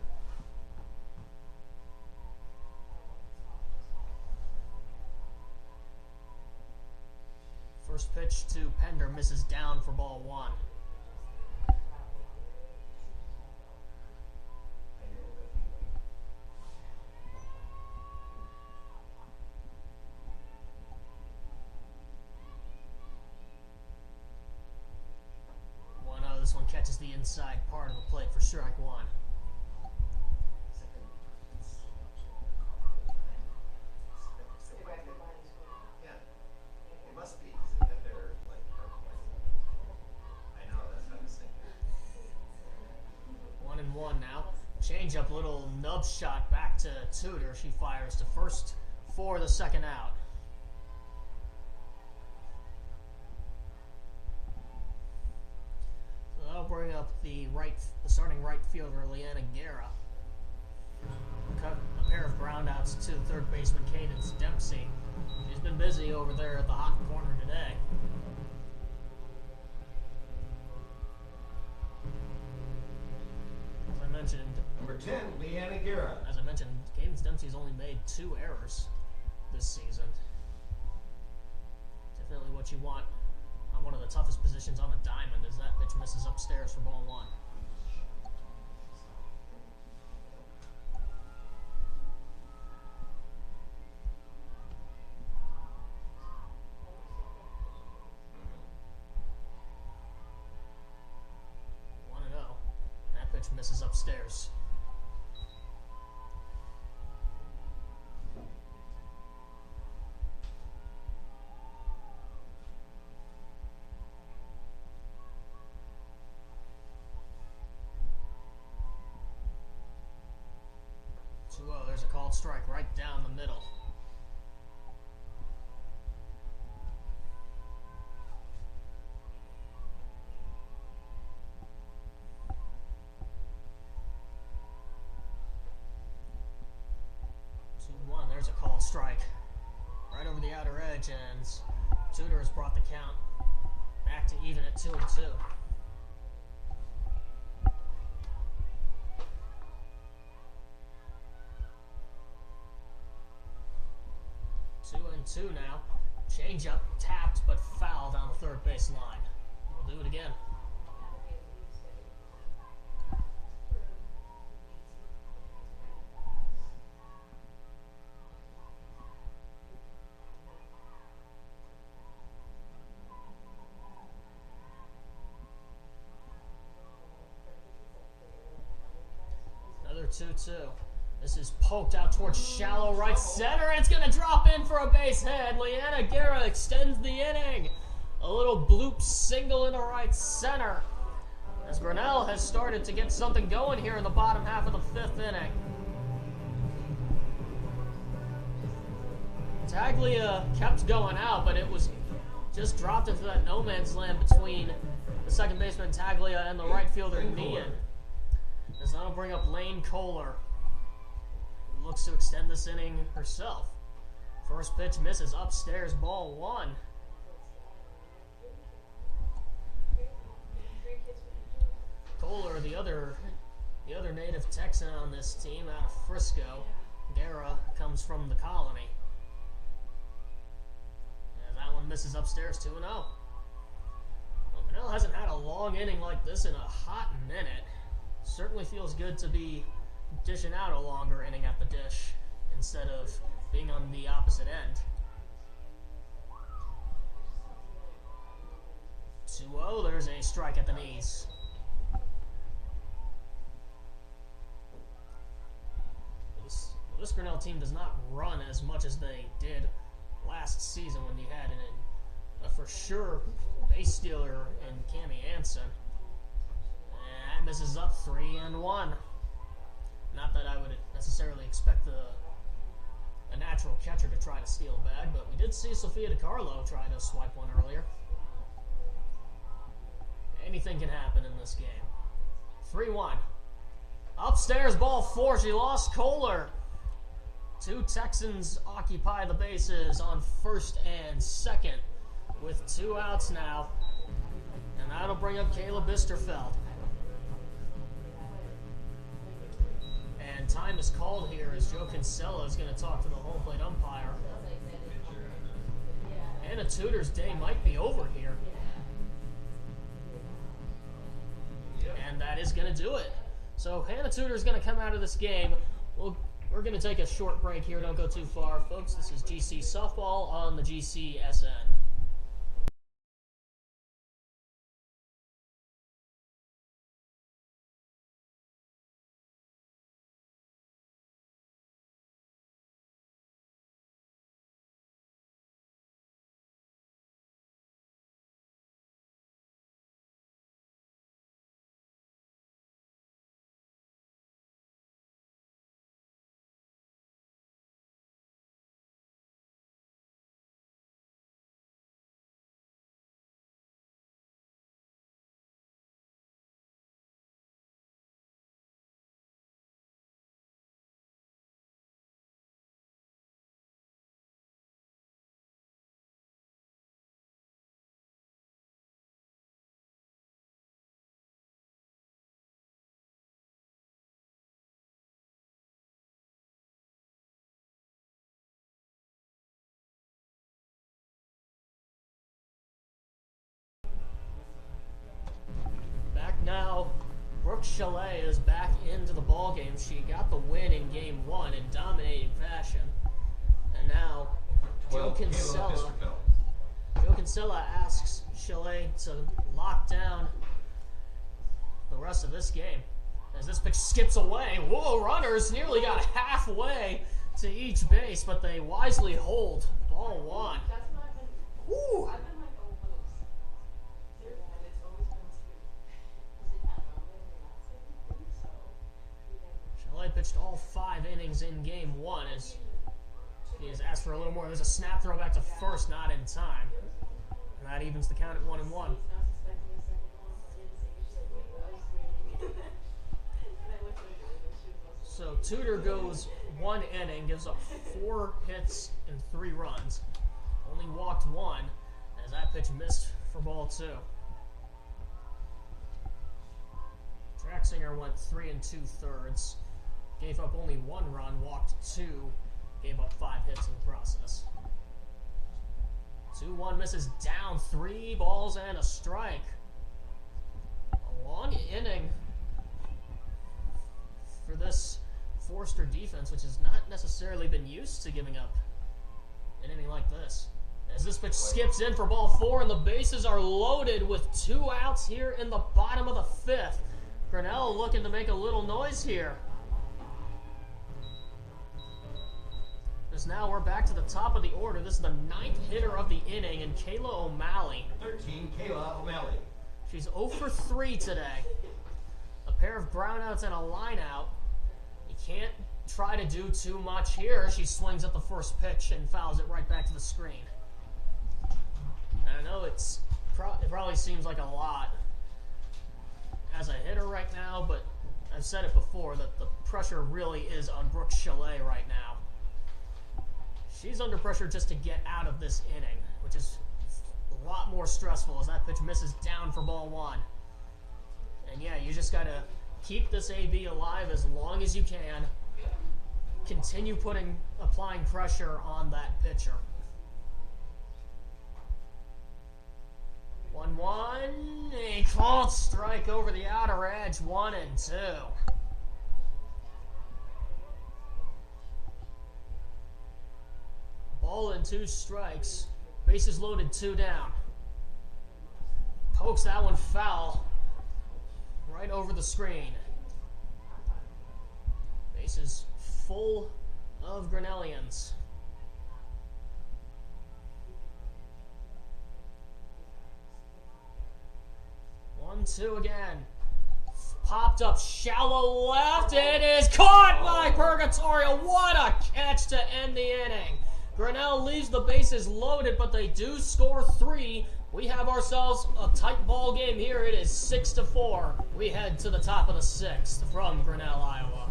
First pitch to Pender misses down for ball 1. This one catches the inside part of the plate for strike 1. Yeah, it must be. If they're like, I know that's what I was thinking. 1-1 now. Change up, little nub shot back to Tudor. She fires to first for the second out. That'll bring up the starting right fielder, Leanna Guerra. Cut a pair of groundouts to third baseman Cadence Dempsey. She's been busy over there at the hot corner today. As I mentioned, Number 10, Leanna Guerra. As I mentioned, Cadence Dempsey's only made 2 errors this season. Definitely what you want on one of the toughest positions on the diamond is that pitch misses upstairs for ball 1. That pitch misses upstairs. There's a called strike right down the middle. There's a called strike right over the outer edge, and Tudor has brought the count back to even at 2-2. 2-2 now. Change up, tapped, but foul down the third base line. We'll do it again. Another 2-2. This is poked out towards shallow right center, and it's going to drop in for a base hit. Leanna Guerra extends the inning. A little bloop single into right center, as Grinnell has started to get something going here in the bottom half of the 5th inning. Taglia kept going out, but it was just dropped into that no man's land between the second baseman Taglia and the right fielder Nian. As that'll bring up Lane Kohler, who looks to extend this inning herself. First pitch misses upstairs, ball 1. Kohler, the other native Texan on this team out of Frisco. Guerra comes from the Colony. And that one misses upstairs, 2-0. Well, Grinnell hasn't had a long inning like this in a hot minute. Certainly feels good to be dishing out a longer inning at the dish instead of being on the opposite end. 2-0, there's a strike at the knees. This Grinnell team does not run as much as they did last season when they had a for sure base stealer in Cammy Anson. And that misses up 3-1. Not that I would necessarily expect a natural catcher to try to steal a bag, but we did see Sofia DiCarlo try to swipe one earlier. Anything can happen in this game. 3-1. Upstairs, ball 4. She lost Kohler. 2 Texans occupy the bases on first and second with 2 outs now. And that'll bring up Kayla Bisterfeld. And time is called here as Joe Kinsella is going to talk to the home plate umpire. Anna Tudor's day might be over here. And that is going to do it. So Hannah Tudor is going to come out of this game. We're going to take a short break here. Don't go too far, folks. This is GC Softball on the GCSN. Brooke Chalet is back into the ballgame. She got the win in game 1 in dominating fashion. And now, Joe Kinsella asks Chalet to lock down the rest of this game. As this pitch skips away, whoa, runners nearly got halfway to each base, but they wisely hold. Ball 1. That's what I've been. Woo! I've been like, oh, those. And it's always been two. Was it not over in the last second? So. Chalet pitched all 5 innings in game 1 as he has asked for a little more. There's a snap throw back to first, not in time. And that evens the count at 1-1. He's not suspecting a second one. I didn't say you should wait. I was waiting. And I looked at her and she was also. So Tudor goes 1 inning, gives up 4 hits and 3 runs. Only walked 1 as that pitch missed for ball 2. Traxinger went 3 2/3. Gave up only 1 run, walked 2, gave up 5 hits in the process. 2-1 misses down, 3 balls and a strike. A long inning for this Forster defense, which has not necessarily been used to giving up an inning like this. As this pitch skips in for ball 4 and the bases are loaded with 2 outs here in the bottom of the 5th. Grinnell looking to make a little noise here. As now we're back to the top of the order. This is the 9th hitter of the inning, and Kayla O'Malley. 13, Kayla O'Malley. She's 0 for 3 today. A pair of brownouts and a line out. You can't try to do too much here. She swings at the first pitch and fouls it right back to the screen. And I know it probably seems like a lot as a hitter right now, but I've said it before that the pressure really is on Brooke Chalet right now. She's under pressure just to get out of this inning, which is a lot more stressful as that pitch misses down for ball 1. And yeah, you just got to keep this AB alive as long as you can. Continue applying pressure on that pitcher. 1-1, a called strike over the outer edge, 1-2. Ball and 2 strikes. Bases loaded, 2 down. Pokes that one foul right over the screen. Bases full of Grinnellians. 1-2 again. Popped up shallow left. It is caught by Purgatorio. What a catch to end the inning. Grinnell leaves the bases loaded, but they do score 3. We have ourselves a tight ball game here. It is 6-4. We head to the top of the 6th from Grinnell, Iowa.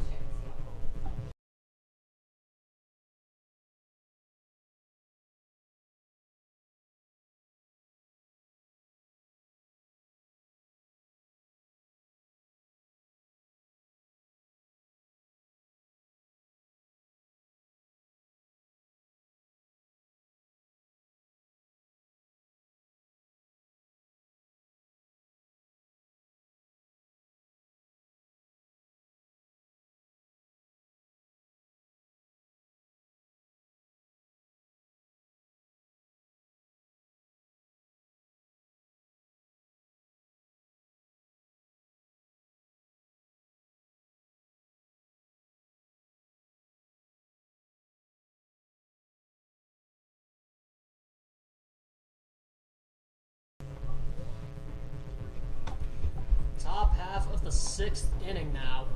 Top half of the 6th inning now.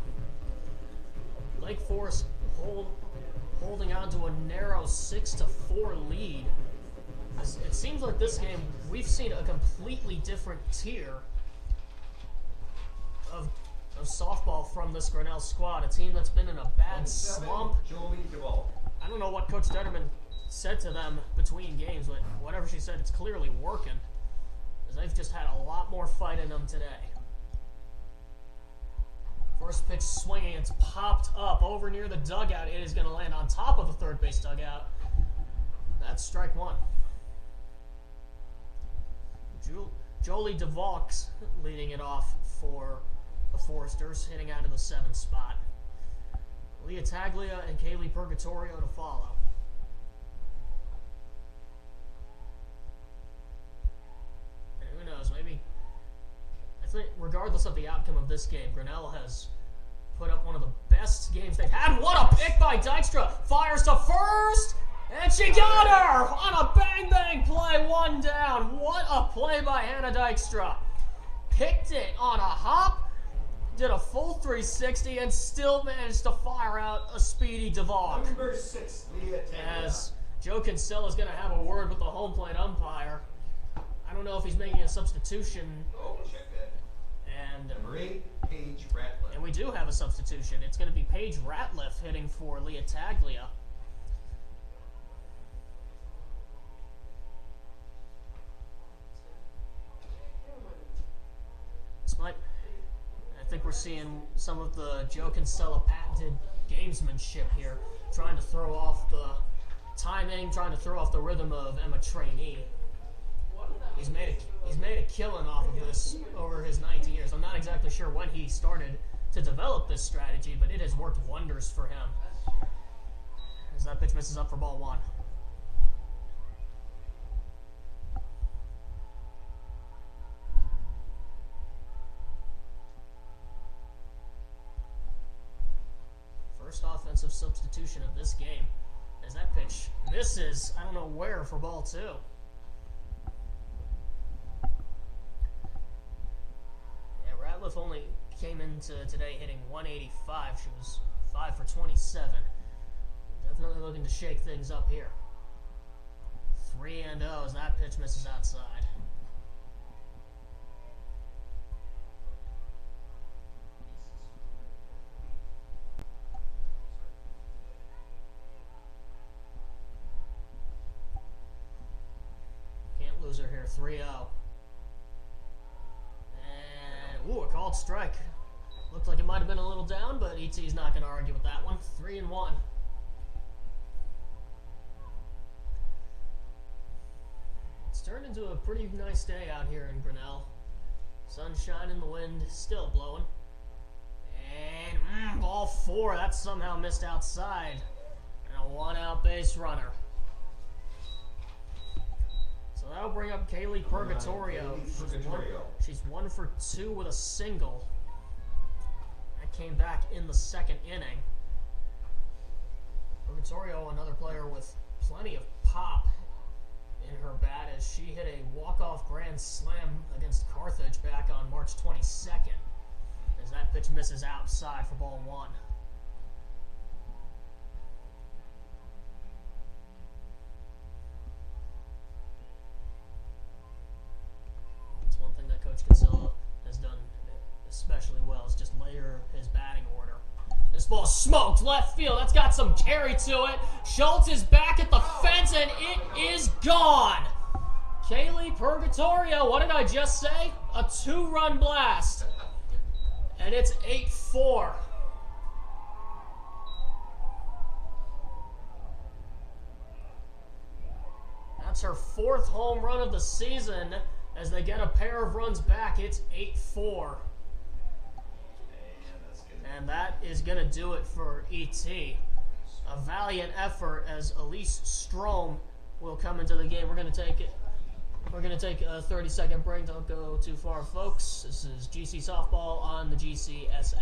Lake Forest holding on to a narrow 6-4 lead. It seems like this game we've seen a completely different tier of softball from this Grinnell squad. A team that's been in a bad slump. I don't know what Coach Detterman said to them between games, but whatever she said, it's clearly working. As they've just had a lot more fight in them today. First pitch swinging, it's popped up over near the dugout. It is going to land on top of the third base dugout. That's strike 1. Jolie DeVaux leading it off for the Foresters, hitting out of the 7th spot. Leah Taglia and Kaylee Purgatorio to follow. And who knows, maybe, I think regardless of the outcome of this game, Grinnell has put up one of the best games they've had. What a pick by Dykstra! Fires to first! And she got her! On a bang-bang play, 1 down. What a play by Hannah Dykstra. Picked it on a hop, did a full 360, and still managed to fire out a speedy Devon. Number 6, Leah Taglia. As Joe Kinsella is going to have a word with the home plate umpire. I don't know if he's making a substitution. Oh, check that. And Number 8, Paige Ratliff. we do have a substitution. It's going to be Paige Ratliff hitting for Leah Taglia. Despite, I think we're seeing some of the Joe Kinsella patented gamesmanship here, trying to throw off the timing, trying to throw off the rhythm of Emma Trainee. He's made a killing off of this over his 19 years. I'm not exactly sure when he started to develop this strategy, but it has worked wonders for him. As that pitch misses up for ball 1. First offensive substitution of this game. As that pitch misses, I don't know where, for ball 2. Yeah, Ratliff only came into today hitting 185. She was 5 for 27. Definitely looking to shake things up here. 3-0 as that pitch misses outside. Can't lose her here. 3-0. And, ooh, a called strike. Looked like it might have been a little down, but ET's not going to argue with that one. 3-1. It's turned into a pretty nice day out here in Grinnell. Sunshine and the wind still blowing. And ball 4, that's somehow missed outside. And a 1-out base runner. So that'll bring up Kaylee Purgatorio. She's 1 for 2 with a single. That came back in the 2nd inning. Purgatorio, another player with plenty of pop in her bat, as she hit a walk-off grand slam against Carthage back on March 22nd. As that pitch misses outside for ball 1. It's one thing that Coach Kinsella has done especially well, is just layer his batting order. This ball smoked left field. That's got some carry to it. Schultz is back at the fence, and it is gone. Kaylee Purgatorio, what did I just say? A 2-run blast. And it's 8-4. That's her 4th home run of the season. As they get a pair of runs back, it's 8-4. And that is going to do it for ET. A valiant effort as Elise Strom will come into the game. We're going to take a 30-second break. Don't go too far, folks. This is GC Softball on the GCSN.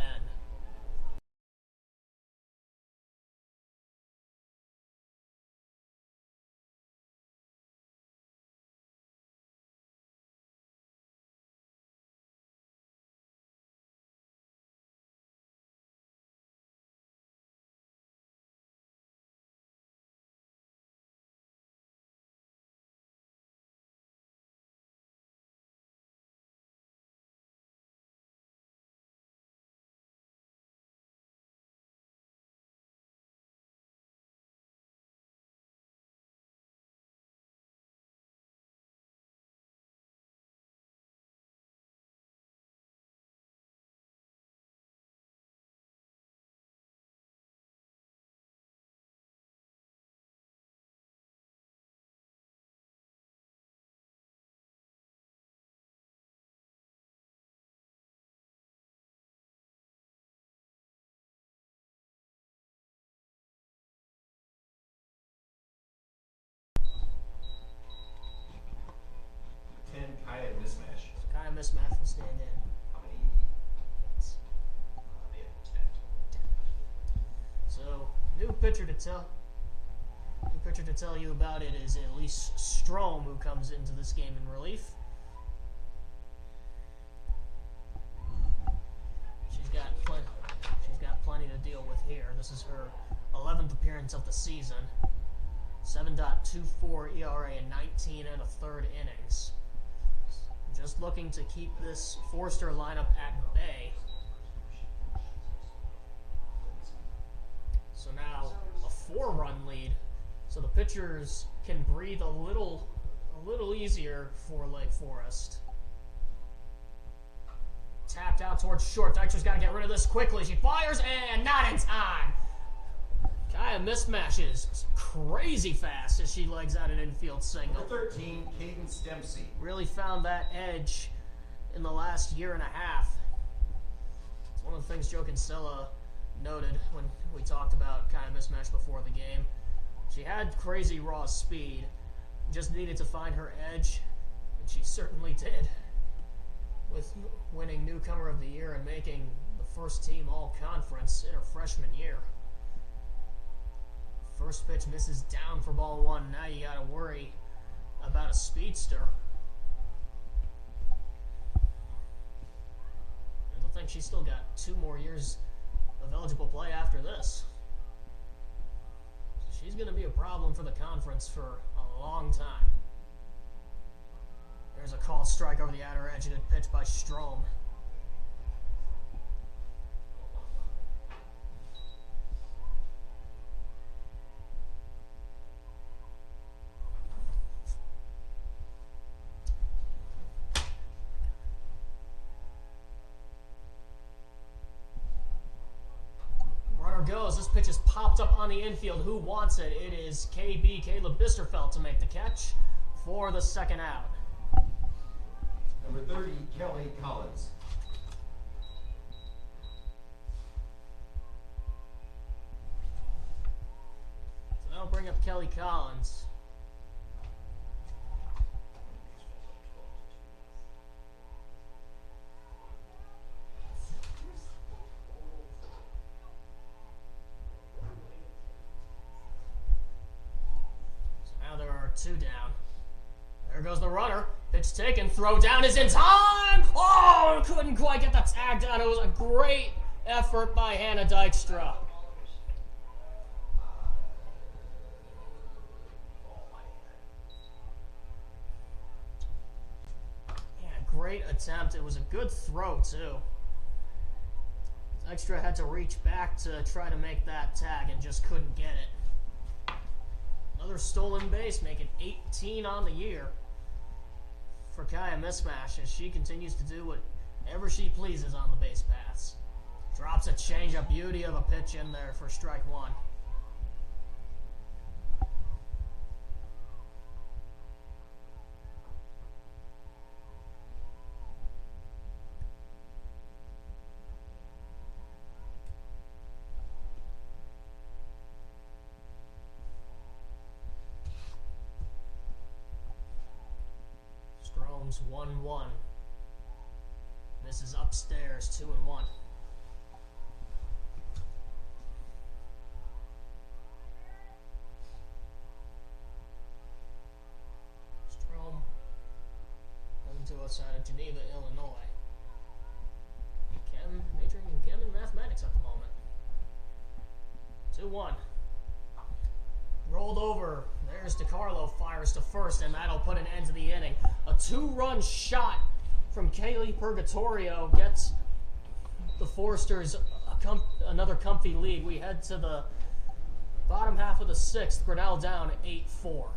Mismatch will stand in. How many? They have 10 total. So, new pitcher to tell you about it is Elise Strom, who comes into this game in relief. She's got plenty to deal with here. This is her 11th appearance of the season. 7.24 ERA in 19 and a third innings. Just looking to keep this Forster lineup at bay. So now a 4-run lead. So the pitchers can breathe a little easier for Lake Forest. Tapped out towards short. Deicher's got to get rid of this quickly. She fires and not in time. Kaya mismatches crazy fast as she legs out an infield single. Number 13, Cadence Dempsey. Really found that edge in the last year and a half. It's one of the things Joe Kinsella noted when we talked about Kaya mismatch before the game. She had crazy raw speed, just needed to find her edge, and she certainly did. With winning Newcomer of the Year and making the first team all-conference in her freshman year. First pitch misses down for ball one. Now you got to worry about a speedster. And I think she's still got 2 more years of eligible play after this. So she's going to be a problem for the conference for a long time. There's a called strike over the outer edge, and a pitch by Strom. Runner goes. This pitch is popped up on the infield. Who wants it? It is KB, Caleb Bisterfeld, to make the catch for the second out. Number 30, Kelly Collins. So that'll bring up Kelly Collins. So now there are 2 down. There goes the runner. Pitch taken. Throw down is in time. Oh, couldn't quite get the tag down. It was a great effort by Hannah Dykstra. Yeah, great attempt. It was a good throw, too. Dykstra had to reach back to try to make that tag and just couldn't get it. Another stolen base, making 18 on the year for Kaya Mismatch as she continues to do whatever she pleases on the base paths. Drops a changeup, beauty of a pitch in there for strike 1. Strom's 1-1. This is upstairs, 2-1. Strom coming to us out of Geneva, Illinois. Majoring in chem and mathematics at the moment. 2-1. Rolled over. There's DiCarlo, fires to first, and that'll put an end to the inning. A 2-run shot from Kaylee Purgatorio gets the Forsters another comfy lead. We head to the bottom half of the 6th. Grinnell down 8-4.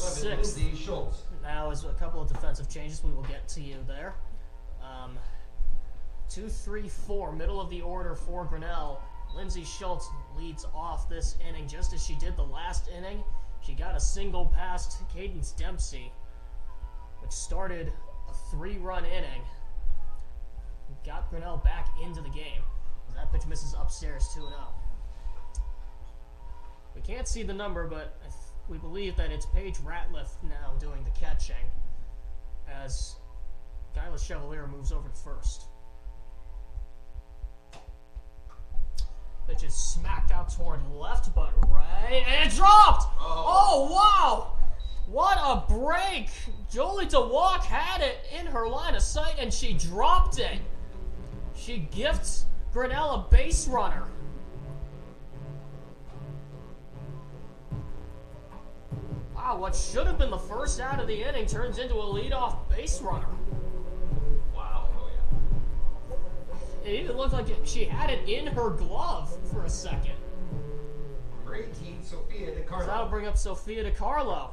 sixth. Lindsay Schultz. Now is a couple of defensive changes. We will get to you there. 2-3-4, middle of the order for Grinnell. Lindsay Schultz leads off this inning just as she did the last inning. She got a single past Cadence Dempsey, which started a 3-run inning. Got Grinnell back into the game. That pitch misses upstairs 2-0. We can't see the number, but we believe that it's Paige Ratliff now doing the catching as Kyla Chevalier moves over to first. Pitch is smacked out toward left, but right, and it dropped! Oh, wow! What a break! Jolie DeWalk had it in her line of sight, and she dropped it. She gifts Grinnell a base runner. Wow, what should have been the first out of the inning turns into a leadoff base runner. Wow. Oh, yeah. It even looked like she had it in her glove for a second. Number 18, Sophia DeCarlo. So that'll bring up Sophia DeCarlo.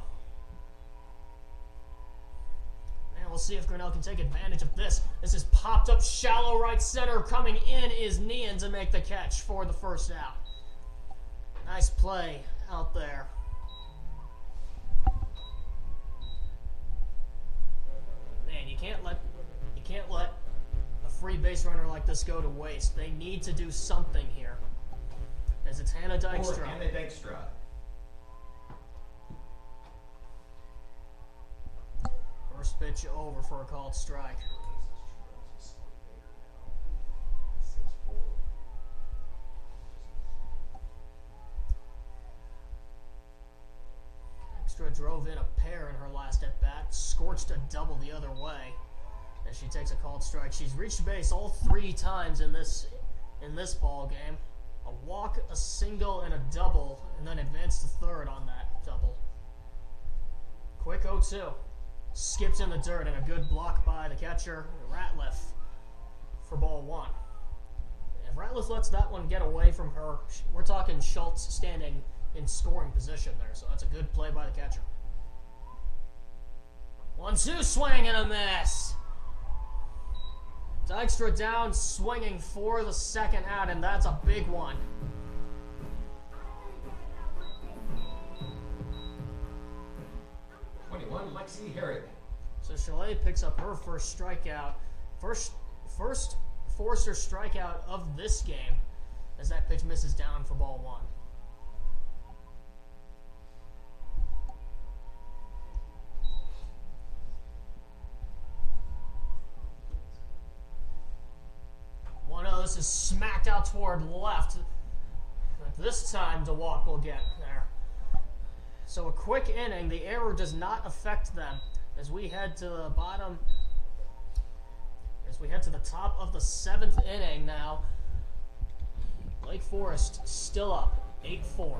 And we'll see if Grinnell can take advantage of this. This is popped up shallow right center. Coming in is Nian to make the catch for the first out. Nice play out there. Man, you can't let a free base runner like this go to waste. They need to do something here. As it's Hannah Dykstra. Hannah Dykstra. First pitch over for a called strike. Dykstra drove in a pair in her last at bat, scorched a double the other way as she takes a called strike. She's reached base all 3 times in this ball game. A walk, a single, and a double, and then advanced to third on that double. Quick 0-2. Skips in the dirt, and a good block by the catcher, Ratliff, for ball 1. If Ratliff lets that one get away from her, we're talking Schultz standing in scoring position there, so that's a good play by the catcher. 1-2, swing and a miss. Dykstra down, swinging for the second out, and that's a big one. Lexi Herrick. So Chalet picks up her first strikeout. First forced her strikeout of this game as that pitch misses down for ball 1. This is smacked out toward left. But this time DeWalk will get there. So a quick inning. The error does not affect them as we head to the bottom. As we head to the top of the 7th inning now. Lake Forest still up 8-4.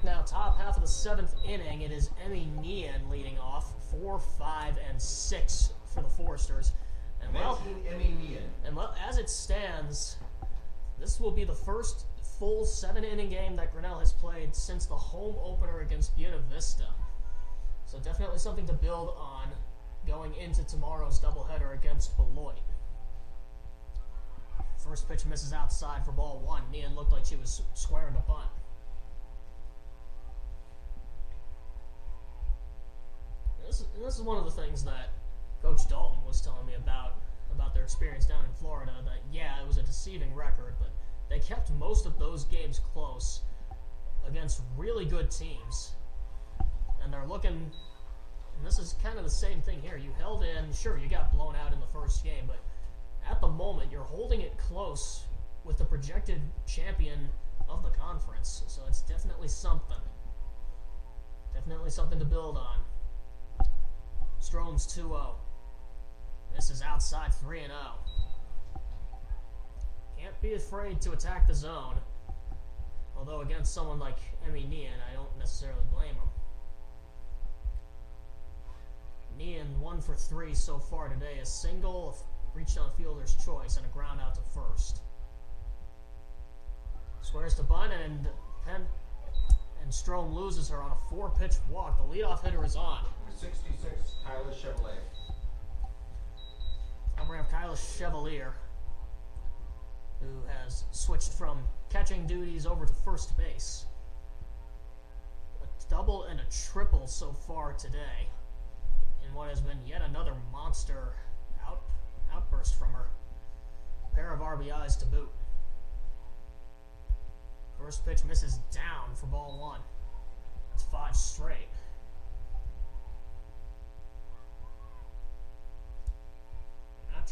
Now, top half of the 7th inning, it is Emmy Nian leading off, 4, 5, and 6 for the Foresters. And well, Emmy Nian. And well, as it stands, this will be the first full 7-inning game that Grinnell has played since the home opener against Buena Vista. So definitely something to build on going into tomorrow's doubleheader against Beloit. First pitch misses outside for ball one. Nian looked like she was squaring to bunt. This is one of the things that Coach Dalton was telling me about their experience down in Florida, that yeah, it was a deceiving record, but they kept most of those games close against really good teams. And they're looking, and this is kind of the same thing here. You held in, sure, you got blown out in the first game, but at the moment, you're holding it close with the projected champion of the conference. So it's definitely something. Definitely something to build on. Strome's 2-0. This is outside 3-0. Can't be afraid to attack the zone. Although against someone like Emmy Nian, I don't necessarily blame him. Nian 1 for 3 so far today. A single, reached on a fielder's choice, and a ground out to first. Squares to bunt, and Strome loses her on a 4-pitch walk. The leadoff hitter is on. 66, Kyla Chevrolet. I'll bring up Kyla Chevalier, who has switched from catching duties over to first base. A double and a triple so far today, in what has been yet another monster outburst from her. A pair of RBIs to boot. First pitch misses down for ball one. That's 5 straight. You're not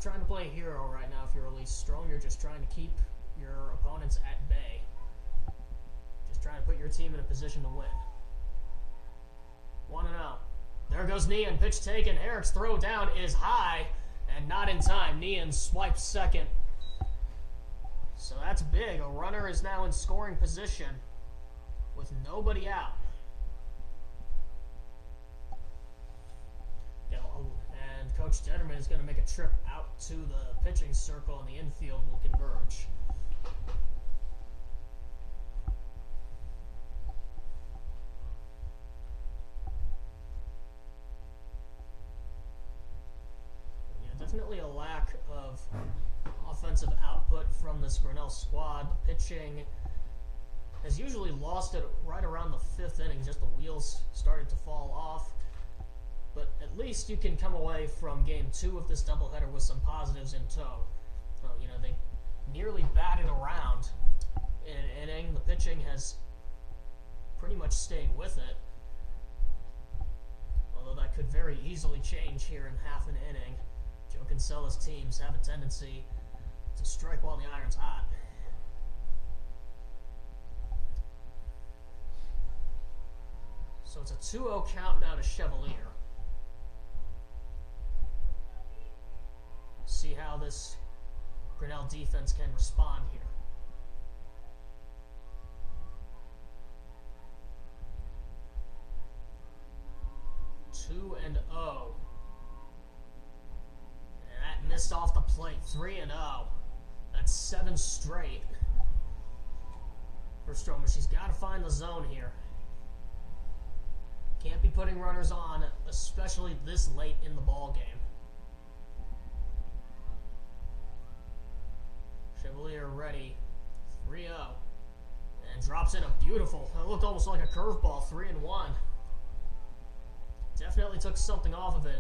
trying to play hero right now if you're Elise Strome. You're just trying to keep your opponents at bay. Just trying to put your team in a position to win. 1-0. There goes Nian. Pitch taken. Eric's throw down is high and not in time. Nian swipes second. So that's big. A runner is now in scoring position with nobody out. And Coach Detterman is going to make a trip out to the pitching circle, and the infield will converge. Yeah, definitely a lack of offensive output from this Grinnell squad. The pitching has usually lost it right around the 5th inning, just the wheels started to fall off. But at least you can come away from Game 2 of this doubleheader with some positives in tow. They nearly batted around in an inning. The pitching has pretty much stayed with it, although that could very easily change here in half an inning. Joe Kinsella's teams have a tendency to strike while the iron's hot. So it's a 2-0 count now to Chevalier. See how this Grinnell defense can respond here. Two and 0. And that missed off the plate. 3-0. That's 7 straight for Stromer. She's got to find the zone here. Can't be putting runners on, especially this late in the ball game. Chevalier ready. 3-0. And drops in a beautiful, it looked almost like a curveball. 3-1. Definitely took something off of it.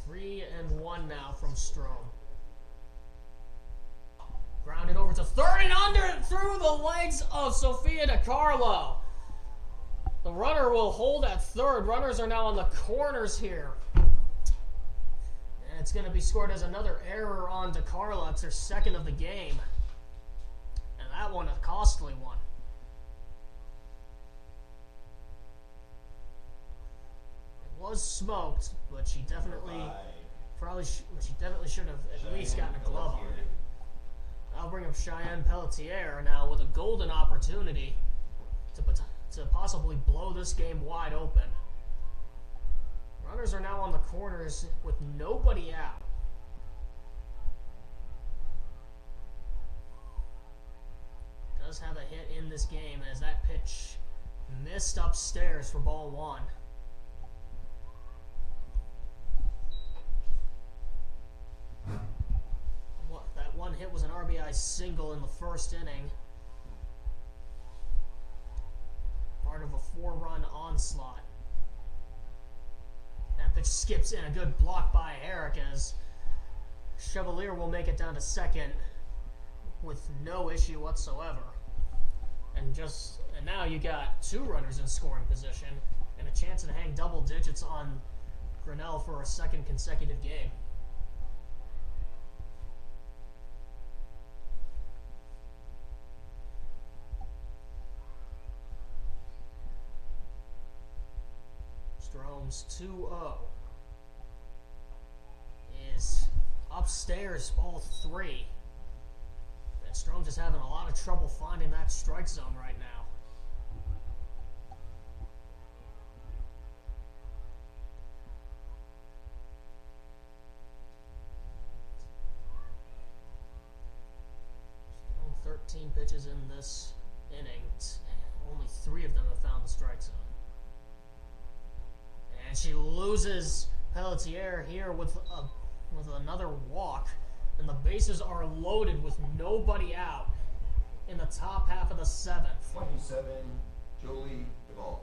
Three and 1 now from Strome. Grounded over to third and under through the legs of Sophia DiCarlo. The runner will hold at third. Runners are now on the corners here. And it's going to be scored as another error on DiCarlo. It's her second of the game. And that one a costly one. It was smoked, but she definitely should have at least gotten a glove on it. I'll bring up Cheyenne Pelletier now with a golden opportunity to possibly blow this game wide open. Runners are now on the corners with nobody out. Does have a hit in this game as that pitch missed upstairs for ball one. That one hit was an RBI single in the first inning. Part of a 4-run onslaught. That pitch skips in, a good block by Eric as Chevalier will make it down to second with no issue whatsoever. And now you got 2 runners in scoring position and a chance to hang double digits on Grinnell for a second consecutive game. Strome's 2-0 is upstairs, ball 3. And Strome's just having a lot of trouble finding that strike zone right now. Strome 13 pitches in this inning. Only 3 of them have found the strike zone. And she loses Pelletier here with another walk. And the bases are loaded with nobody out in the top half of the 7th. 27, Jolie DeVault.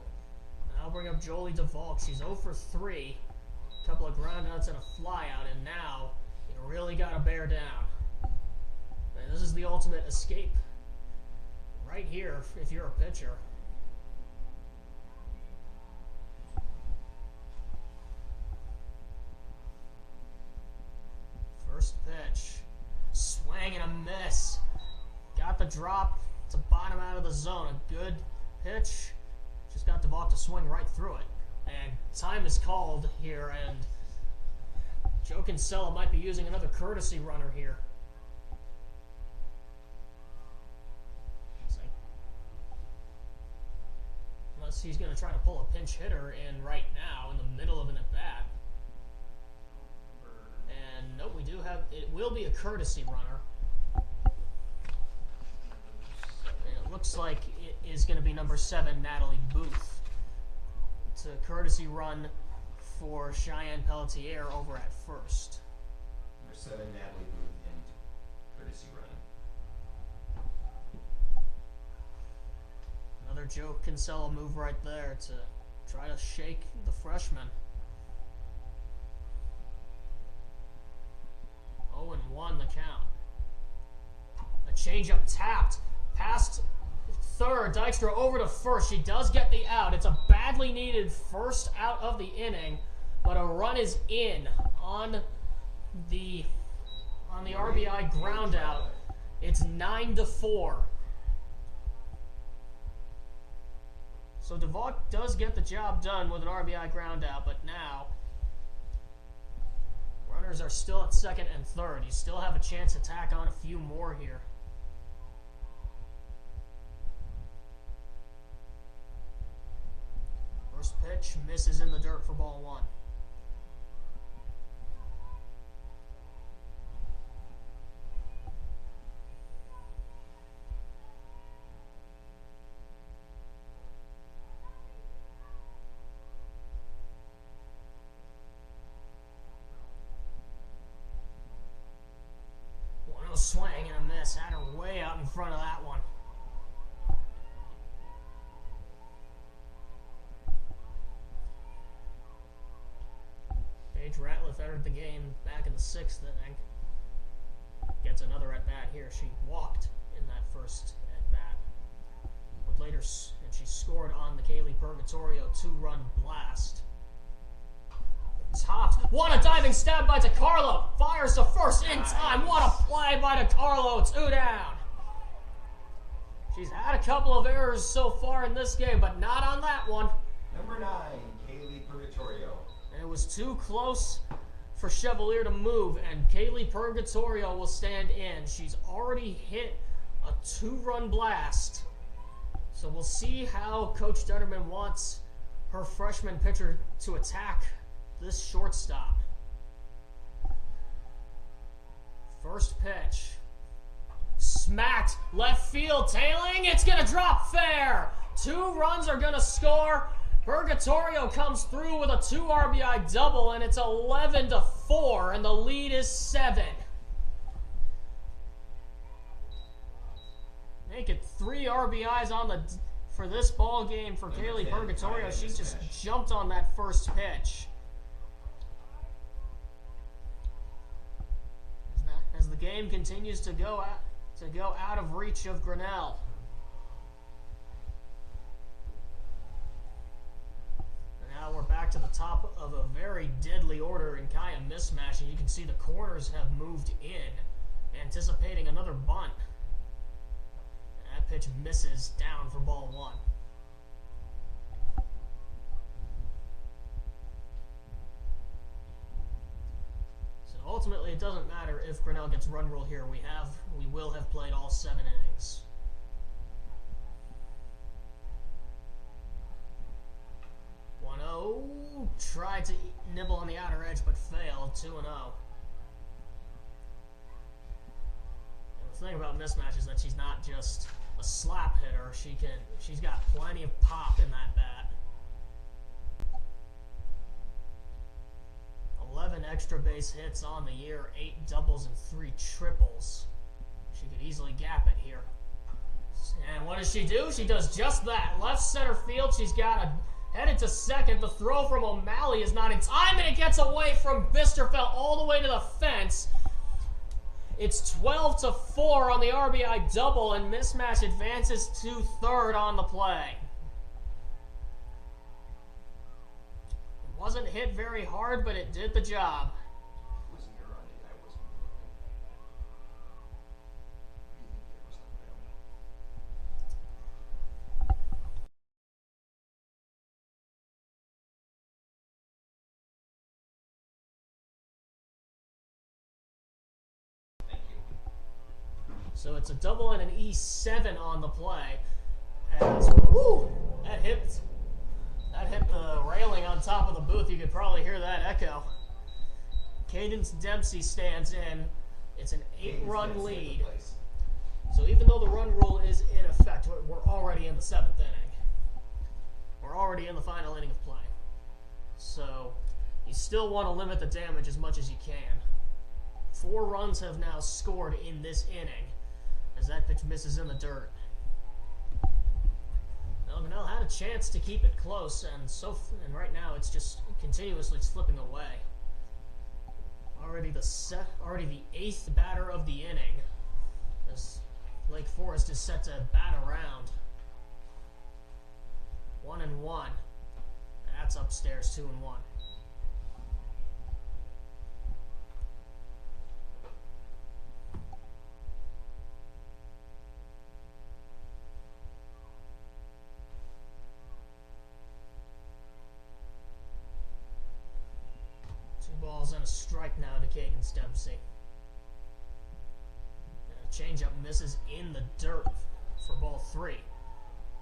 And I'll bring up Jolie DeVault. She's 0 for 3. A couple of groundouts and a flyout. And now you really got to bear down. And this is the ultimate escape right here if you're a pitcher. First pitch. Swing and a miss. Got the drop to bottom out of the zone. A good pitch. Just got DeVault to swing right through it. And time is called here, and Joe Kinsella might be using another courtesy runner here. Unless he's going to try to pull a pinch hitter in right now in the middle of an at-bat. And no, we do have, it will be a courtesy runner. And it looks like it is going to be number 7, Natalie Booth. It's a courtesy run for Cheyenne Pelletier over at first. Number 7, Natalie Booth, and courtesy run. Another Joe Kinsella move right there to try to shake the freshman. 0-1 the count. A changeup tapped past third. Dykstra over to first. She does get the out. It's a badly needed first out of the inning, but a run is in on the RBI ground out. It's 9-4. So DeVault does get the job done with an RBI ground out, but now runners are still at second and third. You still have a chance to tack on a few more here. First pitch misses in the dirt for ball 1. Swing and a miss. Had her way out in front of that one. Paige Ratliff entered the game back in the 6th inning. Gets another at bat here. She walked in that first at bat. But later, and she scored on the Kaylee Purgatorio 2-run blast. Topped. What a diving stab by DiCarlo. Fires to first in time. What a play by DiCarlo. 2 down. She's had a couple of errors so far in this game, but not on that one. Number 9, Kaylee Purgatorio. And it was too close for Chevalier to move, and Kaylee Purgatorio will stand in. She's already hit a 2-run blast. So we'll see how Coach Detterman wants her freshman pitcher to attack this shortstop. First pitch. Smacked left field, tailing. It's going to drop fair. 2 runs are going to score. Purgatorio comes through with a 2 RBI double, and it's 11-4, and the lead is 7. Make it 3 RBIs for this ball game for Kaylee Purgatorio. She just jumped on that first pitch. As the game continues to go out of reach of Grinnell. And now we're back to the top of a very deadly order in Kaya mismatch, and you can see the corners have moved in, anticipating another bunt. And that pitch misses down for ball 1. Ultimately, it doesn't matter if Grinnell gets run rule here. We will have played all 7 innings. Tried to nibble on the outer edge, but failed. 2-0. And the thing about mismatch is that she's not just a slap hitter. She's got plenty of pop in that bat. 11 extra base hits on the year, 8 doubles and 3 triples. She could easily gap it here. And what does she do? She does just that. Left center field, she's got a headed to second. The throw from O'Malley is not in time, and it gets away from Bisterfeld all the way to the fence. It's 12-4 on the RBI double, and mismatch advances to third on the play. Wasn't hit very hard, but it did the job. Wasn't here on it. I wasn't looking. You think there was something? Thank you. So it's a double and an E7 on the play. As, woo, that hit the railing on top of the booth. You could probably hear that echo. Cadence Dempsey stands in. It's an 8-run lead. So even though the run rule is in effect, we're already in the 7th inning. We're already in the final inning of play. So you still want to limit the damage as much as you can. 4 runs have now scored in this inning as that pitch misses in the dirt. Grinnell had a chance to keep it close, and right now it's just continuously slipping away. Already the 8th batter of the inning, as Lake Forest is set to bat around. 1-1. That's upstairs. 2-1. Balls and a strike now to Cadence Dempsey. And a changeup misses in the dirt for ball 3.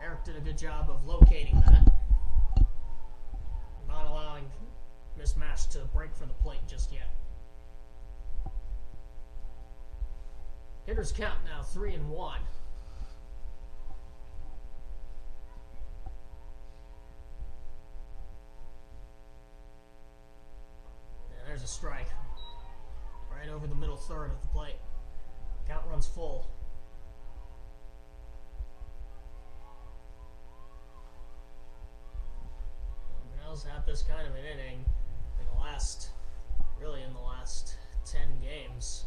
Eric did a good job of locating that, not allowing mismatch to break for the plate just yet. Hitters count now 3-1. There's a strike. Right over the middle third of the plate. Count runs full. Grinnell's had this kind of an inning in the last 10 games.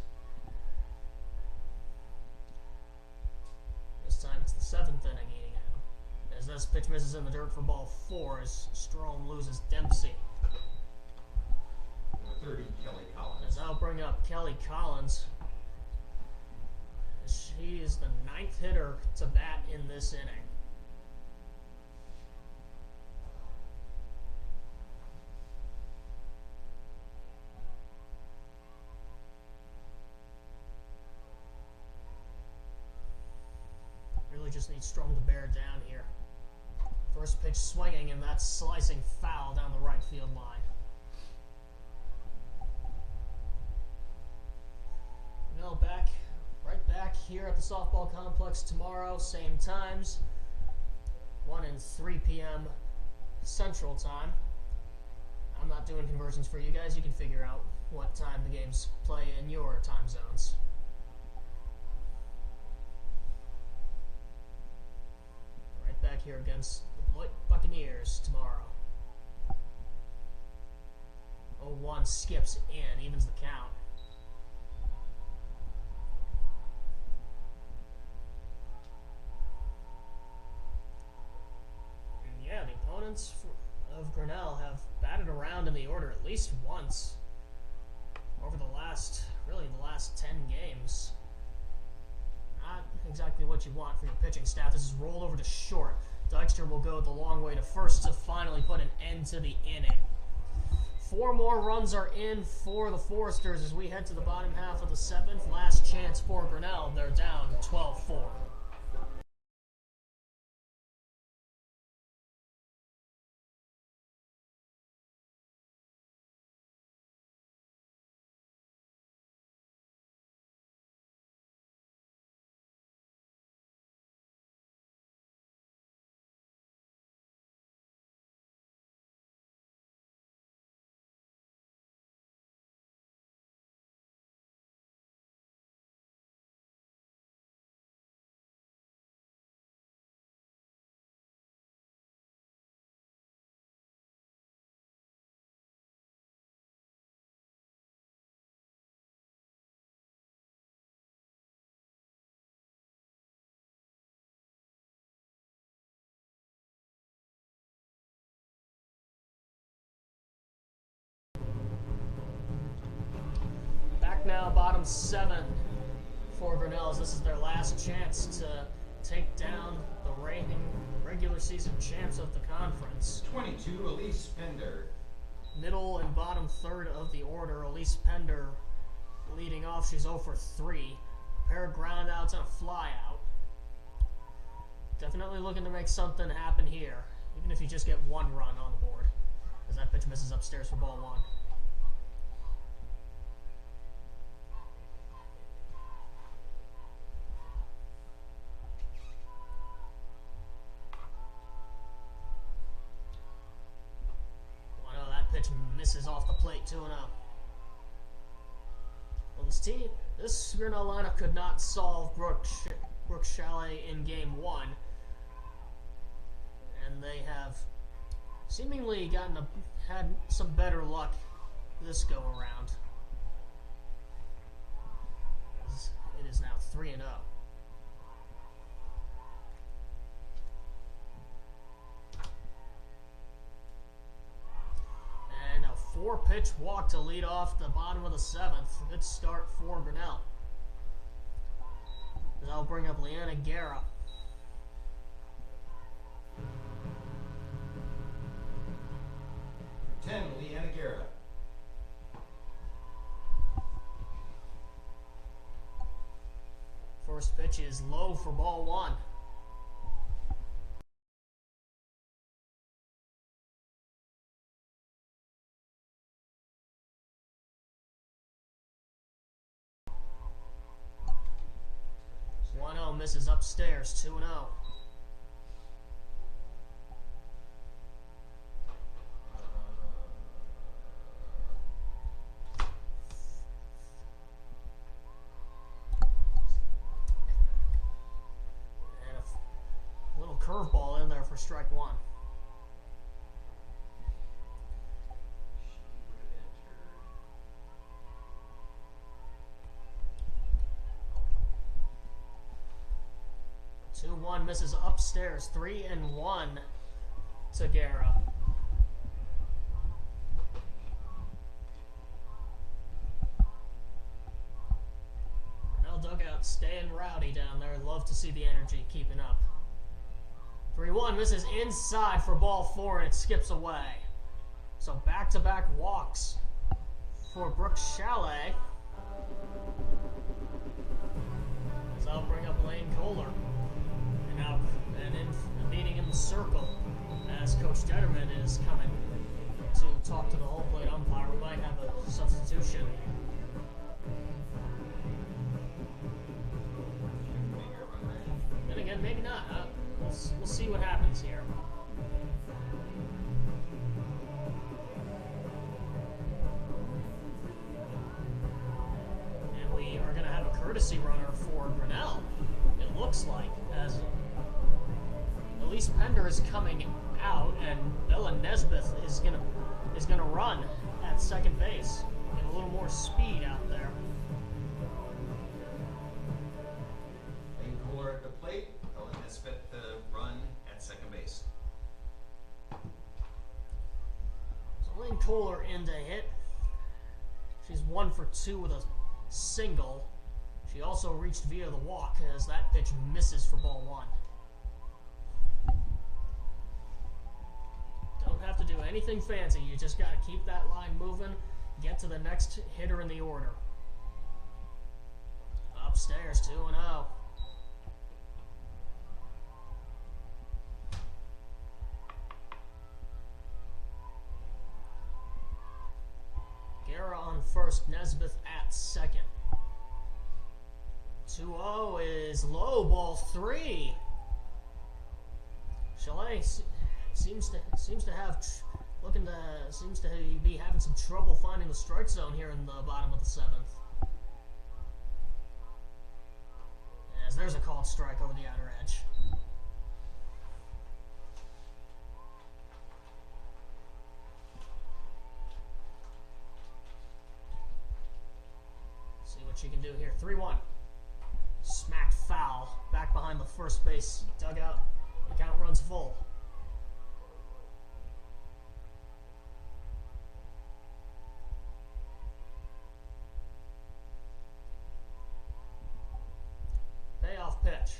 This time it's the 7th inning eating at him. As this pitch misses in the dirt for ball 4 as Strom loses Dempsey. 30, Kelly Collins. As I'll bring up Kelly Collins. She is the 9th hitter to bat in this inning. Really just needs Strom to bear down here. First pitch swinging, and that's slicing foul down the right field line. here at the softball complex tomorrow, same times, 1 and 3 p.m. Central Time. I'm not doing conversions for you guys. You can figure out what time the games play in your time zones. Right back here against the Beloit Buccaneers tomorrow. 0-1 skips in, evens the count. And yeah, the opponents of Grinnell have batted around in the order at least once over the last 10 games. Not exactly what you want for your pitching staff. This is rolled over to short. Dykstra will go the long way to first to finally put an end to the inning. 4 more runs are in for the Foresters as we head to the bottom half of the 7th. Last chance for Grinnell. They're down 12-4. Now bottom 7 for Grinnell as this is their last chance to take down the reigning regular season champs of the conference. 22, Elise Pender. Middle and bottom 3rd of the order, Elise Pender leading off. She's 0 for 3. A pair of groundouts and a fly out. Definitely looking to make something happen here, even if you just get 1 run on the board, as that pitch misses upstairs for ball 1. Pitch misses off the plate, 2-0. Well, this Grinnell lineup could not solve Brooke Chalet in game 1, and they have seemingly had some better luck this go around. It is now 3-0. And a 4-pitch walk to lead off the bottom of the 7th. Good start for Grinnell. That'll bring up Leanna Guerra. Number 10, Leanna Guerra. First pitch is low for ball 1. Misses upstairs, 2-0. And a little curveball in there for strike 1. One misses upstairs, 3-1 to Guerra. Grinnell dugout staying rowdy down there. Love to see the energy keeping up. 3-1 misses inside for ball 4 and it skips away. So back-to-back walks for Brooke Chalet. So I'll bring up Lane Kohler. And in the meeting in the circle, as Coach Detterman is coming to talk to the home plate umpire, we might have a substitution. maybe not. We'll see what happens here. And we are going to have a courtesy runner for Grinnell. It looks like, as Elise Pender is coming out, and Bella Nesbeth is gonna run at second base. Get a little more speed out there. Lane Cooler at the plate. Ella Nesbitt the run at second base. So Lane Kohler in to hit. She's 1 for 2 with a single. She also reached via the walk as that pitch misses for ball 1. Don't have to do anything fancy. You just got to keep that line moving, get to the next hitter in the order. Upstairs, 2-0. Guerra on first, Nesbeth at second. 2-0 is low, ball 3. Chalet seems to be having some trouble finding the strike zone here in the bottom of the 7th. As there's a called strike over the outer edge. See what she can do here. 3-1. Smacked foul. Back behind the first base dugout. The count runs full. Payoff pitch.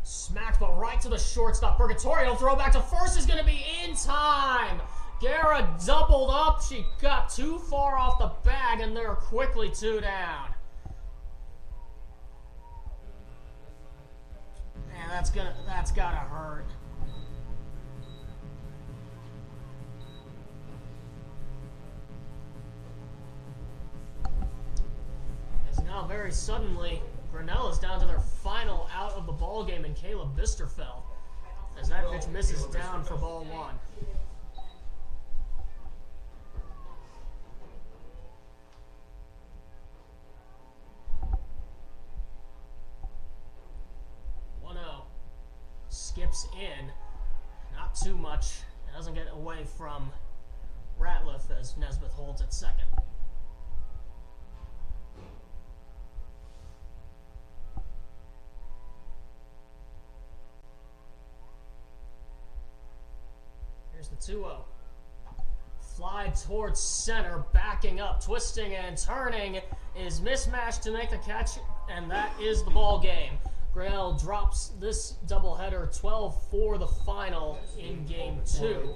Smacked, but right to the shortstop. Purgatorio throw back to first is going to be in time. Guerra doubled up. She got too far off the bag, and they're quickly 2 down. Man, that's gotta hurt. As now very suddenly, Grinnell is down to their final out of the ball game in Caleb Bisterfeld, as that pitch misses down for ball 1. Skips in, not too much. It doesn't get away from Ratliff as Nesbeth holds at second. Here's the 2-0. Fly towards center, backing up, twisting and turning, is mismatched to make the catch, and that is the ball game. Grinnell drops this doubleheader 12-4 the final in Game 2.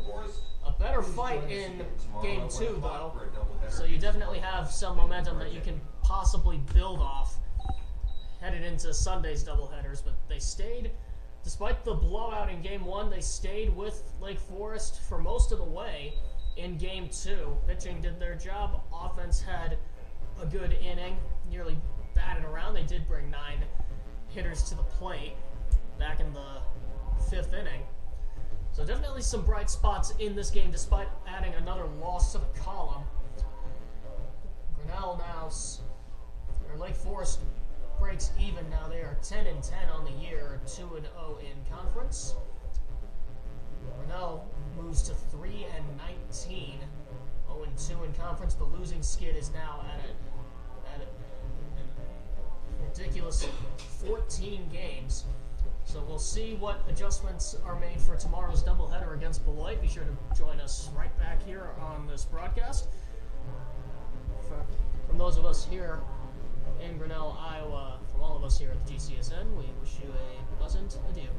A better fight in Game 2, though, so you definitely have some momentum that you can possibly build off headed into Sunday's doubleheaders, but they stayed, despite the blowout in Game 1, they stayed with Lake Forest for most of the way in Game 2. Pitching did their job. Offense had a good inning, nearly batted around. They did bring 9 hitters to the plate back in the 5th inning. So definitely some bright spots in this game despite adding another loss to the column. Grinnell now, or Lake Forest breaks even now. They are 10-10 on the year, 2-0 in conference. Grinnell moves to 3-19, 0-2 in conference. The losing skid is now at a ridiculous 14 games. So we'll see what adjustments are made for tomorrow's doubleheader against Beloit. Be sure to join us right back here on this broadcast. From those of us here in Grinnell, Iowa, from all of us here at the GCSN, we wish you a pleasant adieu.